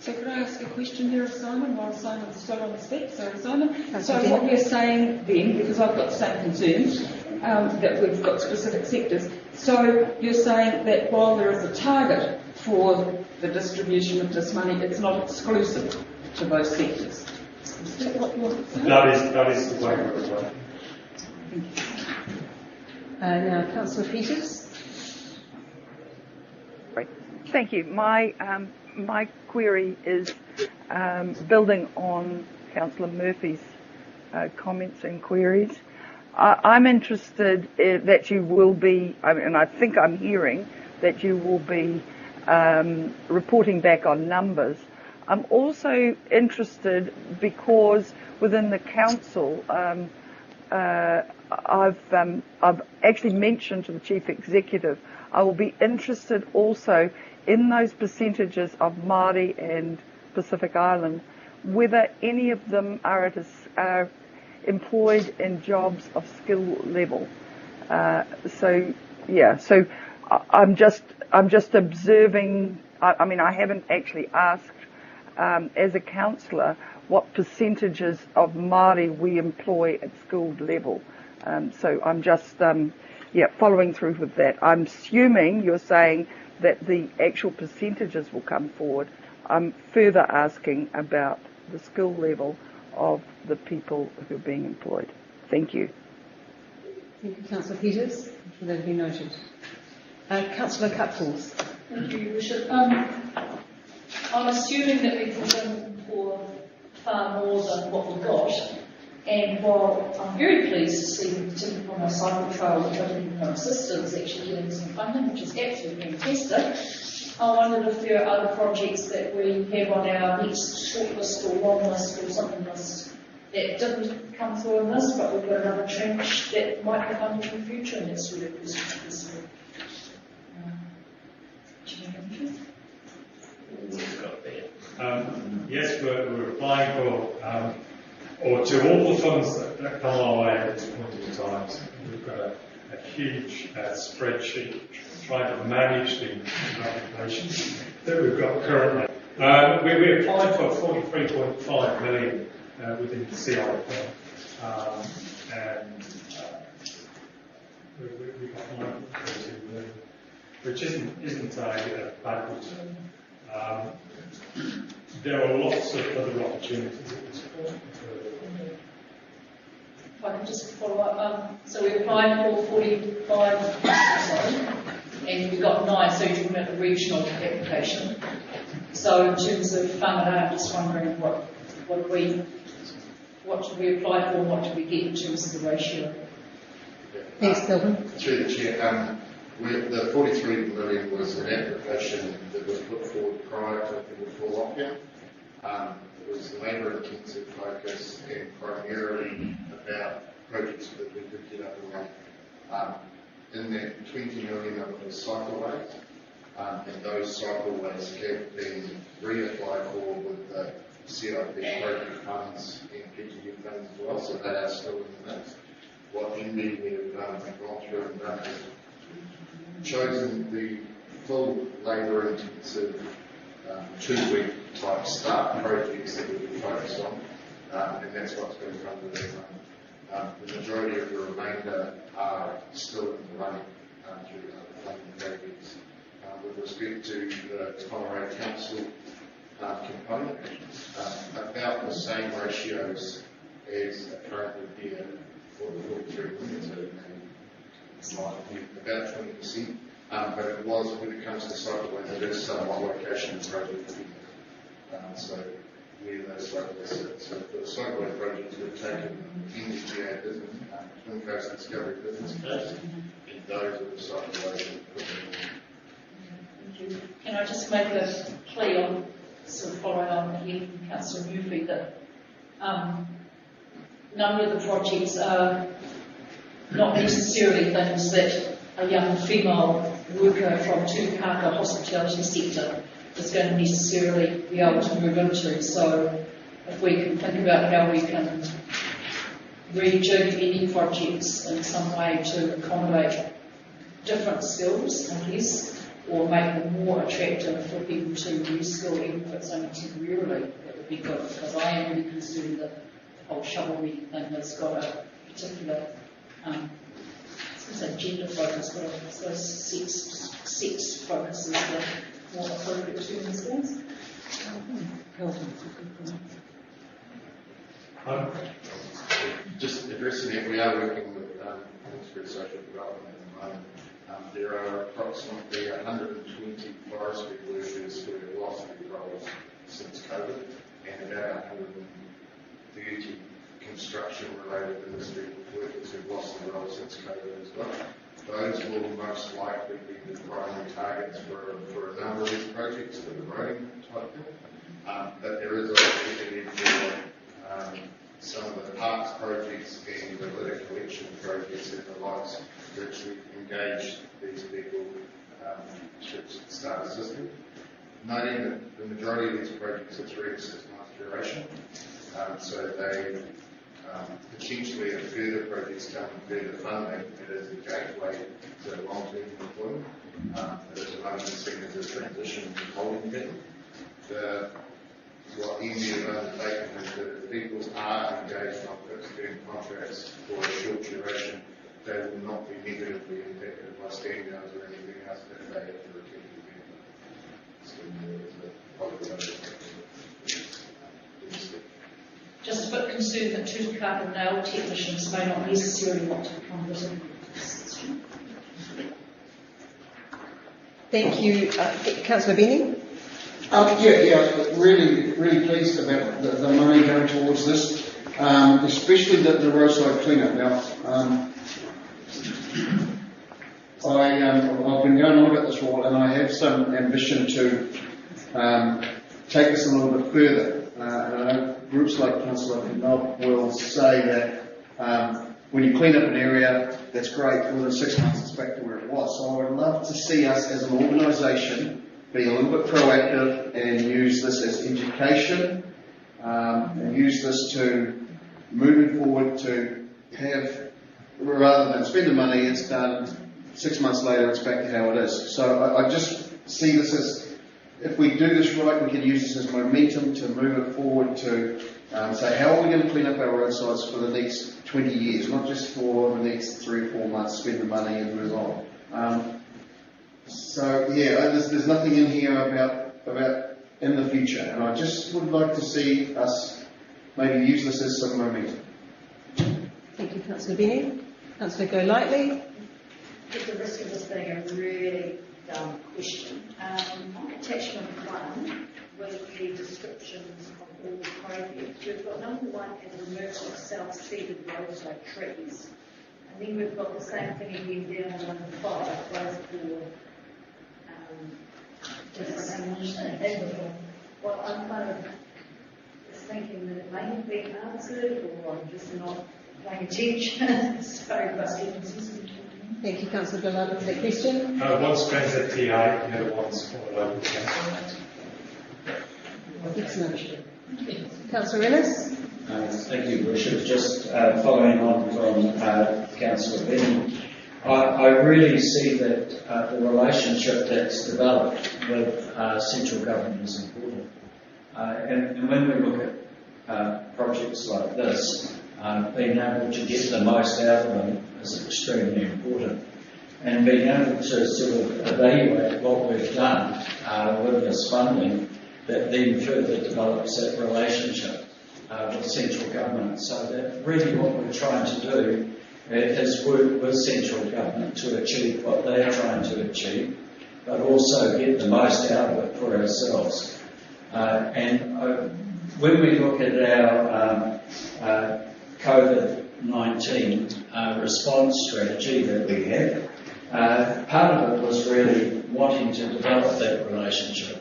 So could I ask a question here of Simon while Simon's still on the step? So Simon, so what you're saying then, because I've got the same concerns, that we've got specific sectors, so you're saying that while there is a target for the distribution of this money, it's not exclusive to those sectors. Is that what you're saying? That is the way we're working. Now, Councillor Peters. Right. Thank you. My query is building on Councillor Murphy's comments and queries. I'm interested that you will be, and I think I'm hearing that you will be reporting back on numbers. I'm also interested because within the council, I've actually mentioned to the chief executive, I will be interested also in those percentages of Māori and Pacific Island, whether any of them are employed in jobs of skill level. So I'm just observing. I mean, I haven't actually asked as a councillor what percentages of Māori we employ at skilled level. So I'm just following through with that. I'm assuming you're saying that the actual percentages will come forward. I'm further asking about the skill level of the people who are being employed. Thank you. Thank you, Councillor Peters. For that to be noted. Councillor Cutforth. Thank you, Your Worship. I'm assuming that we put in for far more than what we've got. And while I'm very pleased to see, particularly from our cycle trail, which I didn't know assistance, actually getting some funding, which is absolutely fantastic, I wondered if there are other projects that we have on our next short list or long list or something else that didn't come through in this, but we've got another tranche that might be funded in the future, and that's really a question for this week. Do you have interest? Yes, we're applying for, or to all the funds that come our way at this point in time. So we've got a huge spreadsheet trying to manage the applications that we've got currently. We applied for 43.5 million within the CI fund, and we got 9.32 million, which isn't a backwards. There are lots of other opportunities at this point. If I can just follow up. So we applied for 45, and we got 9, so you're talking about the regional application. So in terms of Whangarei, I'm just wondering what did we apply for and what did we get in terms of the ratio? Thanks, Kelvin. Through the Chair, the 43 million was an application that was put forward prior to the full lockdown. It was labour-intensive focus and primarily about projects that we could get underway. In that 20 million of it was cycleways, and those cycleways have been reapplied for with the CIP project funds and PTU funds as well, so they are still in the mix. What MD we have gone through and done is chosen the full labour-intensive 2-week type start projects that we can focus on, and that's what's been funded at the moment. The majority of the remainder are still in the running through other funding projects. With respect to the Whangarei Council component, about the same ratios as are currently here for the 43 million, so about 20%. But it was, when it comes to cycleways, it is somewhat location project. So where those cycleways sit. So for the cycleway projects, we've taken NDGA business, Twin Coast Discovery business case, and those are the cycleways that we've put in. Thank you. Can I just make a plea on, sort of following on here from Councillor Murphy, that a number of the projects are not necessarily things that a young female worker from Tūkaka hospitality sector is going to necessarily be able to move into. So if we can think about how we can rejig any projects in some way to accommodate different skills, I guess, or make them more attractive for people to reskill, even if it's only temporarily, that would be good, because I am really concerned that the whole shovelry thing has got a particular gender focus, but I suppose sex focus is the more appropriate term in schools. Just addressing that, we are working with Ministry of Social Development at the moment. There are approximately 120 forestry workers who have lost their roles since COVID, and about 130 construction related industry workers who've lost their roles since COVID as well. Those will most likely be the primary targets for a number of these projects for the roading type thing. But there is opportunity for some of the parks projects and the litter collection projects and the likes to actually engage these people should start assisting. Noting that the majority of these projects are 3 to 6 months duration, so they potentially if further projects come and further funding, it is a gateway to long-term employment. It is a moment seen as a transition to holding people. What EMB have undertaken is that if people are engaged on fixed-term contracts for a short duration, they will not be negatively impacted by stand downs or anything else that they have to return to the So there is a possibility. Just a bit concerned that tooth and nail technicians may not necessarily want to become written. Thank you. Councillor Benny? Really pleased about the money going towards this, especially the roadside cleanup. Now, I've been going on about this for a while, and I have some ambition to take this a little bit further. And I know groups like Councillor Knob will say that when you clean up an area, that's great. Within 6 months, it's back to where it was. So I would love to see us as an organisation be a little bit proactive and use this as education and use this to moving forward to have, rather than spend the money, it's done 6 months later, it's back to how it is. So I just see this as, if we do this right, we can use this as momentum to move it forward to say, how are we going to clean up our roadsides for the next 20 years, not just for the next 3 or 4 months, spend the money and move on. There's nothing in here about in the future, and I just would like to see us maybe use this as some momentum. Thank you, Councillor Benny. Councillor Golightly. At the risk of this being a really dumb question, on attachment 1, with the descriptions of all the projects, we've got number 1 as removal of self-seeded roadside trees, and then we've got the same thing again down in number 5, both for well, I'm kind of just thinking that it may have been answered, or I'm just not paying attention. Sorry, but thank you, Councillor Golightly, for that question. One's spent at TI, the other one's for the local council. Excellent. Councillor Ennis? Thank you, Worship. Just following on from Councillor Benny, I really see that the relationship that's developed with central government is important. And when we look at projects like this, being able to get the most out of them is extremely important. And being able to sort of evaluate what we've done with this funding that then further develops that relationship with central government. So that really what we're trying to do is work with central government to achieve what they're trying to achieve, but also get the most out of it for ourselves. When we look at our COVID-19 response strategy that we have, part of it was really wanting to develop that relationship.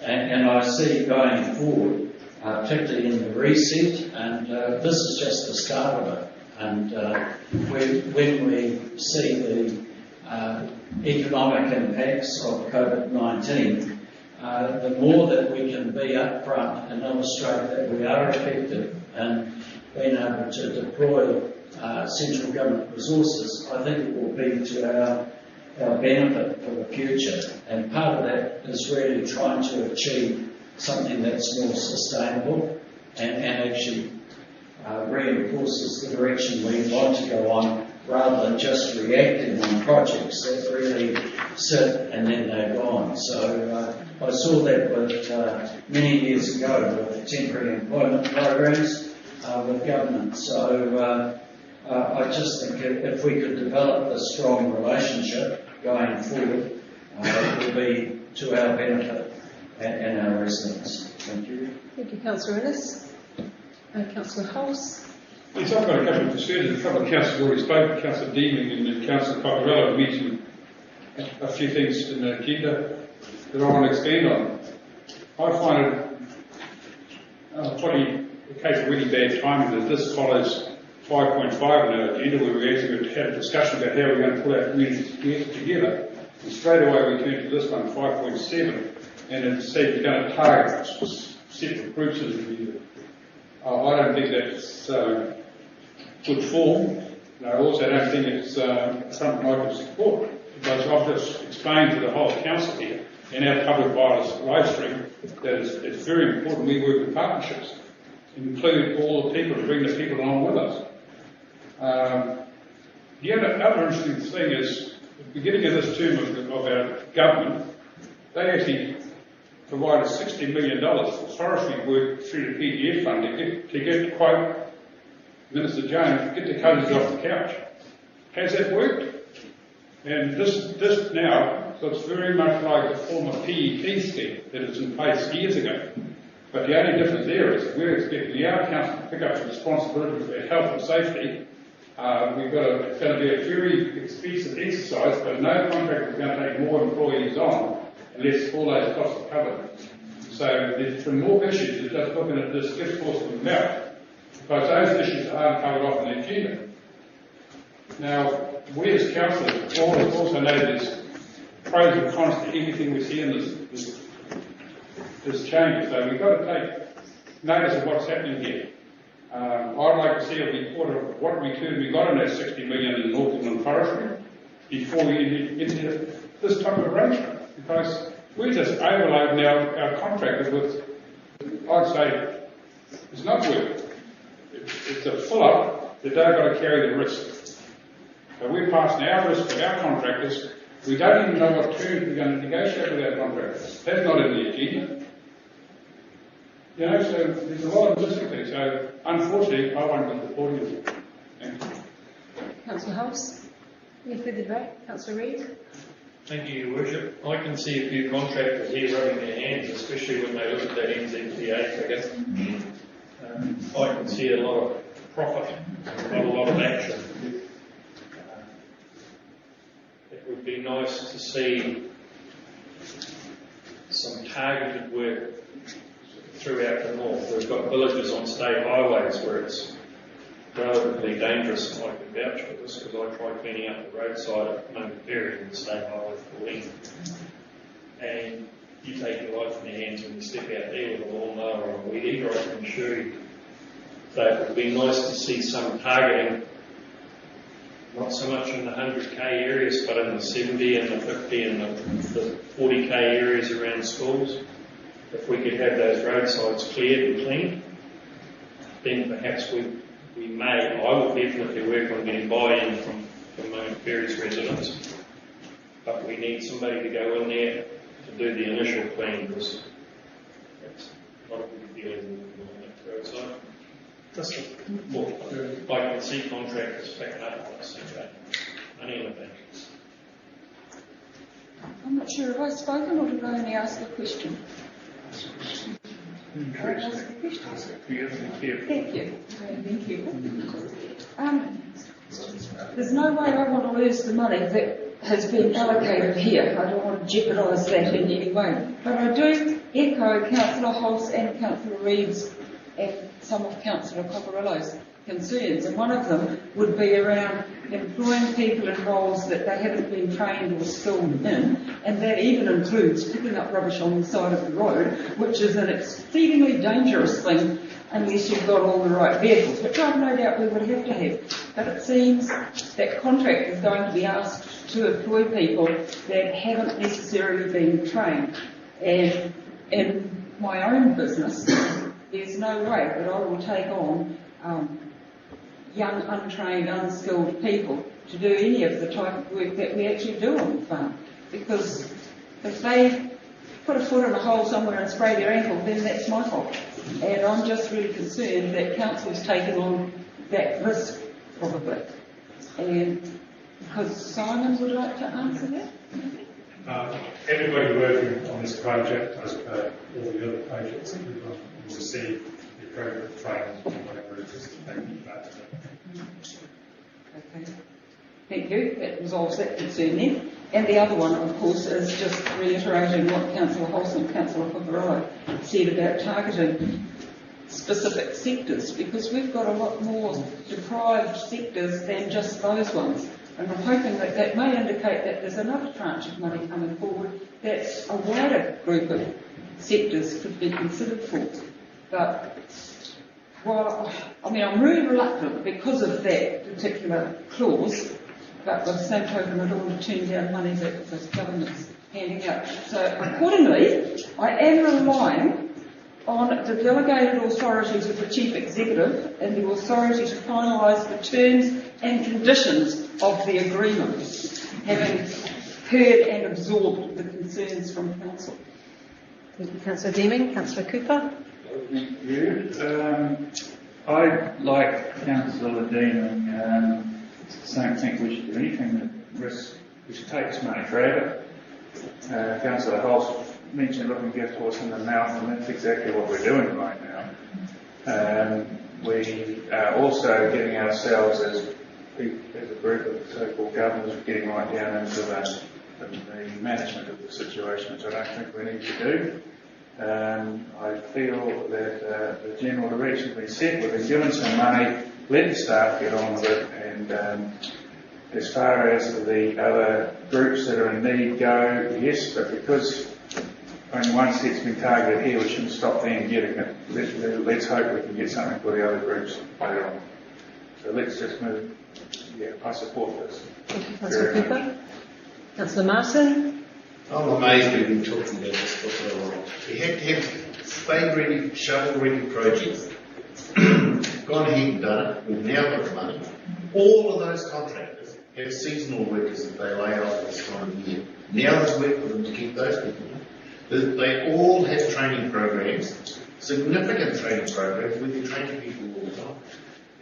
And I see going forward, particularly in the reset, and this is just the start of it. And when we see the economic impacts of COVID-19, the more that we can be upfront and illustrate that we are effective and being able to deploy central government resources, I think it will be to our benefit for the future. And part of that is really trying to achieve something that's more sustainable and actually reinforces the direction we want to go on, rather than just reacting on projects that really sit and then they're gone. So I saw that with many years ago with temporary employment programs with government. So I just think if we could develop a strong relationship going forward, it will be to our benefit and our residents. Thank you. Thank you, Councillor Ennis. Councillor Hulse. Yes, I've got a couple of concerns. A couple of councillors already spoke. Councillor Deeming and Councillor Coccarello mentioned a few things in the agenda that I want to expand on. I find it probably a case of really bad timing that this follows 5.5 in our agenda, where we actually had a discussion about how we're going to pull our communities together. And straight away we turned to this one, 5.7, and it said you're going to target separate groups as we do. I don't think that's good form. And I also don't think it's something I can support, because I've just explained to the whole council here in our public violence live stream that it's very important we work in partnerships, include all the people, bring the people along with us. The other interesting thing is, at the beginning of this term of our government, they actually provided $60 million for forestry work through the PDF fund to get, quote Minister Jones, get the cousins off the couch. Has that worked? And this now looks very much like the former PEP scheme that was in place years ago. But the only difference there is we're expecting our council to pick up the responsibility for health and safety. It's going to be a very expensive exercise, but no contractor is going to take more employees on unless all those costs are covered. So there's some more issues than just looking at this gift force from the mouth, because those issues aren't covered off in the agenda. Now, we as councillors also know there's pros and cons to everything we see in this change. So we've got to take notice of what's happening here. I'd like to see a report of what return we got on that $60 million in Northern forestry before we enter this type of arrangement, because we're just overloading our contractors with, I'd say, it's not work. It's a full-up that they've got to carry the risk. So we're passing our risk to our contractors. We don't even know what terms we're going to negotiate with our contractors. That's not in the agenda. You know, so there's a lot of missing things. So unfortunately, I won't be supporting it. Thank you. Councillor House, any further debate? Councillor Reid. Thank you, Your Worship. I can see a few contractors here rubbing their hands, especially when they look at that NZTA figure. I can see a lot of profit, not a lot of action. It would be nice to see some targeted work throughout the north. We've got villages on state highways where it's relatively dangerous, and I can vouch for this because I tried cleaning up the roadside at Whangarei in the state highway 14. And you take your life in your hands when you step out there with a lawnmower or a weed eater, I can assure you that it would be nice to see some targeting, not so much in the 100k areas, but in the 70 and the 50 and the 40k areas around schools. If we could have those roadsides cleared and cleaned, then perhaps we may, I will definitely work on getting buy-in from various residents. But we need somebody to go in there to do the initial clean, because that's not a good feeling on that roadside. Just I can see contractors picking up on this thing, money in the bank. I'm not sure, have I spoken or did I only ask a question? Thank you. Thank you. There's no way I want to lose the money that has been allocated here. I don't want to jeopardise that in any way. But I do echo Councillor House and Councillor Reid's and some of Councillor Coccarello's concerns, and one of them would be around employing people in roles that they haven't been trained or skilled in, and that even includes picking up rubbish on the side of the road, which is an exceedingly dangerous thing unless you've got all the right vehicles, which I've no doubt we would have to have. But it seems that contractors are going to be asked to employ people that haven't necessarily been trained. And in my own business, there's no way that I will take on young, untrained, unskilled people to do any of the type of work that we actually do on the farm. Because if they put a foot in a hole somewhere and spray their ankle, then that's my fault. And I'm just really concerned that council's taken on that risk, probably. And because Simon would like to answer that? Everybody working on this project, as per all the other projects that we've received COVID trains or whatever it is that they need that. Okay. Thank you. That resolves that concern then. And the other one, of course, is just reiterating what Councillor Holson and Councillor Whangarei said about targeting specific sectors, because we've got a lot more deprived sectors than just those ones. And I'm hoping that that may indicate that there's another tranche of money coming forward that a wider group of sectors could be considered for. But, well, I mean, I'm really reluctant because of that particular clause, but by the same token, I don't want to turn down money that the government's handing out. So, accordingly, I am relying on the delegated authorities of the Chief Executive and the authority to finalise the terms and conditions of the agreement, having heard and absorbed the concerns from Council. Thank you, Councillor Deeming. Councillor Cooper. Thank you. I, like Councillor Deeming, don't think we should do anything that risks, we should take this money forever. Councillor Holst mentioned looking gift horse in the mouth, and that's exactly what we're doing right now. We are also getting ourselves as a group of so-called governors getting right down into the management of the situation, which I don't think we need to do. I feel that the general direction has been set. We've been given some money, let the staff get on with it, and as far as the other groups that are in need go, yes, but because only one set's been targeted here, we shouldn't stop them getting it. Let's hope we can get something for the other groups later on. So let's just move. Yeah, I support this. Thank you, Councillor Cooper. Councillor Martin. I'm amazed we've been talking about this for so long. We have to have spade-ready, shovel-ready projects. Gone ahead and done it. We've now got the money. All of those contractors have seasonal workers that they lay off this time of year. Now there's work for them to keep those people in. They all have training programs, significant training programs, where they're training people all the time.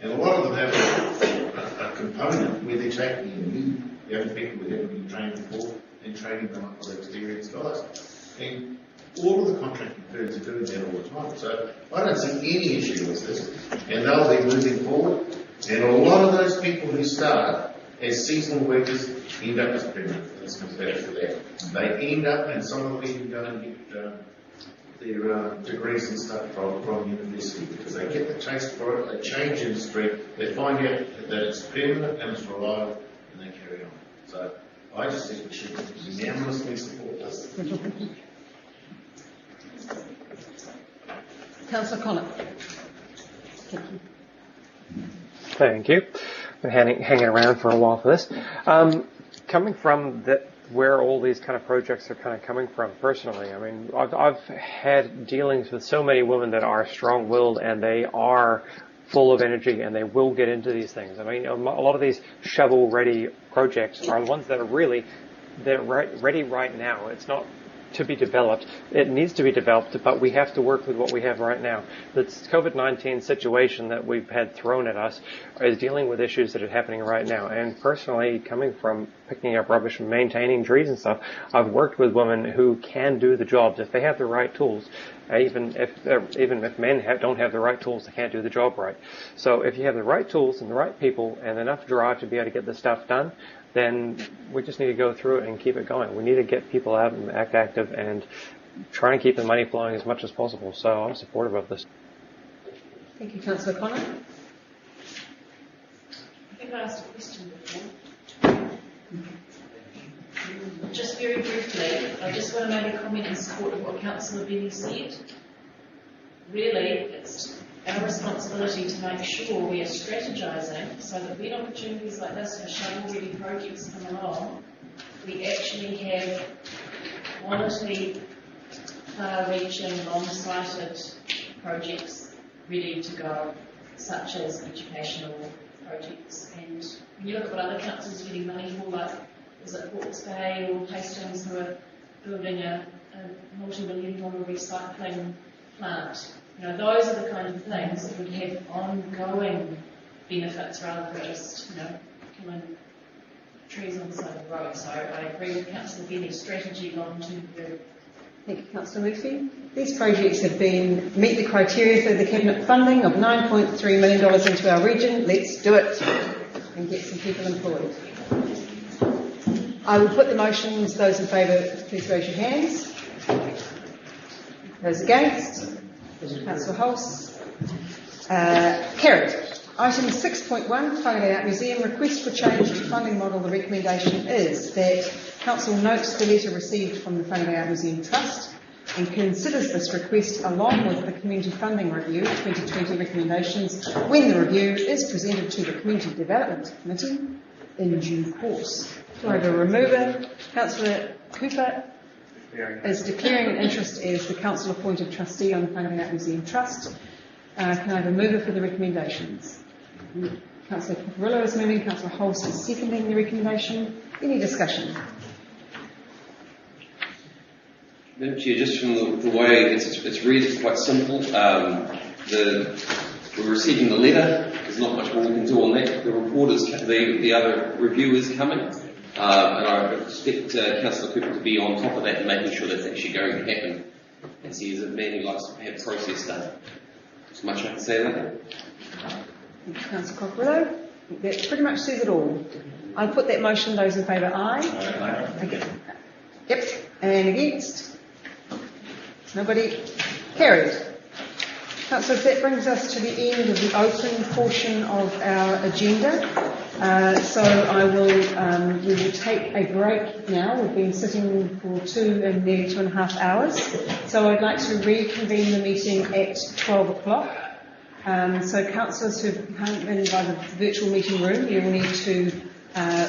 And a lot of them have a component where they're taking in new young people who haven't been trained before and training them up with experienced guys. And all of the contracting firms are doing that all the time. So I don't see any issue with this. And they'll be moving forward. And a lot of those people who start as seasonal workers end up as permanent. This comes back to that. They end up, and some of them even go and get their degrees and stuff from university because they get the taste for it, they change industry, they find out that it's permanent and it's reliable, and they carry on. So I just think we should unanimously support this. Councillor Connor. Thank you. Been hanging around for a while for this. Coming from where all these kind of projects are kind of coming from personally, I mean, I've had dealings with so many women that are strong-willed and they are full of energy and they will get into these things. I mean, a lot of these shovel-ready projects are the ones that are they're ready right now. It's not to be developed. It needs to be developed, but we have to work with what we have right now. The COVID-19 situation that we've had thrown at us is dealing with issues that are happening right now. And personally, coming from picking up rubbish and maintaining trees and stuff, I've worked with women who can do the jobs if they have the right tools. Even if men don't have the right tools, they can't do the job right. So if you have the right tools and the right people and enough drive to be able to get this stuff done, then we just need to go through it and keep it going. We need to get people out and act active and try and keep the money flowing as much as possible. So I'm supportive of this. Thank you, Councillor Connor. I think I asked a question before. Just very briefly, I just want to make a comment in support of what Councillor Benny said. Really, it's our responsibility to make sure we are strategising so that when opportunities like this for shovel-ready projects come along, we actually have quality, far-reaching, long-sighted projects ready to go, such as educational projects. And when you look at what other councils are getting money for, like is it Hawke's Bay or Hastings, who are building a multi-million-dollar recycling plant. You know, those are the kind of things that would have ongoing benefits rather than just, killing trees on the side of the road. So I agree with Councillor Benny's strategy long-term view. Thank you, Councillor Murphy. These projects meet the criteria for the Cabinet funding of $9.3 million into our region. Let's do it and get some people employed. I will put the motions. Those in favour, please raise your hands. Those against? Councillor Hulse. Carried. Item 6.1, Whangarei Art Museum, request for change to funding model. The recommendation is that Council notes the letter received from the Whangarei Art Museum Trust and considers this request along with the Community Funding Review 2020 recommendations when the review is presented to the Community Development Committee in due course. Do I have a remover? Councillor Cooper is declaring an interest as the Council appointed trustee on the Whangarei Art Museum Trust. Can I have a mover for the recommendations? Councillor Cockerillo is moving, Councillor Hulse is seconding the recommendation. Any discussion? Madam Chair, just from the way it's read, it's quite simple. We're receiving the letter. There's not much more we can do on that. The report is, the other review is coming, and I expect Councillor Cooper to be on top of that and making sure that's actually going to happen, as he is a man who likes to have process done. As much I can say about that. Councillor Cockerillo, that pretty much says it all. I'll put that motion. Those in favour, aye. Aye. Okay. Yep. And against? Nobody? Carried. Councillors, that brings us to the end of the open portion of our agenda. So we will take a break now. We've been sitting for nearly 2.5 hours. So I'd like to reconvene the meeting at 12 o'clock. So councillors who haven't been by the virtual meeting room, you will need to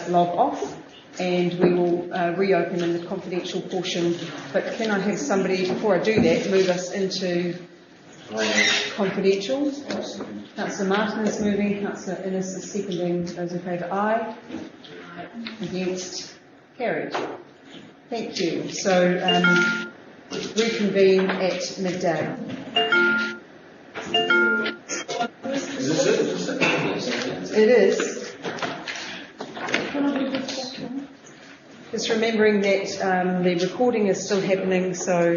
log off, and we will reopen in the confidential portion. But can I have somebody, before I do that, move us into confidential? Councillor Martin is moving, Councillor Innes is seconding. Those in favour, aye. Against? Carried. Thank you. So reconvene at midday. It is. Just remembering that the recording is still happening, so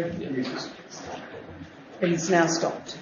it is now stopped.